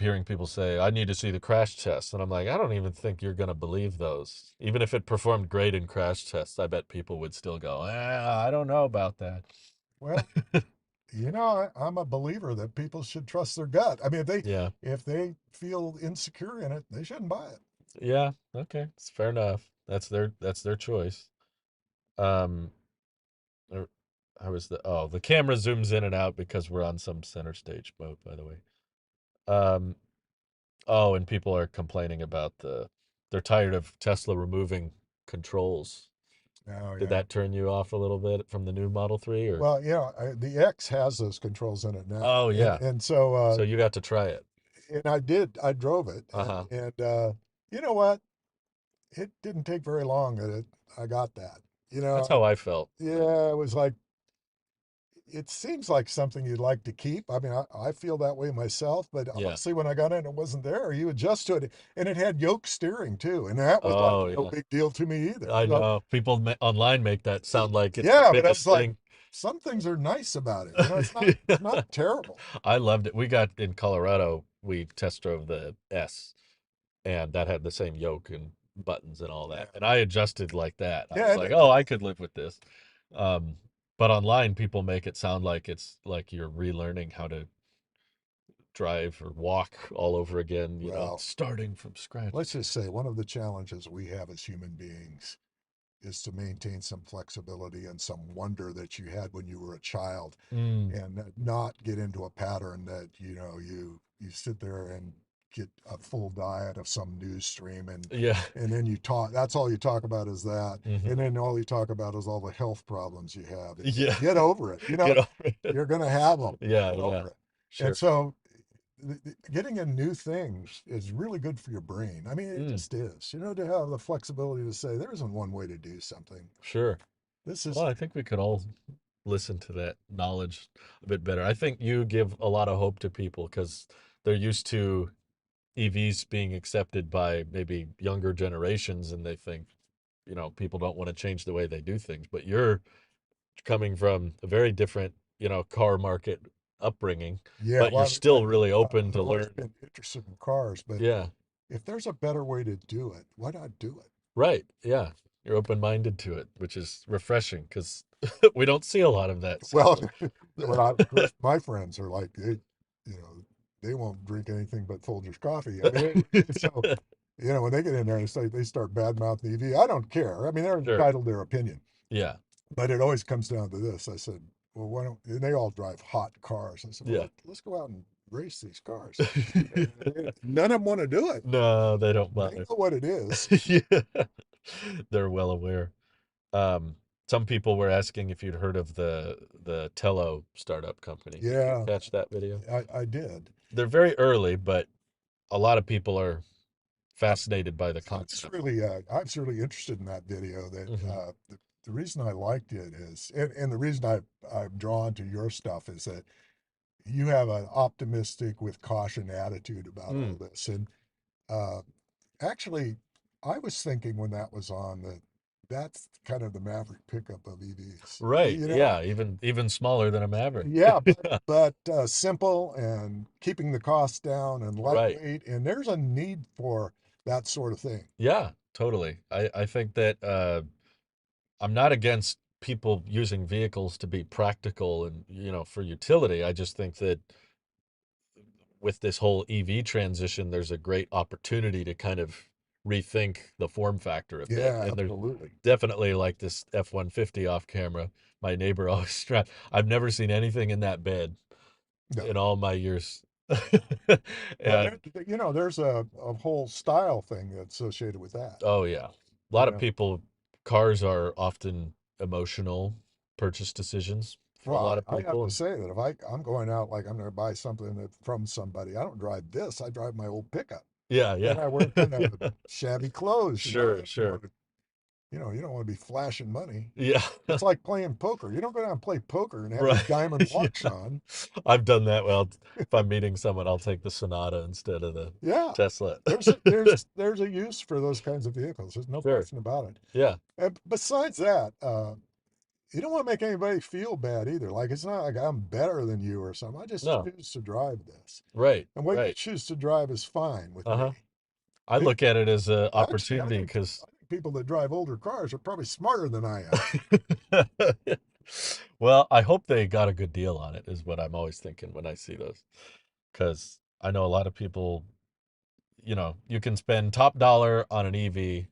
hearing people say I need to see the crash test, and I'm like, I don't even think you're gonna believe those. Even if it performed great in crash tests, I bet people would still go, I don't know about that. Well, I'm a believer that people should trust their gut. I mean, Yeah, if they feel insecure in it, they shouldn't buy it. yeah, okay, it's fair enough. That's their choice. Um, er, I was the camera zooms in and out because we're on some center stage mode, by the way. Um, oh, and people are complaining about they're tired of Tesla removing controls. Oh Did yeah. that turn you off a little bit from the new Model 3, or? Well, the X has those controls in it now, Oh and yeah. and so So you got to try it. I drove it, Uh-huh. and you know what? It didn't take very long that I got that. You That's know, how I felt. yeah, it was like it seems like something you'd like to keep. I mean, I feel that way myself, but Yeah. honestly, when I got in, it wasn't there. You adjust to it, and it had yoke steering too, and that was like Oh no yeah. big deal to me either. I So, know. People online make that sound like it's the yeah, but I was biggest like, thing. some things are nice about it. It's not Yeah. terrible. I loved it. We got in Colorado, we test drove the S, and that had the same yoke and buttons and all Yeah, that. And I adjusted like that. I yeah, was like, "Oh, I could live with this." Um, but online people make it sound like it's like you're relearning how to drive or walk all over again, well, starting from scratch. let's just say one of the challenges we have as human beings is to maintain some flexibility and some wonder that you had when you were a child, Mm. and not get into a pattern that you sit there and get a full diet of some news stream, Yeah. and then you talk, that's all you talk about is that, Hmm. and then all you talk about is all the health problems you have. Yeah. Get over it, Get over it. you're going to have them. Yeah, Get yeah. over it. And Sure. so getting in new things is really good for your brain. I mean, it Mm. just is, to have the flexibility to say there isn't one way to do something. Sure. This is, Well, I think we could all listen to that knowledge a bit better. I think you give a lot of hope to people because they're used to EVs being accepted by maybe younger generations and they think, people don't want to change the way they do things. But you're coming from a very different, car market upbringing, yeah, but you're well, still really open I've to always learn. been interested in cars, but Yeah. if there's a better way to do it, why not do it? Right. Yeah. You're open-minded to it, which is refreshing because we don't see a lot of that. Well, So, of course, my friends are like, you know, they won't drink anything but Folgers coffee. I mean, so, when they get in there and they start bad mouthing EV, I don't care. I mean, they're sure. entitled to their opinion, Yeah. but it always comes down to this. I said, well, why don't, and they all drive hot cars. I said, well, Yeah. let's go out and race these cars. And none of them want to do it. No, they don't They bother. know what it is. Yeah. They're well aware. Um, some people were asking if you'd heard of the Tello startup company. Did you Yeah, catch that video? I did. They're very early, but a lot of people are fascinated by the concept. I was really interested in that video. That Hmm. the reason I liked it is, and the reason I'm drawn to your stuff is that you have an optimistic with caution attitude about all Mm, this. And uh, actually, I was thinking when that was on that that's kind of the Maverick pickup of EVs. right. Yeah. Even smaller than a Maverick. Yeah, but simple and keeping the costs down and Right. lightweight, and there's a need for that sort of thing. Yeah, totally. I think that I'm not against people using vehicles to be practical and, for utility. I just think that with this whole EV transition, there's a great opportunity to kind of rethink the form factor a bit. Yeah, And there's absolutely. definitely like this F-150 off camera. My neighbor always drives. I've never seen anything in that bed No. in all my years. Well, And there's a whole style thing that's associated with that. oh yeah, a You lot of know, people, cars are often emotional purchase decisions for a lot well, of I have people. to And say that if I'm going out, like I'm going to buy something from somebody, I don't drive this. I drive my old pickup, yeah, and yeah. I wear kind of shabby clothes. Sure, You don't sure. want to, you don't want to be flashing money. Yeah. It's like playing poker. You don't go down and play poker and have your Right. diamond Yeah. watch on. I've done that. Well, if I'm meeting someone, I'll take the Sonata instead of the Yeah, Tesla. there's a use for those kinds of vehicles. There's no Sure. question about it. Yeah. And besides that, you don't want to make anybody feel bad either. Like it's not like I'm better than you or something. I just No. choose to drive this, Right. and what you Right. choose to drive is fine with Uh-huh. me. I Pe- look at it as an Actually, opportunity because I think people that drive older cars are probably smarter than I am. well, I hope they got a good deal on it, is what I'm always thinking when I see those. Because I know a lot of people, you can spend top dollar on an EV,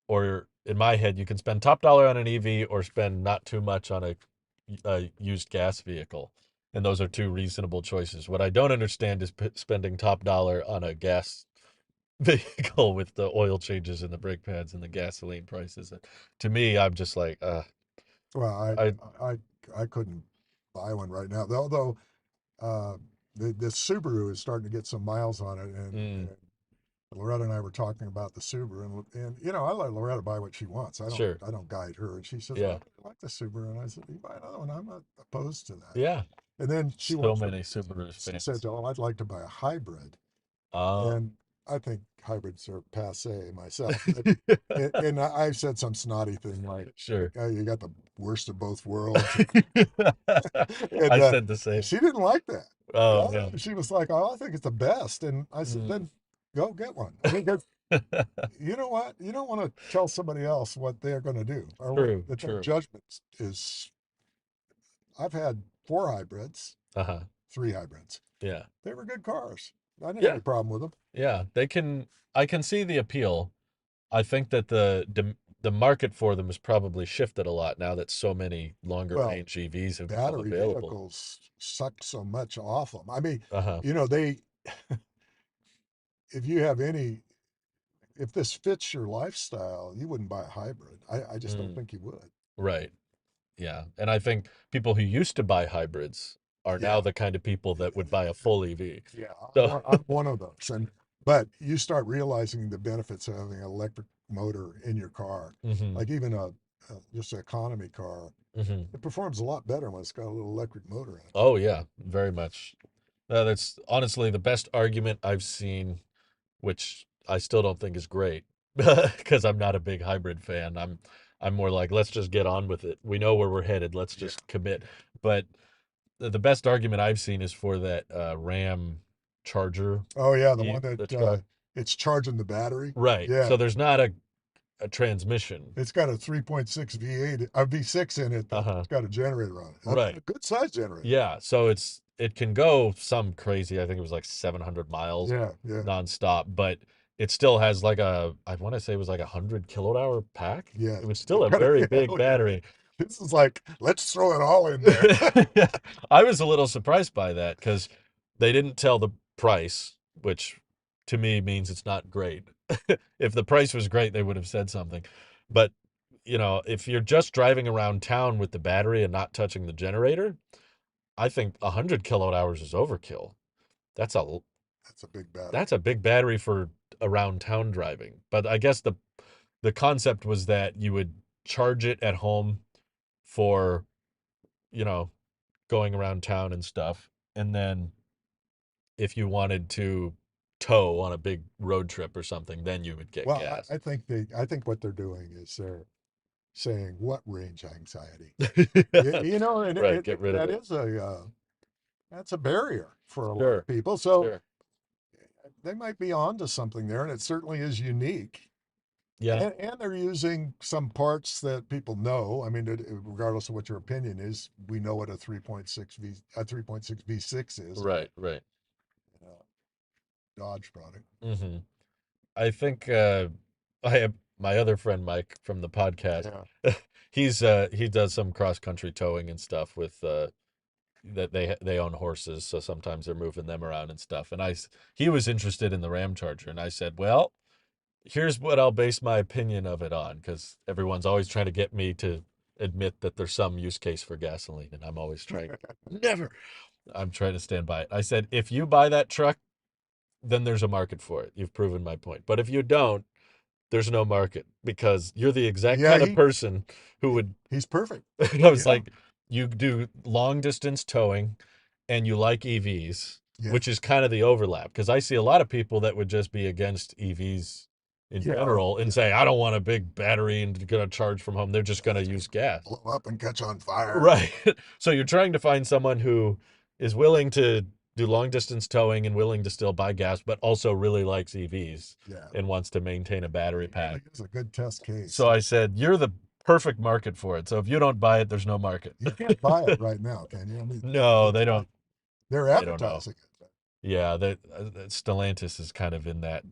or in my head, you can spend top dollar on an EV or spend not too much on a used gas vehicle. And those are two reasonable choices. What I don't understand is spending top dollar on a gas vehicle with the oil changes and the brake pads and the gasoline prices. And to me, I'm just like, Well, I, I I couldn't buy one right now. Although uh, the Subaru is starting to get some miles on it, mm, and Loretta and I were talking about the Subaru, and I let Loretta buy what she wants. sure. I don't guide her, and she says, "Well, Yeah. I like the Subaru," and I said, "You buy another one. I'm not opposed to that." Yeah. And then So many Subaru she said, fans. "Oh, I'd like to buy a hybrid," Uh, and I think hybrids are passe myself. But and I've said some snotty thing like sure. oh, you got the worst of both worlds, and I said the same. she didn't like that. Oh, Yeah, yeah. she was like, "Oh, I think it's the best," and I said, Mm. "Then go get one." I mean, you know what? You don't want to tell somebody else what they're going to do or what True, that their true. judgment is. I've had four hybrids, Uh-huh. three hybrids. Yeah. They were good cars. I didn't have Yeah. any problem with them. Yeah. I can see the appeal. I think that the market for them has probably shifted a lot now that so many longer Well, range EVs have become battery available. vehicles suck so much off them. I mean, Uh-huh. they, if you have any, if this fits your lifestyle, you wouldn't buy a hybrid. I just don't Mm, think you would. right. Yeah. And I think people who used to buy hybrids are now Yeah. the kind of people that would buy a full EV. Yeah. So, I'm one of those. But you start realizing the benefits of having an electric motor in your car, hmm like even just an economy car, hmm it performs a lot better when it's got a little electric motor in it. Oh yeah, very much. That's honestly the best argument I've seen, which I still don't think is great because I'm not a big hybrid fan. I'm more like let's just get on with it. We know where we're headed. Let's Yeah. just commit. But the best argument I've seen is for that Ram Charger, Oh yeah, the one the that truck. it's charging the battery. Right. Yeah, So there's not a transmission. it's got a 3.6 V8, a V6 in it, but Uh-huh. it's got a generator on it. A Right. good size generator. Yeah. So it can go some crazy. I think it was like 700 miles Yeah, yeah, nonstop, but it still has like I want to say it was like 100 kilowatt hour pack. yeah. It was It's still a got very a, big oh yeah. battery. This is like, let's throw it all in there. Yeah, I was a little surprised by that because they didn't tell the price, which to me means it's not great. If the price was great, they would have said something. But, if you're just driving around town with the battery and not touching the generator, I think 100 kilowatt hours is overkill. That's a That's a big battery. that's a big battery for around town driving. But I guess the concept was that you would charge it at home for, you know, going around town and stuff. And then if you wanted to tow on a big road trip or something, then you would get Well, gas. I think what they're doing is they're saying what range anxiety. And Right, get rid of that it. is that's a barrier for a lot of Sure, people. So sure. they might be onto something there, and it certainly is unique. Yeah, And they're using some parts that people know. I mean, regardless of what your opinion is, we know what a 3.6 V6 is. right, right. Uh, Dodge product. hmm I think I have my other friend Mike from the podcast. Yeah. He does some cross country towing and stuff with that they own horses, so sometimes they're moving them around and stuff. And he was interested in the Ram Charger, and I said, well, here's what I'll base my opinion of it on, because everyone's always trying to get me to admit that there's some use case for gasoline, and I'm always trying, never. I'm trying to stand by it. I said, if you buy that truck, then there's a market for it. You've proven my point. But if you don't, there's no market because you're the exact Yeah, kind of person who would. he's perfect. I was Yeah. like, you do long distance towing and you like EVs, Yeah. which is kind of the overlap. Because I see a lot of people that would just be against EVs in Yeah. Oh, general and yeah. say, I don't want a big battery and going to charge from home. They're just going to It's use gonna gas. blow up and catch on fire. Right. So you're trying to find someone who is willing to do long distance towing and willing to still buy gas, but also really likes EVs Yeah. and wants to maintain a battery He really pack. is a good test case. So I said, you're the perfect market for it. So if you don't buy it, there's no market. You can't buy it right now, can you? I mean, No, they don't. they're They don't know. advertising it. Yeah, that Stellantis is kind of in that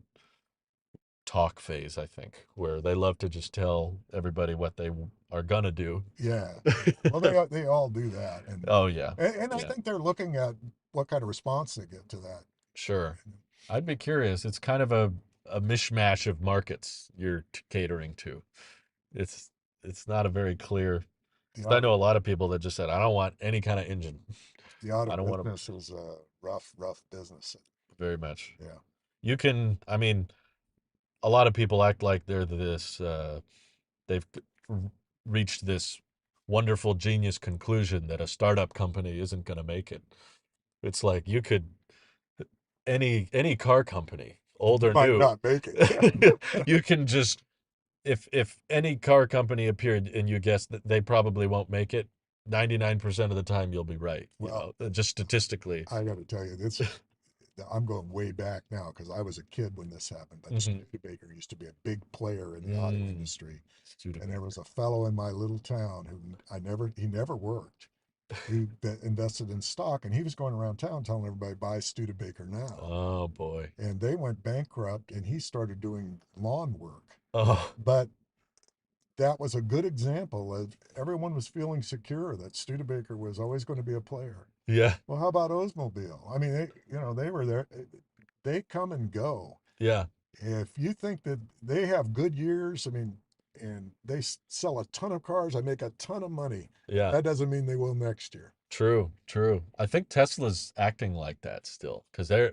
talk phase, I think, where they love to just tell everybody what they are gonna do. Yeah, yeah. Well, they all do that, Oh yeah, and I yeah, think they're looking at what kind of response they get to that. sure. I'd be curious. It's kind of a mishmash of markets you're catering to. It's it's not a very clear. The 'Cause I auto know a lot of people that just said, I don't want any kind of engine. the auto I don't want to business is a rough business. very much. Yeah, You can, I mean, a lot of people act like they're they've reached this wonderful genius conclusion that a startup company isn't going to make it. It's like you could any car company, old or might new, not make it. Yeah, you can just if any car company appeared and you guess that they probably won't make it, 99% of the time you'll be right, well, just statistically. I got to tell you, this I'm going way back now because I was a kid when this happened. But hmm Studebaker used to be a big player in the auto Mm, industry, and there Studebaker. was a fellow in my little town who he never worked. He invested in stock, and he was going around town telling everybody buy Studebaker now. Oh boy. And they went bankrupt, and he started doing lawn work. Oh, But that was a good example of everyone was feeling secure that Studebaker was always going to be a player. Yeah. Well, how about Oldsmobile? I mean, they were there. They come and go. Yeah. If you think that they have good years, I mean, and they sell a ton of cars, I make a ton of money. Yeah. That doesn't mean they will next year. True, true. I think Tesla's acting like that still because they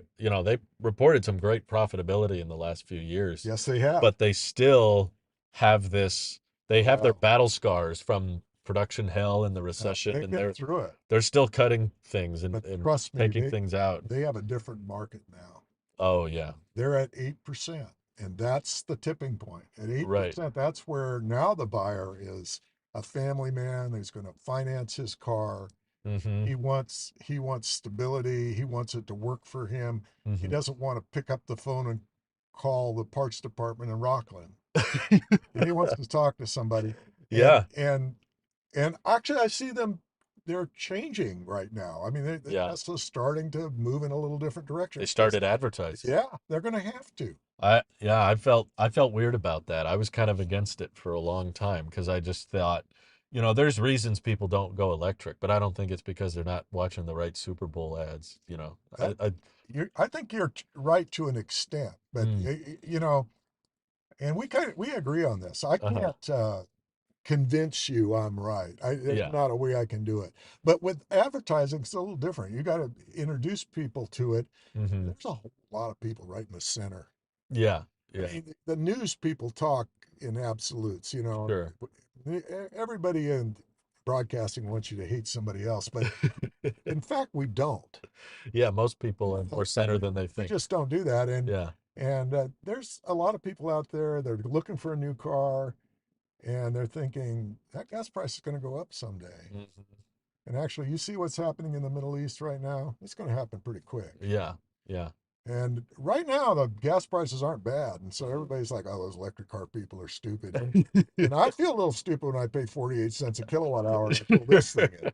reported some great profitability in the last few years, Yes, they have. but they still have this, they have their Well, battle scars from production hell and the no, recession, they've and been through it. they're still cutting things But and trust me, taking things out. they have a different market now. Oh yeah. They're at 8%. And that's the tipping point. At Right. 8%, that's where now the buyer is a family man who's going to finance his car. Mm-hmm. He wants stability. He wants it to work for him. He Mm-hmm. doesn't want to pick up the phone and call the parts department in Rockland. He wants to talk to somebody. And Yeah. and and actually I see them, they're changing right now. I mean, Yeah. Tesla's starting to move in a little different They direction because started advertising. yeah, they're going to have to. I felt weird about that. I was kind of against it for a long time because I just thought, there's reasons people don't go electric, but I don't think it's because they're not watching the right Super Bowl ads. That, I think you're right to an extent, but mm, and we agree on this. I uh-huh. can't convince you I'm right. There's Yeah. not a way I can do it. But with advertising, it's a little different. You got to introduce people to it. Hmm. There's a whole lot of people right in the center. Yeah. I Yeah. mean, the news people talk in absolutes. Sure. Everybody in broadcasting wants you to hate somebody else, but in fact, we don't. Yeah, most people are more center than they We think. just don't do that. And Yeah. and there's a lot of people out there. They're looking for a new car, and they're thinking that gas price is going to go up someday. Hmm. And actually, you see what's happening in the Middle East right now. It's going to happen pretty quick. Yeah. Yeah. And right now, the gas prices aren't bad, and so everybody's like, "Oh, those electric car people are stupid." And I feel a little stupid when I pay 48 cents a kilowatt hour to fill this thing in.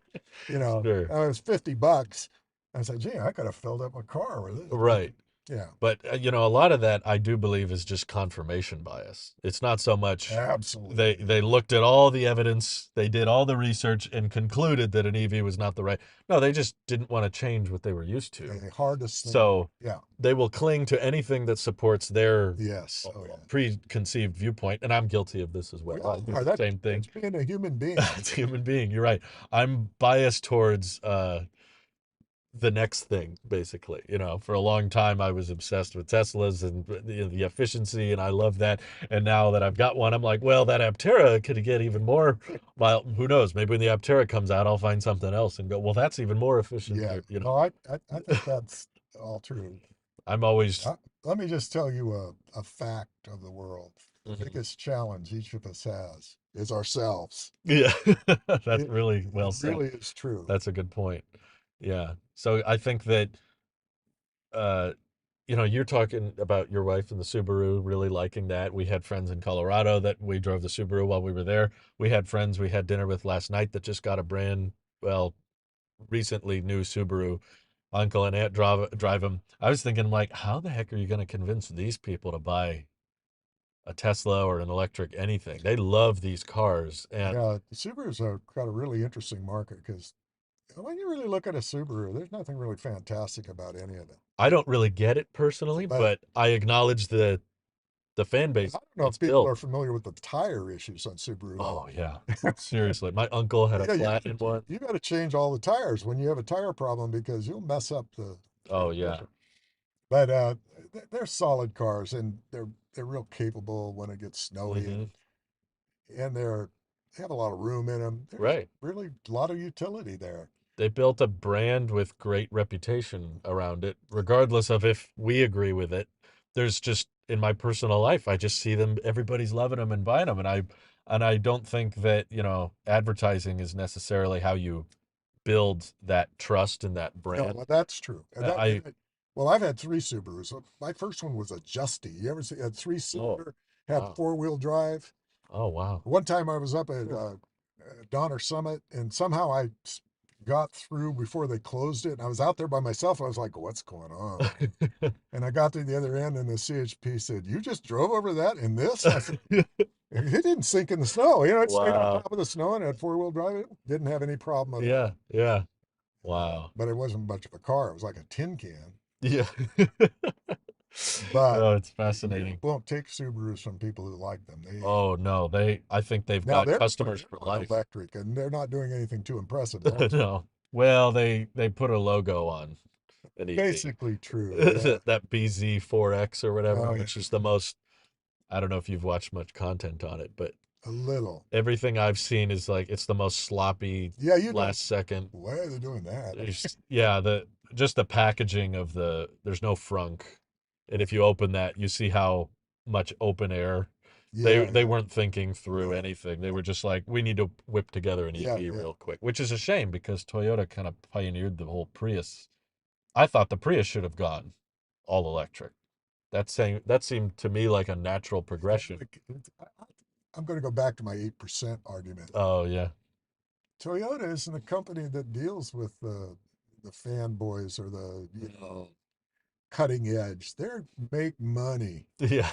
Sure. It was $50. I said, "Gee, I could have filled up my car with it." But Right. yeah, But a lot of that I do believe is just confirmation bias. It's not so much they absolutely. they looked at all the evidence, they did all the research and concluded that an EV was not the right. No, they just didn't want to change what they were used to. The hardest thing. So Yeah. they will cling to anything that supports their Yes. Oh, yeah. preconceived viewpoint, and I'm guilty of this as We well. I all do are. the That's same thing. being a human being. As a human being, you're right. I'm biased towards the next thing basically. For a long time I was obsessed with Teslas and the efficiency, and I love that. And now that I've got one, I'm like, well, that Aptera could get even more. Well, who knows, maybe when the Aptera comes out I'll find something else and go, well, that's even more efficient, Yeah. or No, I think that's all true. I'm always. Uh, Let me just tell you a fact of the world. The Mhm. biggest challenge each of us has is ourselves. Yeah. That's It, really it well said. really is true. That's a good point. Yeah, so I think that uh you're talking about your wife and the Subaru, really liking that. We had friends in Colorado that we drove the Subaru while we were there. We had friends we had dinner with last night that just got a well, recently new Subaru. Uncle and aunt drive them. I was thinking, like, how the heck are you going to convince these people to buy a Tesla or an electric anything? They love these cars, and Yeah, the Subarus are got a really interesting market because when you really look at a Subaru, there's nothing really fantastic about any of them. I don't really get it personally, But but I acknowledge the fan I base don't know it's if people built. are familiar with the tire issues on Subaru. Oh yeah, seriously. My uncle had a Yeah, flat in one. you got to change all the tires when you have a tire problem because you'll mess up the Oh yeah. transmission. But they're solid cars, and they're real capable when it gets snowy, Hmm. and they have a lot of room in them. There's Right. really a lot of utility there. They built a brand with great reputation around it, regardless of if we agree with it. There's just in my personal life, I just see them. Everybody's loving them and buying them, and I don't think that advertising is necessarily how you build that trust and that No, brand. well, that's true. I Well, I've had three Subarus. My first one was a Justy. You ever see a three Oh cylinder, had wow. four-wheel drive? Oh wow. One time I was up at Donner Summit, and somehow got through before they closed it. And I was out there by myself. I was like, "What's going on?" And I got to the other end, and the CHP said, "You just drove over that in this?" I said, It didn't sink in the snow. You know, it stayed on Wow. top of the snow and had four-wheel drive. It didn't have any problem at Yeah, all. yeah. Wow. But it wasn't much of a car. It was like a tin can. Yeah. But Oh, it's you fascinating. won't take Subarus from people who like them. Oh no, I think they've Now got they're customers for going life. electric, and they're not doing anything too impressive, are they? No. Well, they put a logo on an EV. Basically true. Yeah. That BZ4X or whatever, Oh yeah. which is the most, I don't know if you've watched much content on it, but A little. everything I've seen is like it's the most sloppy Yeah. You don't. last second. Why are they doing that? Yeah, the just the packaging of there's no frunk. And if you open that, you see how much open air. Yeah. They Yeah. weren't thinking through No. anything. They No. were just like, we need to whip together an Yeah. EV Yeah. real quick, which is a shame because Toyota kind of pioneered the whole Prius. I thought the Prius should have gone all electric. That seemed to me like a natural Yeah. progression. I'm going to go back to my 8% argument. Oh yeah. Toyota isn't a company that deals with the fanboys or the Mm. cutting edge. They make money, Yeah.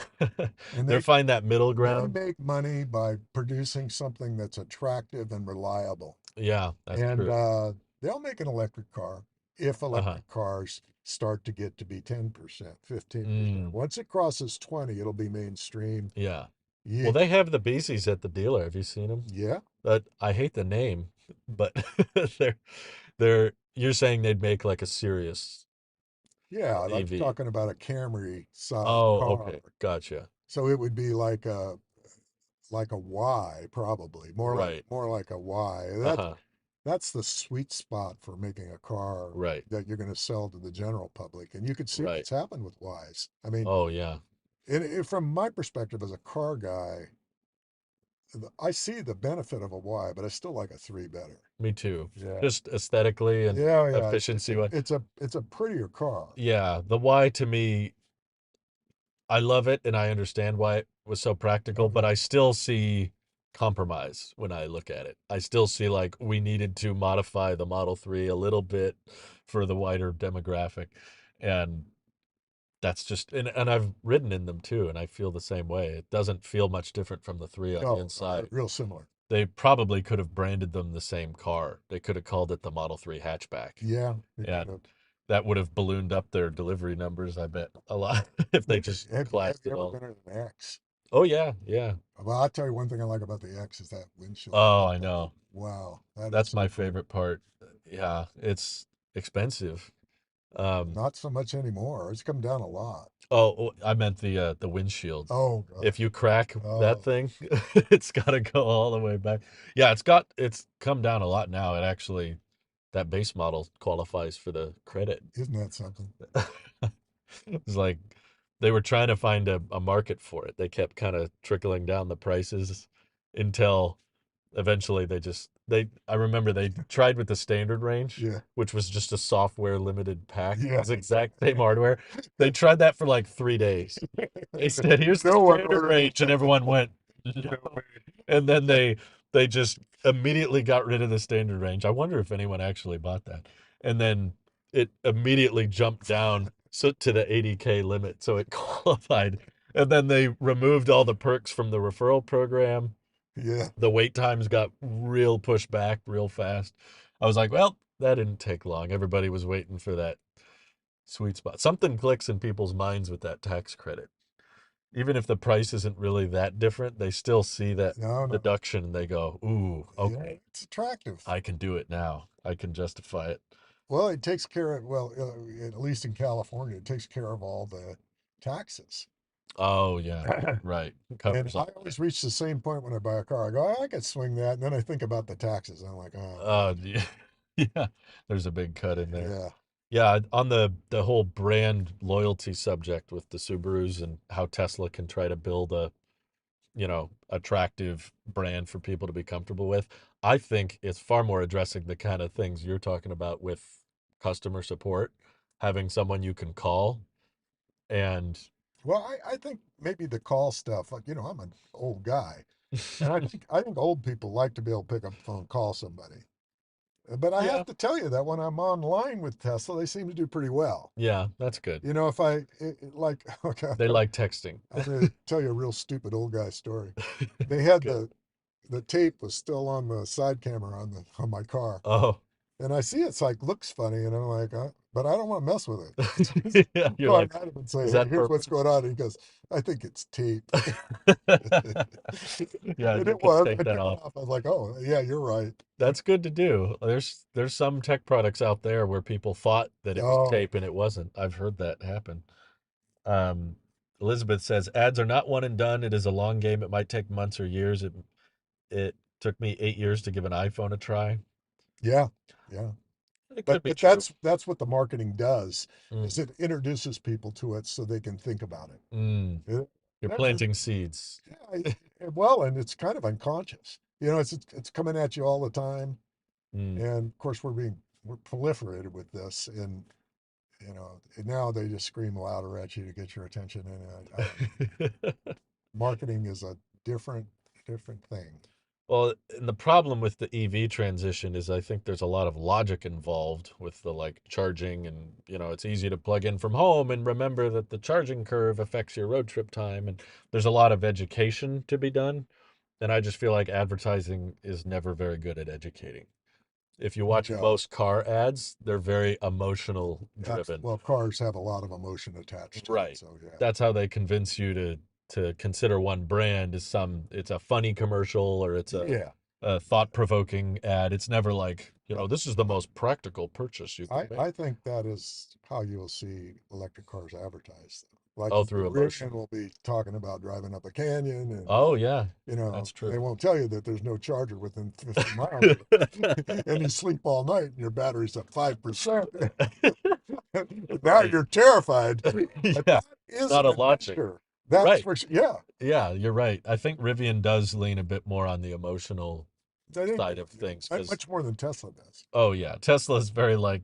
and They're find that middle they ground. make money by producing something that's attractive and reliable. Yeah, that's And true. they'll make an electric car if Uh-huh. electric cars start to get to be 10%, 15%. Mm, Once it crosses 20, it'll be mainstream. yeah. Well, Yeah, they have the Beezys at the dealer. Have you seen them? yeah, But I hate the name, but they're you're saying they'd make like a serious yeah. I'm EV. talking about a Camry size Oh, car. okay. Gotcha. So it would be like a Y, probably Right. more like a Y. Uh-huh. That's the sweet spot for making a car Right. that you're going to sell to the general public. And you could see Right. what's happened with Ys. I mean, Oh, yeah. from my perspective as a car guy, I see the benefit of a Y, but I still like a three better. Me too. Yeah. Just aesthetically and Yeah, yeah. efficiency. It's a prettier car. Yeah, the Y to me, I love it and I understand why it was so practical, Oh but yeah. I still see compromise when I look at it. I still see like we needed to modify the Model 3 a little bit for the wider demographic. And that's just and I've ridden in them too, and I feel the same way. It doesn't feel much different from the 3 on the No, no, inside. real similar. They probably could have branded them the same car. They could have called it the Model 3 hatchback. Yeah, it could And have. that would have ballooned up their delivery numbers, I bet, a lot if they just Have classed you it ever all. been in an X? Oh yeah, yeah. Well, I'll tell you one thing I like about the X is that windshield Oh, I wiper. know. Wow, that is That's my so cool. favorite part. Yeah, it's expensive. Um, Not so much anymore. It's come down a lot. I meant the windshield. Oh God. If you crack that Oh, thing, it's got to go all the way back. Yeah, it's come down a lot now. It actually that base model qualifies for the credit. isn't that something? It's like they were trying to find a market for it. They kept kind of trickling down the prices until eventually they I remember they tried with the standard range, Yeah, which was just a software limited pack. It yeah. was the exact same hardware. They tried that for like 3 days. They said, "Here's the No one standard ordered range," and it. everyone went, "No." No way. And then they just immediately got rid of the standard range. I wonder if anyone actually bought that. And then it immediately jumped down to the 80K limit, so it qualified. And then they removed all the perks from the referral program. Yeah. The wait times got real pushed back real fast. I was like, well, that didn't take long. Everybody was waiting for that sweet spot. Something clicks in people's minds with that tax credit. Even if the price isn't really that different, they still see that No, no. deduction and they go, ooh, Yeah, okay, it's attractive. I can do it now. I can justify it. Well, it takes care of, well, at least in California, it takes care of all the taxes. Oh, yeah, right. It And covers I all that. always reach the same point when I buy a car. I go, I could swing that. And then I think about the taxes. I'm like, oh, God. Yeah, yeah, there's a big cut in there. Yeah. Yeah, on the whole brand loyalty subject with the Subarus and how Tesla can try to build a, attractive brand for people to be comfortable with. I think it's far more addressing the kind of things you're talking about with customer support, having someone you can call and Well, I think maybe the call stuff, like, I'm an old guy. And I think old people like to be able to pick up the phone, call somebody. But I Yeah. have to tell you that when I'm online with Tesla, they seem to do pretty well. Yeah, that's good. You know, if like, okay, They like texting. I'm going to tell you a real stupid old guy story. They had Good. the tape was still on the side camera on my car, Oh. and I see it's like looks funny, and I'm like, but I don't want to mess with it. Yeah, you're So I like, write him and say, is hey, that here's what's purpose? going on. And he goes, I think it's tape. Yeah, And you it could was. take I that took it off. off. I was like, oh yeah, you're right. That's good to do. There's some tech products out there where people thought that it was Oh tape and it wasn't. I've heard that happen. Um, Elizabeth says ads are not one and done. It is a long game. It might take months or years. It took me 8 years to give an iPhone a try. yeah, yeah. It But could be true. that's what the marketing does, Mm, is it introduces people to it so they can think about it. mm. Yeah, You're that- planting seeds. yeah, well, and it's kind of unconscious. You know, it's coming at you all the time, Mm. and of course we're proliferated with this, and now they just scream louder at you to get your attention, and I don't know. Marketing is a different thing. Well, and the problem with the EV transition is I think there's a lot of logic involved with the like charging and it's easy to plug in from home and remember that the charging curve affects your road trip time and there's a lot of education to be done. And I just feel like advertising is never very good at educating. If you watch No, most car ads, they're very emotional driven. well, cars have a lot of emotion attached to it, Right. so yeah, That's how they convince you to consider one brand is it's a funny commercial or it's yeah. a thought-provoking ad. It's never like, Well, this is the most practical purchase you can make. I think that is how you'll see electric cars advertised. Like Oh, the through Rivian emotion. will be talking about driving up a canyon, and Oh, yeah. That's they true. won't tell you that there's no charger within 50 miles of it, and you sleep all night and your battery's at 5%. Now Right. you're terrified, but Yeah. that is Not an a logic. adventure. That's Right. for sure. Yeah, Yeah, you're right. I think Rivian does lean a bit more on the emotional I think side of things because, much more than Tesla does. oh, yeah, Tesla's very like,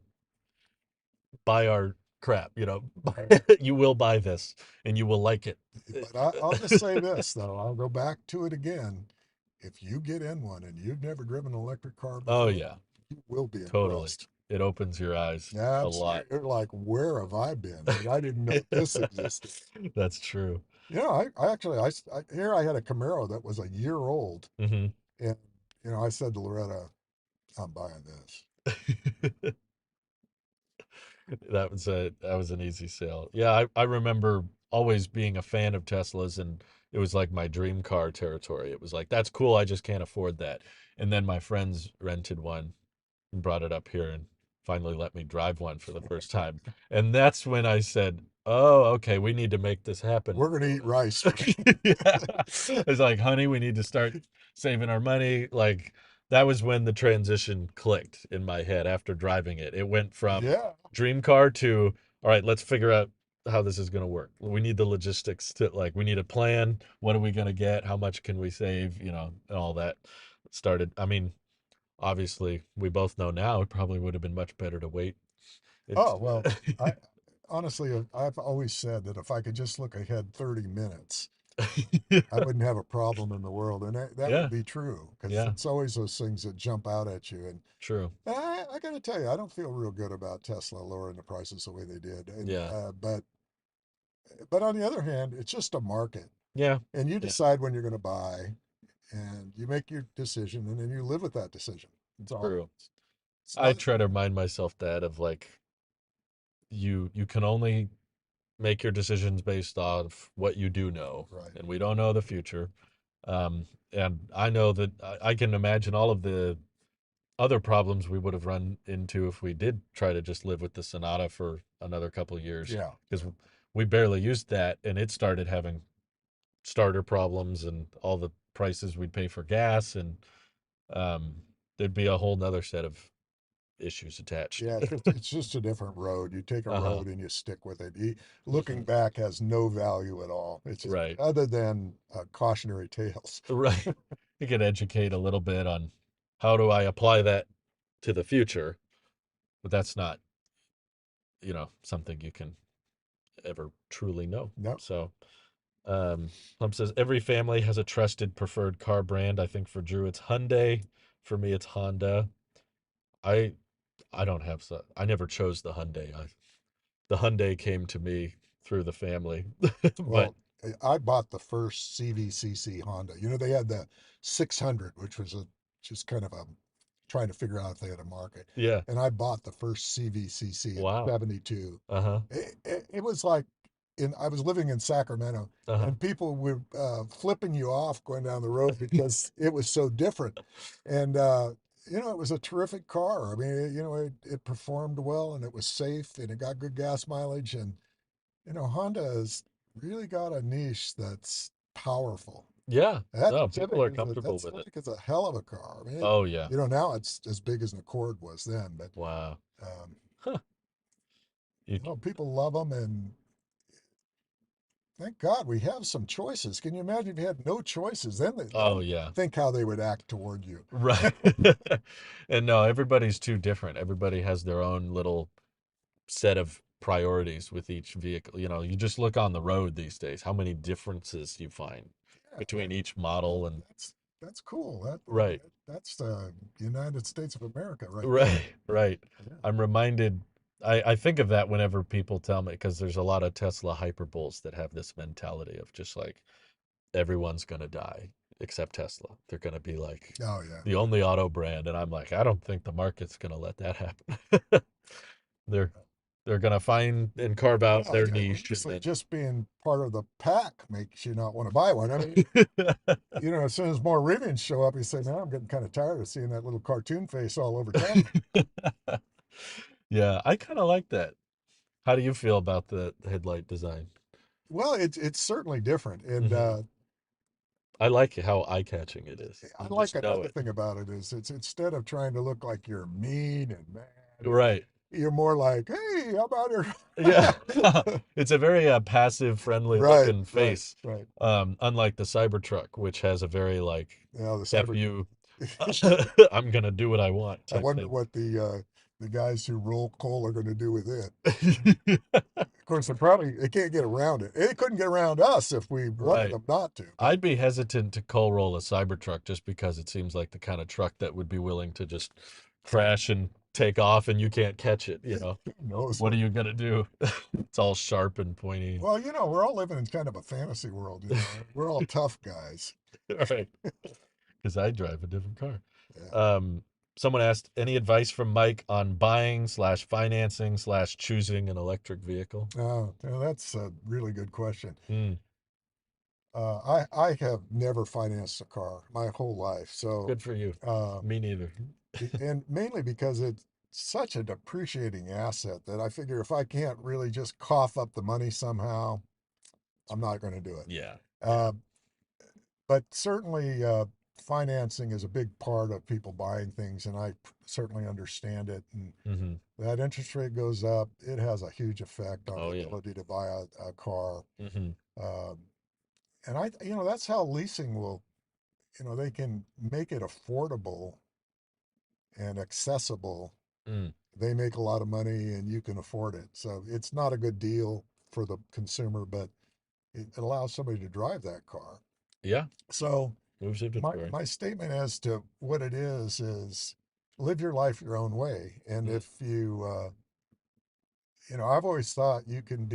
buy our crap, Right. you will buy this and you will like it. But I'll just say this, though. I'll go back to it again. If you get in one and you've never driven an electric car Oh, before, yeah, you will be totally. impressed. It opens your eyes a lot. You're like, where have I been? That I didn't know this existed. That's true. I actually, here I had a Camaro that was a year old. Hmm. And, I said to Loretta, I'm buying this. That was an easy sale. Yeah, I remember always being a fan of Teslas and it was like my dream car territory. It was like, that's cool, I just can't afford that. And then my friends rented one and brought it up here and finally let me drive one for the first time. And that's when I said, "Oh, okay, we need to make this happen." We're going to eat rice. Yeah. It's like, honey, we need to start saving our money. Like that was when the transition clicked in my head after driving it. It went from Yeah. dream car to, all right, let's figure out how this is going to work. We need the logistics to like, we need a plan. What are we going to get? How much can we save? And all that started. I mean, obviously, we both know now it probably would have been much better to wait. Oh, It's well, I honestly, I've always said that if I could just look ahead 30 minutes, I wouldn't have a problem in the world. And that would yeah, be true, because yeah, it's always those things that jump out at you. And true. I got to tell you, I don't feel real good about Tesla lowering the prices the way they did. And Yeah, but on the other hand, it's just a market, yeah, and you yeah, decide when you're going to buy, and you make your decision, and then you live with that decision. It's all. true. It's I not try to remind myself that of like you can only make your decisions based off what you do know, right. and we don't know the future. And I know that I can imagine all of the other problems we would have run into if we did try to just live with the Sonata for another couple of years, Yeah. because we barely used that, and it started having starter problems and all the prices we'd pay for gas, and um, there'd be a whole nother set of issues attached. Yeah, it's just a different road. You take a Uh-huh. road and you stick with it. Looking Hmm. back has no value at all. It's just Right. other than cautionary tales. Right. You can educate a little bit on how do I apply that to the future, but that's not, something you can ever truly know. No, So, Plum says every family has a trusted preferred car brand. I think for Drew it's Hyundai. For me it's Honda. I I don't have I never chose the Hyundai. The Hyundai came to me through the family. But Well, I bought the first CVCC Honda. You know, they had the 600, which was a just kind of a trying to figure out if they had a market. yeah. And I bought the first CVCC in Wow. 72. Uh-huh. It was like I was living in Sacramento Uh-huh. and people were flipping you off going down the road because it was so different. And, it was a terrific car. I mean, it performed well and it was safe and it got good gas mileage. And Honda has really got a niche that's powerful. Yeah. That No, people Civic are is a comfortable that with it. Civic is a hell of a car. I mean, Oh yeah. now it's as big as an Accord was then, but Wow. um, Huh. You, people love them, and thank God we have some choices. Can you imagine if you had no choices? oh Then yeah. think how they would act toward you. Right. And no, everybody's too different. Everybody has their own little set of priorities with each vehicle. You just look on the road these days, how many differences you find Yeah, between each model and that's cool. right. That's the United States of America right there. Right, right. Yeah. I'm reminded I think of that whenever people tell me because there's a lot of Tesla hyperbuls that have this mentality of just like everyone's gonna die except Tesla. They're gonna be like Oh yeah. the only auto brand, and I'm like, I don't think the market's gonna let that happen. They're they're gonna find and carve out Well, their yeah, niche and just being part of the pack makes you not want to buy one. I mean, then as soon as more Rivians show up, you say, "Man, I'm getting kind of tired of seeing that little cartoon face all over town." yeah, I kind of like that. How do you feel about the headlight design? Well, it's certainly different, and Hmm. I like how eye-catching it is. I You like just know another it. thing about it is it's instead of trying to look like you're mean and mad, Right. you're more like, "Hey, how about Yeah. her?" It's a very passive, friendly Right, looking right, face. right. Unlike the Cybertruck, which has a very like The F cyber. you, I'm gonna do what I want I type wonder thing. what the guys who roll coal are going to do with it. Of course, they can't get around it. They couldn't get around us if we wanted Right. them not to. But I'd be hesitant to coal roll a Cybertruck just because it seems like the kind of truck that would be willing to just crash and take off and you can't catch it. who knows What are what? you gonna do? It's all sharp and pointy. Well, we're all living in kind of a fantasy world. We're all tough guys. All right. Because I drive a different car. Yeah. Um, Someone asked any advice from Mike on buying slash financing slash choosing an electric vehicle. That's a really good question. Hmm. I have never financed a car my whole life, so Good for you. uh, Me neither. and mainly because it's such a depreciating asset that I figure if I can't really just cough up the money somehow, I'm not going to do it. Yeah. Yeah. Uh, but certainly, financing is a big part of people buying things, and I certainly understand it. And Hmm. that interest rate goes up, it has a huge effect on the Oh yeah. ability to buy a car. Hmm. Um, and that's how leasing will, they can make it affordable and accessible. Mm. They make a lot of money and you can afford it. So it's not a good deal for the consumer, but it allows somebody to drive that car. Yeah. So Moves my inventory. my statement as to what it is live your life your own way. And Mm. if I've always thought you can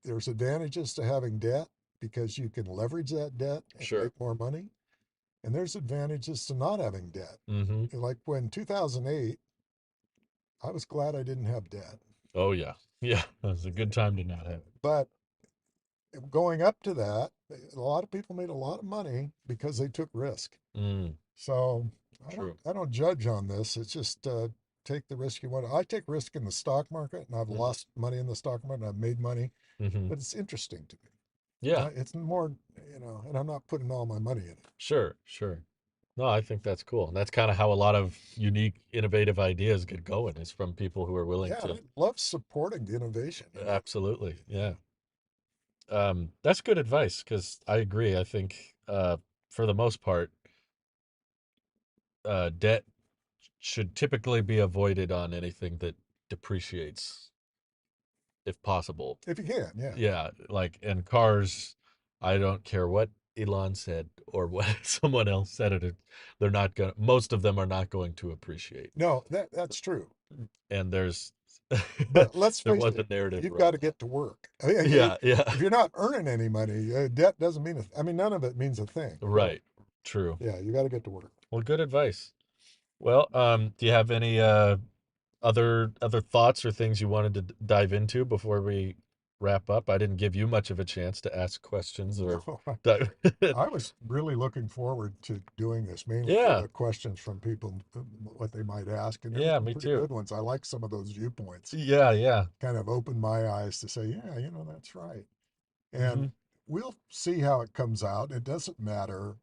there's advantages to having debt because you can leverage that debt and Sure. make more money. And there's advantages to not having debt. Hmm. Like when 2008, I was glad I didn't have debt. Oh yeah. Yeah. That was a good time to not have it. But going up to that, a lot of people made a lot of money because they took risk. Mm. So True. I don't judge on this. It's just take the risk you want. I take risk in the stock market, and I've Hmm. lost money in the stock market, and I've made money, Hmm. but it's interesting to me. Yeah. It's more, and I'm not putting all my money in it. Sure. Sure. No, I think that's cool. And that's kind of how a lot of unique, innovative ideas get going is from people who are willing Yeah, and to. I love supporting the innovation. Absolutely. Yeah. That's good advice because I agree. I think for the most part, debt should typically be avoided on anything that depreciates if possible. If you can, yeah. Yeah, like in cars, I don't care what Elon said or what someone else said it. They're not gonna. Most of them are not going to appreciate. No, that's true. And there's But let's there face was a it, narrative you've got around to that. get to work. I mean, Yeah, yeah, if you're not earning any money, debt doesn't mean I mean, none of it means a thing. So right. True. yeah, you got to get to work. Well, good advice. Well, do you have any other thoughts or things you wanted to dive into before we wrap up? I didn't give you much of a chance to ask questions or No, dive. I was really looking forward to doing this, mainly for Yeah, the questions from people, what they might ask, and there were yeah, some me pretty too. good ones. I like some of those viewpoints. Yeah, yeah. Kind of opened my eyes to say, yeah, that's right. And Mm-hmm. we'll see how it comes out. It doesn't matter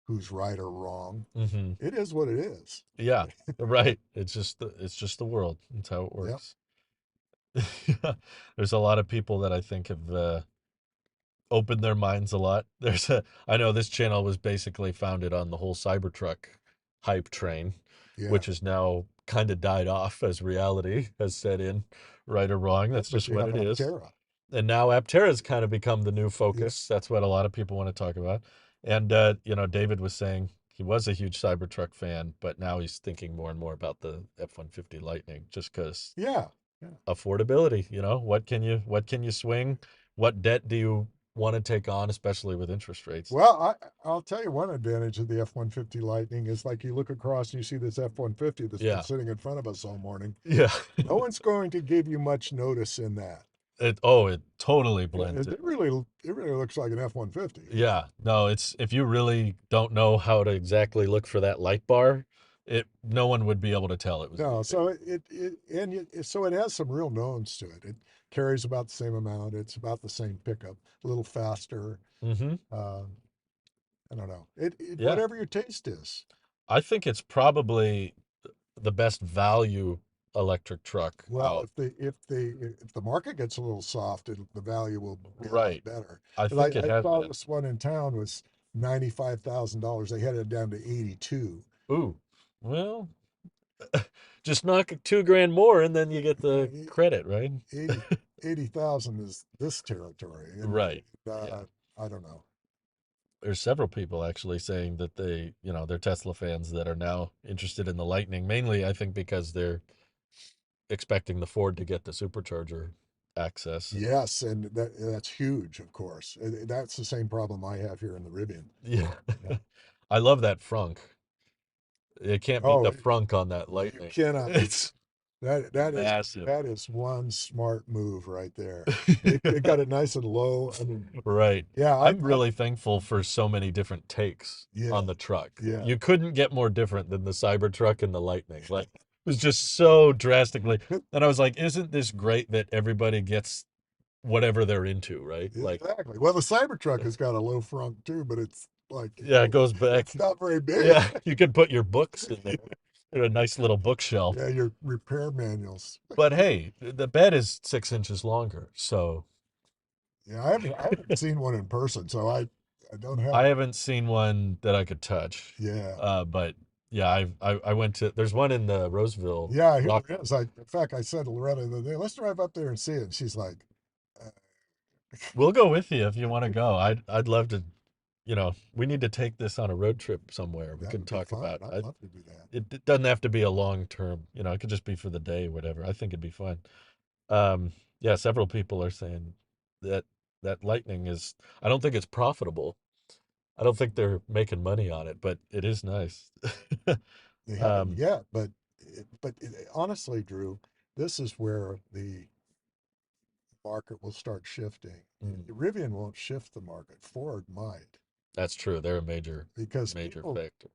who's right or wrong. Mm-hmm. It is what it is. Yeah, right. It's just the world. That's how it Yep. works. There's a lot of people that I think have opened their minds a lot. I know this channel was basically founded on the whole Cybertruck hype train, which Yes. has now kind of died off as reality has set in, right or wrong. Yeah, That's but just you what have it is. Aptera. And now Aptera's kind of become the new Yeah. focus. That's what a lot of people want to talk about. And David was saying he was a huge Cybertruck fan, but now he's thinking more and more about the F-150 Lightning just because Yeah. Yeah. affordability, what can you swing? What debt do you want to take on, especially with interest rates? Well, I'll tell you one advantage of the F-150 Lightning is like you look across and you see this F-150 that's been Yeah. sitting in front of us all morning. Yeah. No one's going to give you much notice in that. It totally blends in. It really looks like an F-150. Yeah. No, it's if you really don't know how to exactly look for that light bar, no one would be able to tell it was No, anything. so so it has some real knowns to it. It carries about the same amount. It's about the same pickup, a little faster. Mm-hmm. Uh, I don't know. It Yeah. whatever your taste is. I think it's probably the best value electric truck Well, out. if the market gets a little soft, the value will be a lot Right. better. I Because think it I has saw been. this one in town was $95,000. They had it down to 82. Ooh. Well, just knock 2 grand more and then you get Yeah, the credit, right? 80 80,000 is this territory, and Right. Yeah. I don't know. There's several people actually saying that they're Tesla fans that are now interested in the Lightning, mainly I think because they're expecting the Ford to get the supercharger access. And Yes, and that's huge, of course. That's the same problem I have here in the Rivian. yeah. Yeah. I love that frunk. It can't beat Oh, the frunk on that you Lightning. cannot beat It's that. massive. That is one smart move right there. It got it nice and low. I mean, Right. yeah, I'm really thankful for so many different takes yeah, on the truck. yeah. You couldn't get more different than the Cybertruck and the Lightning. Like, it was just so drastically. And I was like, isn't this great that everybody gets whatever they're into, right? Like, Exactly. Well, the Cybertruck has got a low front too, but it's like yeah, it goes back. it's not very big. Yeah, you can put your books in there. A nice little bookshelf. Yeah, your repair manuals. But hey, the bed is 6 inches longer, so Yeah, I haven't seen one in person, so I don't have. I haven't seen one that I could touch. Yeah, But yeah, I went to. There's one in the Roseville yeah. Here Rock. it is. In fact, I said to Loretta the other day, let's drive up there and see it. And she's like, uh, We'll go with you if you want to go. I'd love to. We need to take this on a road trip somewhere. We that can would be talk fun. about. I'd love to do that. It doesn't have to be a long term. It could just be for the day, whatever. I think it'd be fun. Yeah, several people are saying that that Lightning is. I don't think it's profitable. I don't think they're making money on it, but it is nice. They haven't um, yet, honestly, Drew, this is where the market will start shifting. mm, Rivian won't shift the market. Ford might, that's true. They're a major, because major people factor.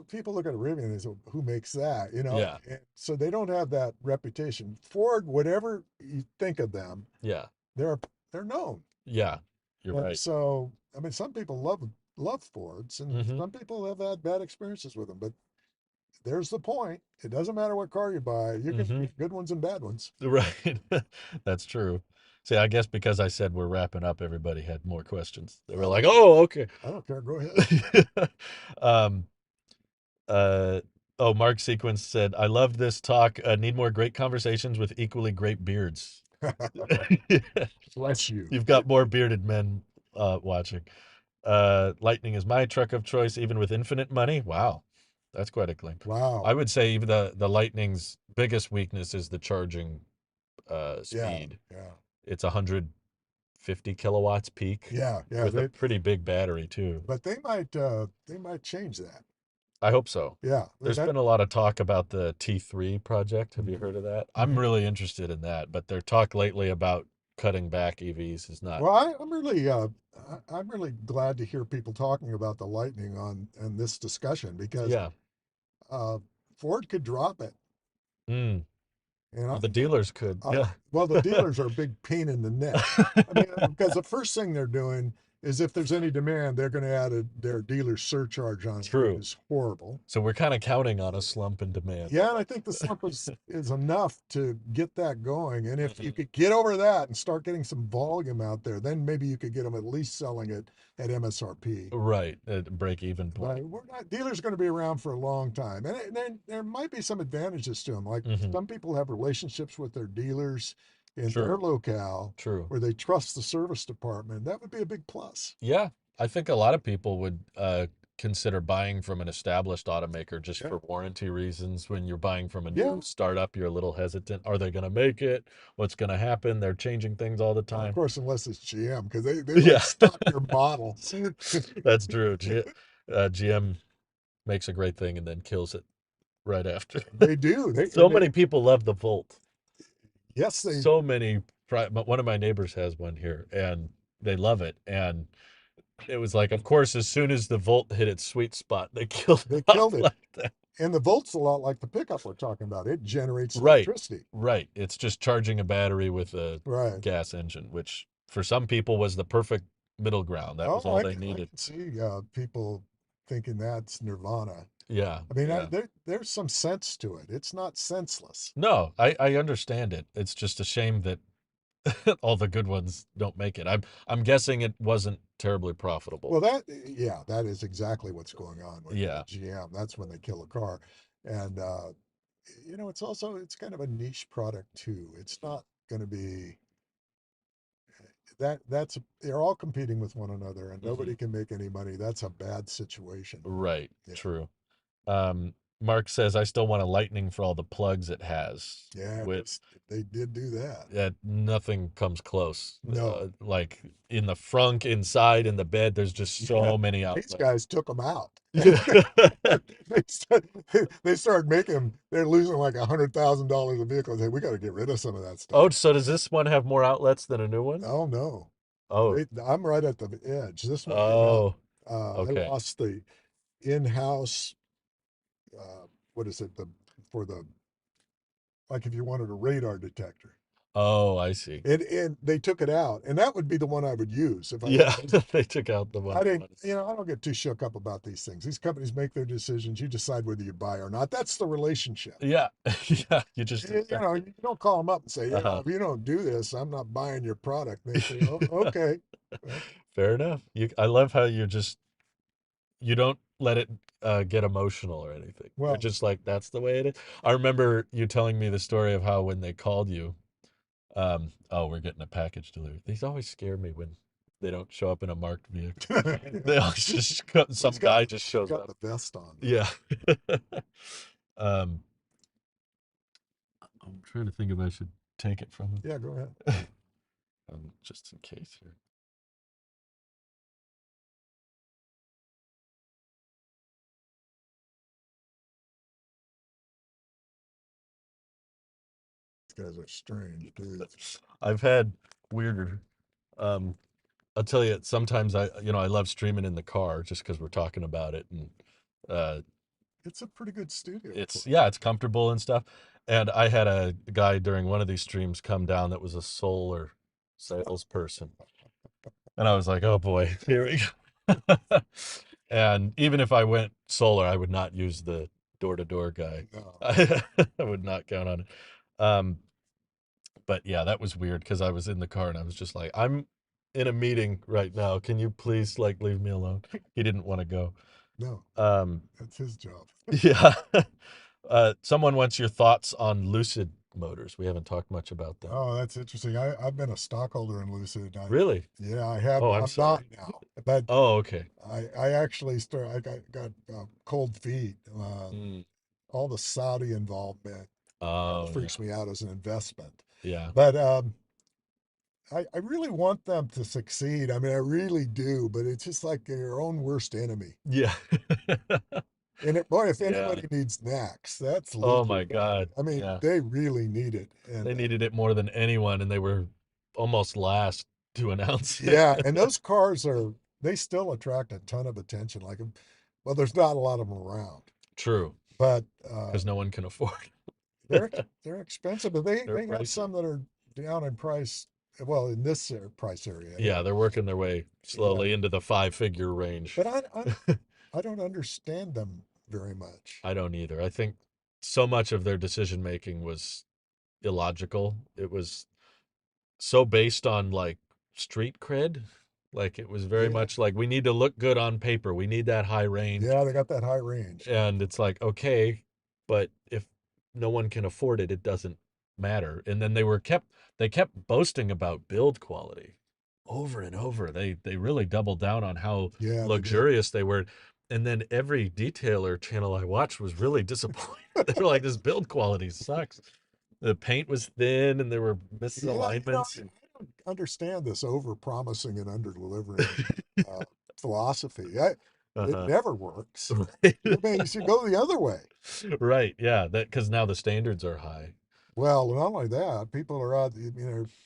people look at a Rivian and say, who makes that? Yeah, And so they don't have that reputation. Ford, whatever you think of them, yeah, they're they're known. yeah. You're And right. so, I mean, some people love Fords, and Hmm. some people have had bad experiences with them. But there's the point. It doesn't matter what car you buy. You can Hmm. get good ones and bad ones. Right. That's true. See, I guess because I said we're wrapping up, everybody had more questions. They were I like, don't care. "Oh, okay." I don't care. Go ahead. um. Uh. Oh, Mark Sequence said, "I love this talk. Need more great conversations with equally great beards." Bless you. You've got more bearded men watching. Lightning is my truck of choice, even with infinite money. Wow, that's quite a claim. I Wow. would say even the Lightning's biggest weakness is the charging Yeah. speed. Yeah. It's 150 kilowatts peak Yeah. Yeah. with a pretty big battery too. But they might change that. I hope so. Yeah. There's That. been a lot of talk about the T3 project. Have you Mhm. heard of that? I'm Mhm. really interested in that, but their talk lately about cutting back EVs is not. Well, I'm really glad to hear people talking about the Lightning on this discussion because Yeah. uh, Ford could drop it, Mm. and The dealers could. Yeah. well, the dealers are a big pain in the neck. I mean, because the first thing they're doing is if there's any demand, they're going to add their dealer surcharge on it, which True. is horrible. So we're kind of counting on a slump in demand. Yeah, and I think the slump is enough to get that going. And if you Mhm. could get over that and start getting some volume out there, then maybe you could get them at least selling it at MSRP. Right. At a break even point. But we're not dealers are going to be around for a long time, and there might be some advantages to them. Like Hmm. some people have relationships with their dealers in their True. locale True. where they trust the service department. That would be a big plus. Yeah. I think a lot of people would consider buying from an established automaker just Yeah, for warranty reasons. When you're buying from a yeah. new startup, you're a little hesitant. Are they going to make it? What's going to happen? They're changing things all the Well, of time. course, unless it's GM because they like Yeah. stock your models. That's true. GM makes a great thing and then kills it right after. They do. So many people love the Volt. Yes, they So many. One of my neighbors has one here, and they love it. And it was like, of course, as soon as the Volt hit its sweet spot, they killed it they off killed it. like that. And the Volt's a lot like the pickup we're talking about. It generates Right, electricity. right. It's just charging a battery with a Right. gas engine, which for some people was the perfect middle ground. That was Oh, all they I needed. can see people thinking that's nirvana. Yeah, I mean, yeah. there's some sense to it. It's not senseless. No, I understand it. It's just a shame that all the good ones don't make it. I'm guessing it wasn't terribly profitable. Well, yeah, that is exactly what's going on with Yeah. GM. That's when they kill a car, and it's kind of a niche product too. It's not going to be they're all competing with one another, and Hmm. nobody can make any money. That's a bad situation. Right. Yeah, True. Mark says I still want a Lightning for all the plugs it has. yeah, With they did do that. nothing comes close. No, Like in the frunk, inside, in the bed, there's just yeah, so many these outlets. guys took them out. Yeah. they start, they started making them. They're losing like $100,000 a vehicle. They say we got to get rid of some of that stuff. Oh, so does this one have more outlets than a new one? Oh no, Oh, I'm right at the edge. This one, oh, I okay. lost the in-house. What is it? The for the like if you wanted a radar detector. Oh, I see. And they took it out, and that would be the one I would use if I Yeah, was. they took out the one I you didn't, wanted. I don't get too shook up about these things. These companies make their decisions. You decide whether you buy or not. That's the relationship. Yeah, yeah, you just accept it. You don't call them up and say, Uh-huh. if you don't do this, I'm not buying your product. And they say, oh, okay. Well, Fair enough. I love how you don't let it get emotional or anything. You're well, just like, that's the way it is. I remember you telling me the story of how when they called you, oh, we're getting a package delivered. These always scare me when they don't show up in a marked vehicle. They always just some he's got guy just shows got up. the vest on though. Yeah. um, I'm trying to think if I should take it from Yeah, go ahead. him. Just in case here. These guys are strange dudes. I've had weirder. Um, I'll tell you, sometimes I love streaming in the car just because we're talking about it, and uh, It's a pretty good studio for yeah, it's comfortable and stuff. And I had a guy during one of these streams come down that was a solar salesperson, and I was like, oh boy, here we go. And even if I went solar, I would not use the door-to-door guy. it. No, I would not count on it. Um, but yeah, that was weird because I was in the car and I was just like, I'm in a meeting right now. Can you please like leave me alone? He didn't want to go. no, Um, that's his job. yeah. Someone wants your thoughts on lucid motors. We haven't talked much about them. Oh, that's interesting. I've been a stockholder in Lucid. Really? Yeah, I have. Oh, I'm I'm not sorry. now, but Oh, okay. I actually I got cold feet. Mm. All the Saudi involvement Oh, yeah. freaks me out as an investment. Yeah. But I really want them to succeed. I mean, I really do, but it's just like your own worst enemy. Yeah. And boy, if Yeah. anybody needs NACS, that's Oh my Lucid. God. I mean, Yeah. they really need it. And They needed it more than anyone, and they were almost last to announce it. yeah, and those cars they still attract a ton of attention. Like, well, there's not a lot of them around, True, but because no one can afford. they're expensive. But They're they got pricey. some that are down in price. Well, in this price area Yeah, anyway. they're working their way Yeah, slowly into the five-figure range. but I don't understand them very much. I don't either. I think so much of their decision making was illogical. It was so based on like street cred. Like it was very Yeah, much like we need to look good on paper. We need that high range. yeah, they got that high range. And it's like, okay, but if no one can afford it, it doesn't matter. And then they kept boasting about build quality over and over. They really doubled down on how Yeah, they did. luxurious they were. And then every detailer channel I watched was really disappointed. They were like, this build quality sucks. The paint was thin and there were Yeah, misalignments. And I don't understand this over promising and under delivering uh, philosophy. It uh-huh. never works. Right. I mean, you should go the other way. Right. Yeah. That because now the standards are high. Well, not only that, people are out,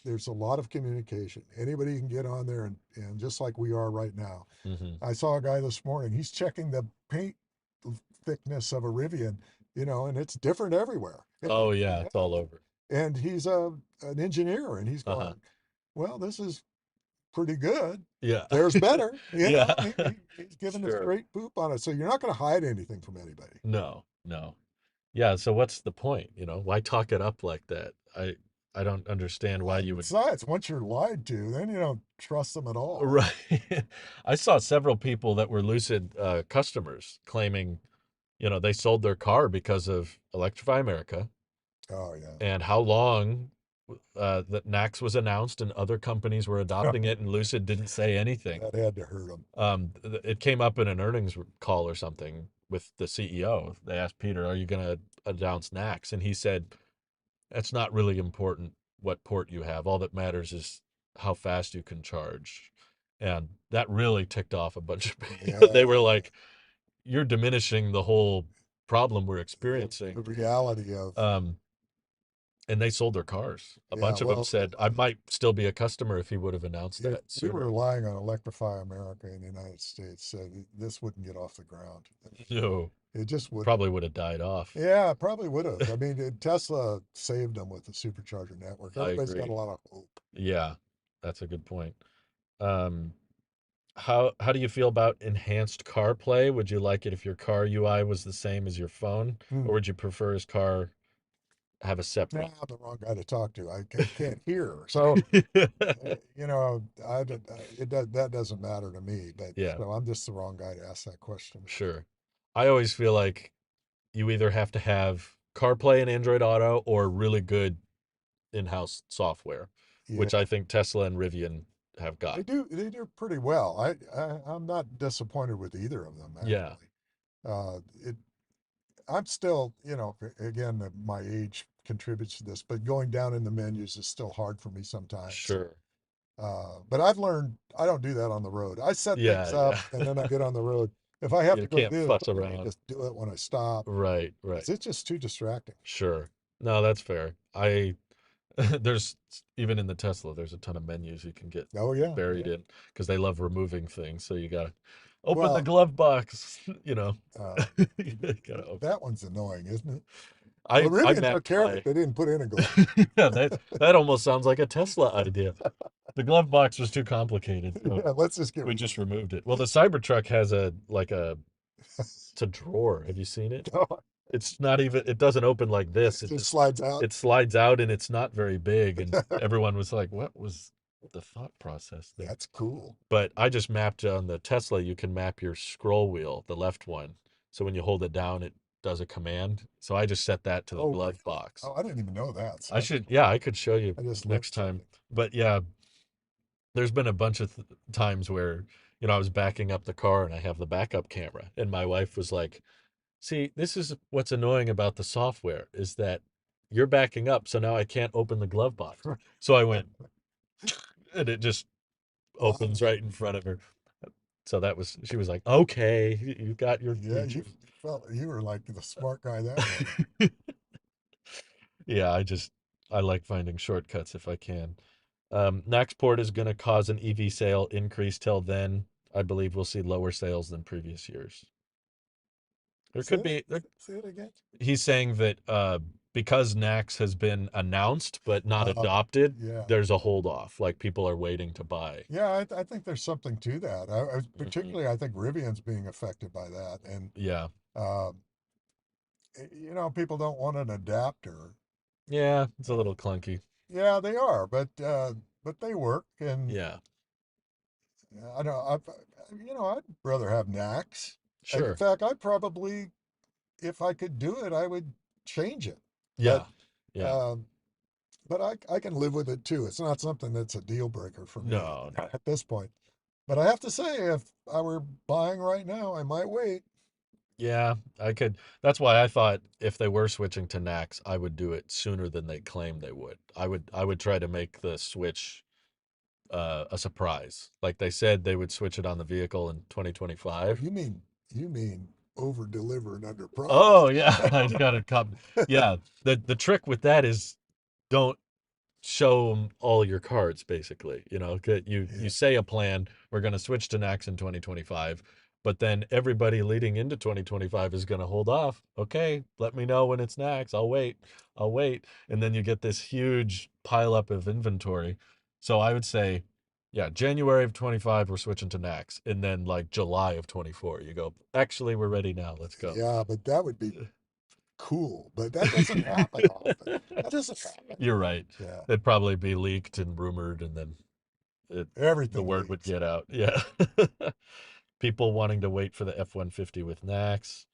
there's a lot of communication. Anybody can get on there and just like we are right now. Hmm. I saw a guy this morning, he's checking the paint thickness of a Rivian, and it's different everywhere. Oh yeah, it's all over. And he's an engineer and he's Uh-huh. going, well, this is pretty good. Yeah. There's better. Yeah. He's giving the Sure. straight poop on it. So you're not going to hide anything from anybody. No, no. Yeah, so what's the point? Why talk it up like that? I don't understand why you would. Besides, once you're lied to, then you don't trust them at all. Right. I saw several people that were Lucid customers claiming, they sold their car because of Electrify America Oh, yeah. and how long that NACS was announced and other companies were adopting it and Lucid didn't say anything. That had to hurt them. It came up in an earnings call or something with the CEO. They asked Peter, "Are you going to announce NACS?" And he said, "It's not really important what port you have. All that matters is how fast you can charge." And that really ticked off a bunch of people. They Yeah. were like, "You're diminishing the whole problem we're The experiencing." reality of, Um, and they sold their cars. A yeah, bunch of them well, said, "I might still be a customer if he would have announced that we were sooner." relying on Electrify America in the United States. So this wouldn't get off the ground. No, It just wouldn't. probably would have died off. Yeah, probably would have. I mean, Tesla saved them with the supercharger network. I Everybody's got agree. a lot of hope. Yeah, that's a good point. Um, how do you feel about enhanced CarPlay? Would you like it if your car UI was the same as your phone, Hmm. or would you prefer his car have a Nah, separate? I'm the wrong guy to talk to. I can't hear. So, that doesn't matter to me. But Yeah, so I'm just the wrong guy to ask that question. sure. I always feel like you either have to have CarPlay and Android Auto or really good in-house software, Yeah, which I think Tesla and Rivian have got. they do pretty well. I'm not disappointed with either of them Yeah, actually. It I'm still, again, my age contributes to this, but going down in the menus is still hard for me sometimes. sure. But I've learned I don't do that on the road. I set things Yeah, up yeah. and then I get on the road. If I have to You go can't do fuss something, I around. just do it when I stop. Right, right. 'Cause it's just too distracting. Sure. No, that's fair. There's even in the Tesla, there's a ton of menus you can get Oh yeah, buried yeah. in because they love removing things. So you gotta open the Well, glove box, uh, You gotta open. that one's annoying, isn't it? Well, I Rivian took mapped care of it. my They didn't put in a glove. yeah, that almost sounds like a Tesla idea. The glove box was too complicated, so Yeah, let's just get we rid just removed it. Well, the Cybertruck has it's a drawer. Have you seen it? of it. It's not even it doesn't open like this. It just slides out. It slides out and it's not very big and everyone was like, "What was the thought process there?" That's cool. But I just mapped on the Tesla, you can map your scroll wheel, the left one. So when you hold it down, it does a command. So I just set that to the Oh, glove really? box. Oh, I didn't even know that. So I should, yeah, I could show you I just love next time. checking. But yeah, there's been a bunch of times where, I was backing up the car and I have the backup camera, and my wife was like, "See, this is what's annoying about the software is that you're backing up, so now I can't open the glove box." So I went, and it just Wow. opens right in front of her. So she was like, "Okay, you got your Yeah, you features." felt you were like the smart guy that way. Yeah, I like finding shortcuts if I can. Naxport is going to cause an EV sale increase. Till then, I believe we'll see lower sales than previous years. There Say could it, be. say it again. He's saying that because Nax has been announced but not adopted, Yeah. there's a hold off. Like people are waiting to buy. Yeah, I think there's something to that. Hmm. Particularly, I think Rivian's being affected by that, and Yeah, uh, people don't want an adapter. yeah, it's a Uh, little clunky. yeah, they are, but they work, and Yeah, I don't. I'd rather have NACS. In sure. fact, I probably, if I could do it, I would change it. But Yeah, yeah. um, but I can live with it too. It's not something that's a deal breaker for me No, no. at this point. But I have to say, if I were buying right now, I might wait. Yeah, I could. That's why I thought if they were switching to Nax, I would do it sooner than they claim they would. I would try to make the switch a surprise. Like they said they would switch it on the vehicle in Oh, 2025. you mean over deliver and under promise. Oh yeah, I got it. Yeah, the trick with that is don't show them all your cards basically. You Yeah. say a plan, we're going to switch to Nax in 2025, but then everybody leading into 2025 is going to hold off. Okay, let me know when it's Nax. I'll wait, and then you get this huge pileup of inventory. So I would say, yeah, January of 25 we're switching to Nax, and then like July of 24 you go, actually we're ready now, let's go. Yeah, but that would be cool. But that doesn't happen often. That doesn't happen. You're right. Yeah. It'd probably be leaked and rumored, and then it the Everything word would leaks. get out. Yeah. People wanting to wait for the F-150 with Nax.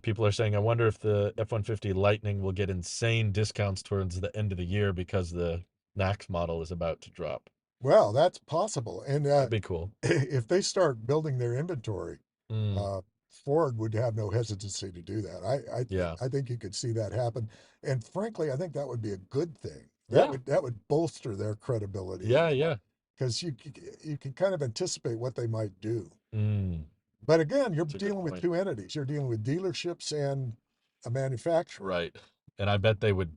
People are saying, I wonder if the F-150 Lightning will get insane discounts towards the end of the year because the Nax model is about to drop. Well, that's possible. And That'd be cool. if they start building their inventory, Mm, uh, Ford would have no hesitancy to do that. yeah. I think you could see that happen. And frankly, I think that would be a good thing. Yeah. That would bolster their credibility Yeah. Yeah. because you can kind of anticipate what they might do. Mm, But again, you're that's a good dealing with point. two entities. You're dealing with dealerships and a manufacturer. Right. And I bet they would,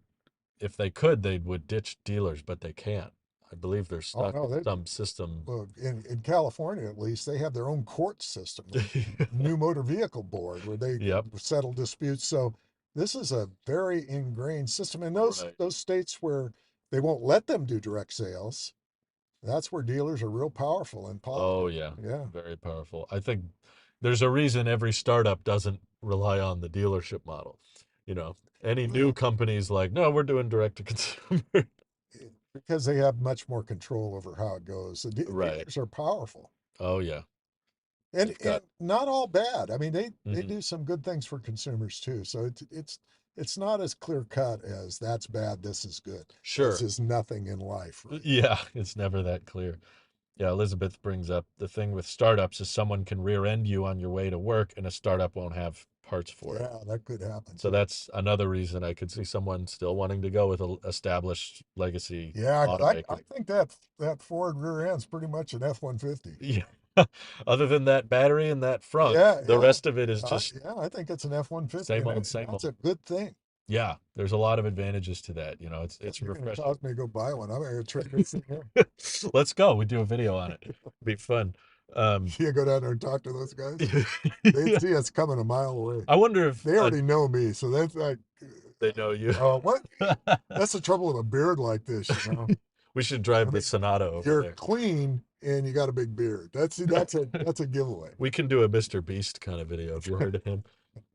if they could, they would ditch dealers, but they can't. I believe they're Oh stuck no, in they some system. well in California at least they have their own court system, the new motor vehicle board, where they Yep. settle disputes. So this is a very ingrained system. And Right. those states where they won't let them do direct sales, that's where dealers are real powerful and Oh, popular. yeah. Yeah. Very powerful. I think there's a reason every startup doesn't rely on the dealership model. You know, any new Well, company's like, no, we're doing direct to consumer. because they have much more control over how it goes. The Right. dealers are powerful. Oh, yeah. And They've got, not all bad. I mean, they mhm. do some good things for consumers too. So it's not as clear cut as that's bad, this is good, as Sure. is nothing in life, right? Yeah. It's never that clear. Yeah. Elizabeth brings up the thing with startups is someone can rear end you on your way to work and a startup won't have parts for it. Yeah, that could happen So too. that's another reason I could see someone still wanting to go with a established legacy Yeah, 'cause I automaker. think that Ford rear end's pretty much an F-150. Yeah. Other than that battery and that front, Yeah, the yeah. rest of it is just Yeah, I think it's an F-150, same and old, same that's old. a good thing. Yeah, there's a lot of advantages to that. It's Guess you're going to refreshing. cause me to go buy one. I'm going to trade this thing in. Let's go. We do a video on it. Be fun. Um, You go down there and talk to those guys. They'd yeah. see us coming a mile away. I wonder if They already know me, so that's like, they know you. what? That's the trouble with a beard like this, you know. We should I drive the mean, Sonata over you're there. clean and you got a big beard. That's a giveaway. We can do a Mr. Beast kind of video. Have you heard of him?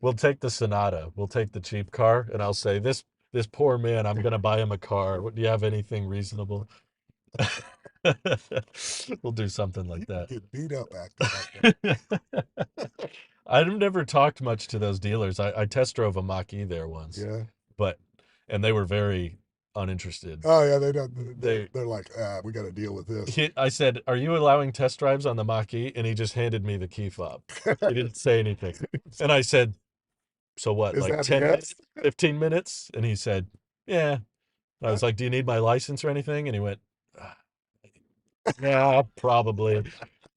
We'll take the Sonata. We'll take the cheap car, and I'll say this poor man. I'm gonna buy him a car. What, do you have anything reasonable? We'll do something like You could that. get beat up acting like that. I've never talked much to those dealers. I test drove a Mach-E there once, Yeah. but and they were very uninterested. Oh yeah, they don't. They They're like, we got to deal with this. I said, "Are you allowing test drives on the Mach-E?" And he just handed me the key fob. He didn't say anything. And I said, "So what? Is Like that 10 yes? minutes, 15 minutes?" And he said, "Yeah." And I was like, "Do you need my license or anything?" And he went, "Ah, "Yeah, probably."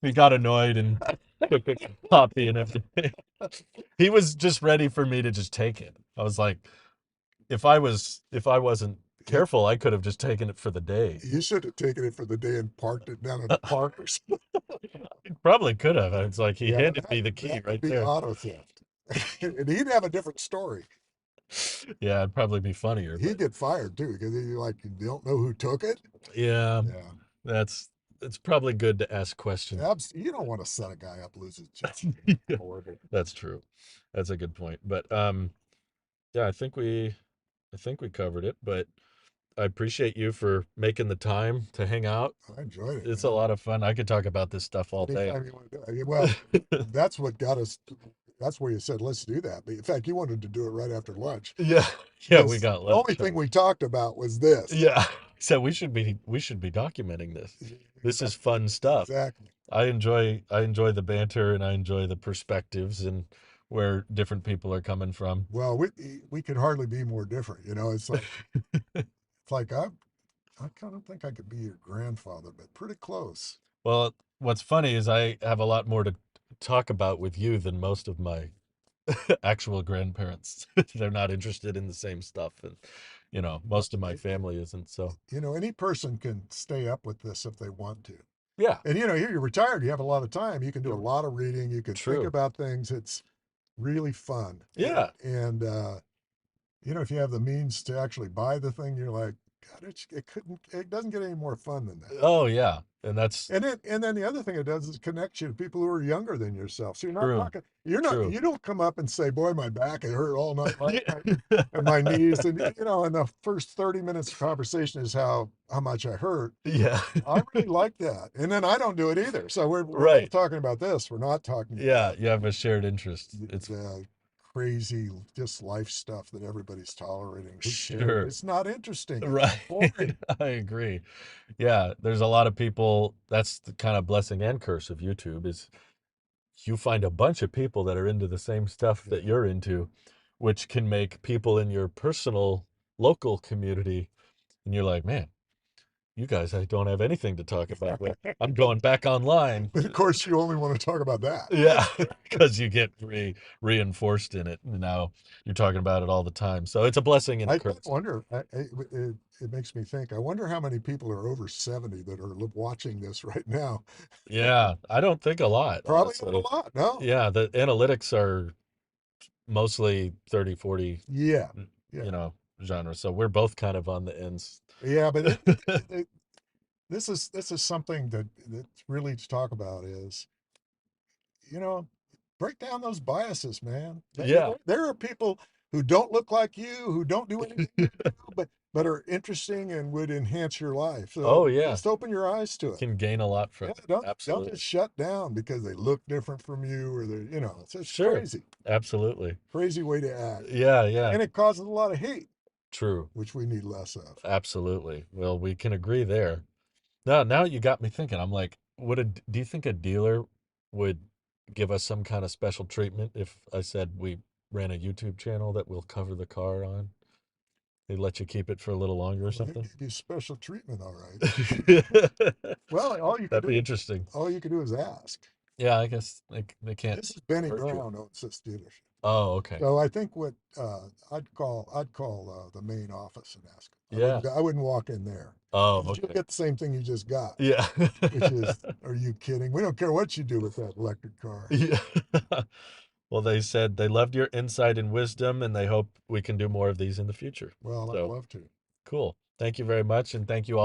He got annoyed and took a copy and everything. He was just ready for me to just take it. I was like, if I wasn't He, careful, I could have just taken it for the day. you should have taken it for the day and parked it down at the park or something. Probably could have. It's like he Yeah, handed me the key that would right be there. auto theft, and he'd have a different story. Yeah, it'd probably be funnier, He'd but get fired too because you like you don't know who took it. yeah, Yeah, that's it's probably good to ask questions. you don't want to set a guy up lose his job. Yeah, Horrible. that's true. That's a good point. But yeah, I think we covered it, but I appreciate you for making the time to hang out. I enjoyed it, It's a man. lot of fun. I could talk about this stuff all day. Anytime you want to do it. Well, that's what got us. That's where you said, let's do that. But in fact, you wanted to do it right after lunch Yeah. Yeah, we because got the only lunch. thing we talked about was this. Yeah. So we should be documenting this. This is fun stuff. Exactly. I enjoy the banter and I enjoy the perspectives and where different people are coming from. Well, we could hardly be more different. It's like I kind of think I could be your grandfather, but pretty close. Well, what's funny is I have a lot more to talk about with you than most of my actual grandparents. They're not interested in the same stuff and Well, most of my family isn't. So, any person can stay up with this if they want to. yeah. And here you're retired, you have a lot of time. You can do a lot of reading. You can think True. about things. It's really fun. Yeah. And if you have the means to actually buy the thing, you're like, God, it doesn't get any more fun than that. Oh, yeah. And that's And then the other thing it does is connect you to people who are younger than yourself. So true. True. you don't come up and say, boy, my back, it hurt all night last night and my knees. And the first 30 minutes of conversation is how much I hurt. Yeah. I really like that. And then I don't do it either. So we're both Right. talking about this. We're not talking Yeah, about you have a shared interest. It's the crazy just life stuff that everybody's tolerating. Who cares? sure. It's not interesting. It's Right. boring. I agree. Yeah, there's a lot of people, that's the kind of blessing and curse of YouTube is you find a bunch of people that are into the same stuff Yeah. that you're into, which can make people in your personal local community, and you're like, man, you guys, I don't have anything to talk about with. I'm going back online. But of course, you only want to talk about that. Yeah, because you get reinforced in it. And now you're talking about it all the time. So it's a blessing and a I curse. wonder, it makes me think, I wonder how many people are over 70 that are watching this right now. Yeah, I don't think a lot, Probably not a honestly. lot. No. Yeah, the analytics are mostly 30, 40, Yeah. you Yeah. know, genre. So we're both kind of on the ends. Yeah. But this is something that's really to talk about is, you know, break down those biases, man. Yeah. There are people who don't look like you, who don't do anything you do, but are interesting and would enhance your life. Oh, So yeah. just open your eyes to it. Can gain a lot from Yeah, it. don't Absolutely. just shut down because they look different from you or it's just Sure. crazy, Absolutely. crazy way to act. Yeah, yeah. And it causes a lot of hate, True. which we need less of. Absolutely. Well, we can agree there. Now you got me thinking. I'm like, do you think a dealer would give us some kind of special treatment if I said we ran a YouTube channel that we'll cover the car on? They let you keep it for a little longer or Well, they something? give you special treatment, all right. That'd Well, be interesting. all you can do is ask. Yeah, I guess they can't This is Benny hurt you. Brown owns this dealership. Oh, okay. So I think what I'd call the main office and ask. Yeah. I wouldn't walk in there. Oh, You'll okay. get the same thing you just got, Yeah. which is, are you kidding? We don't care what you do with that electric car. Yeah. Well, they said they loved your insight and wisdom, and they hope we can do more of these in the future. Well, I'd So love to. cool. Thank you very much, and thank you all.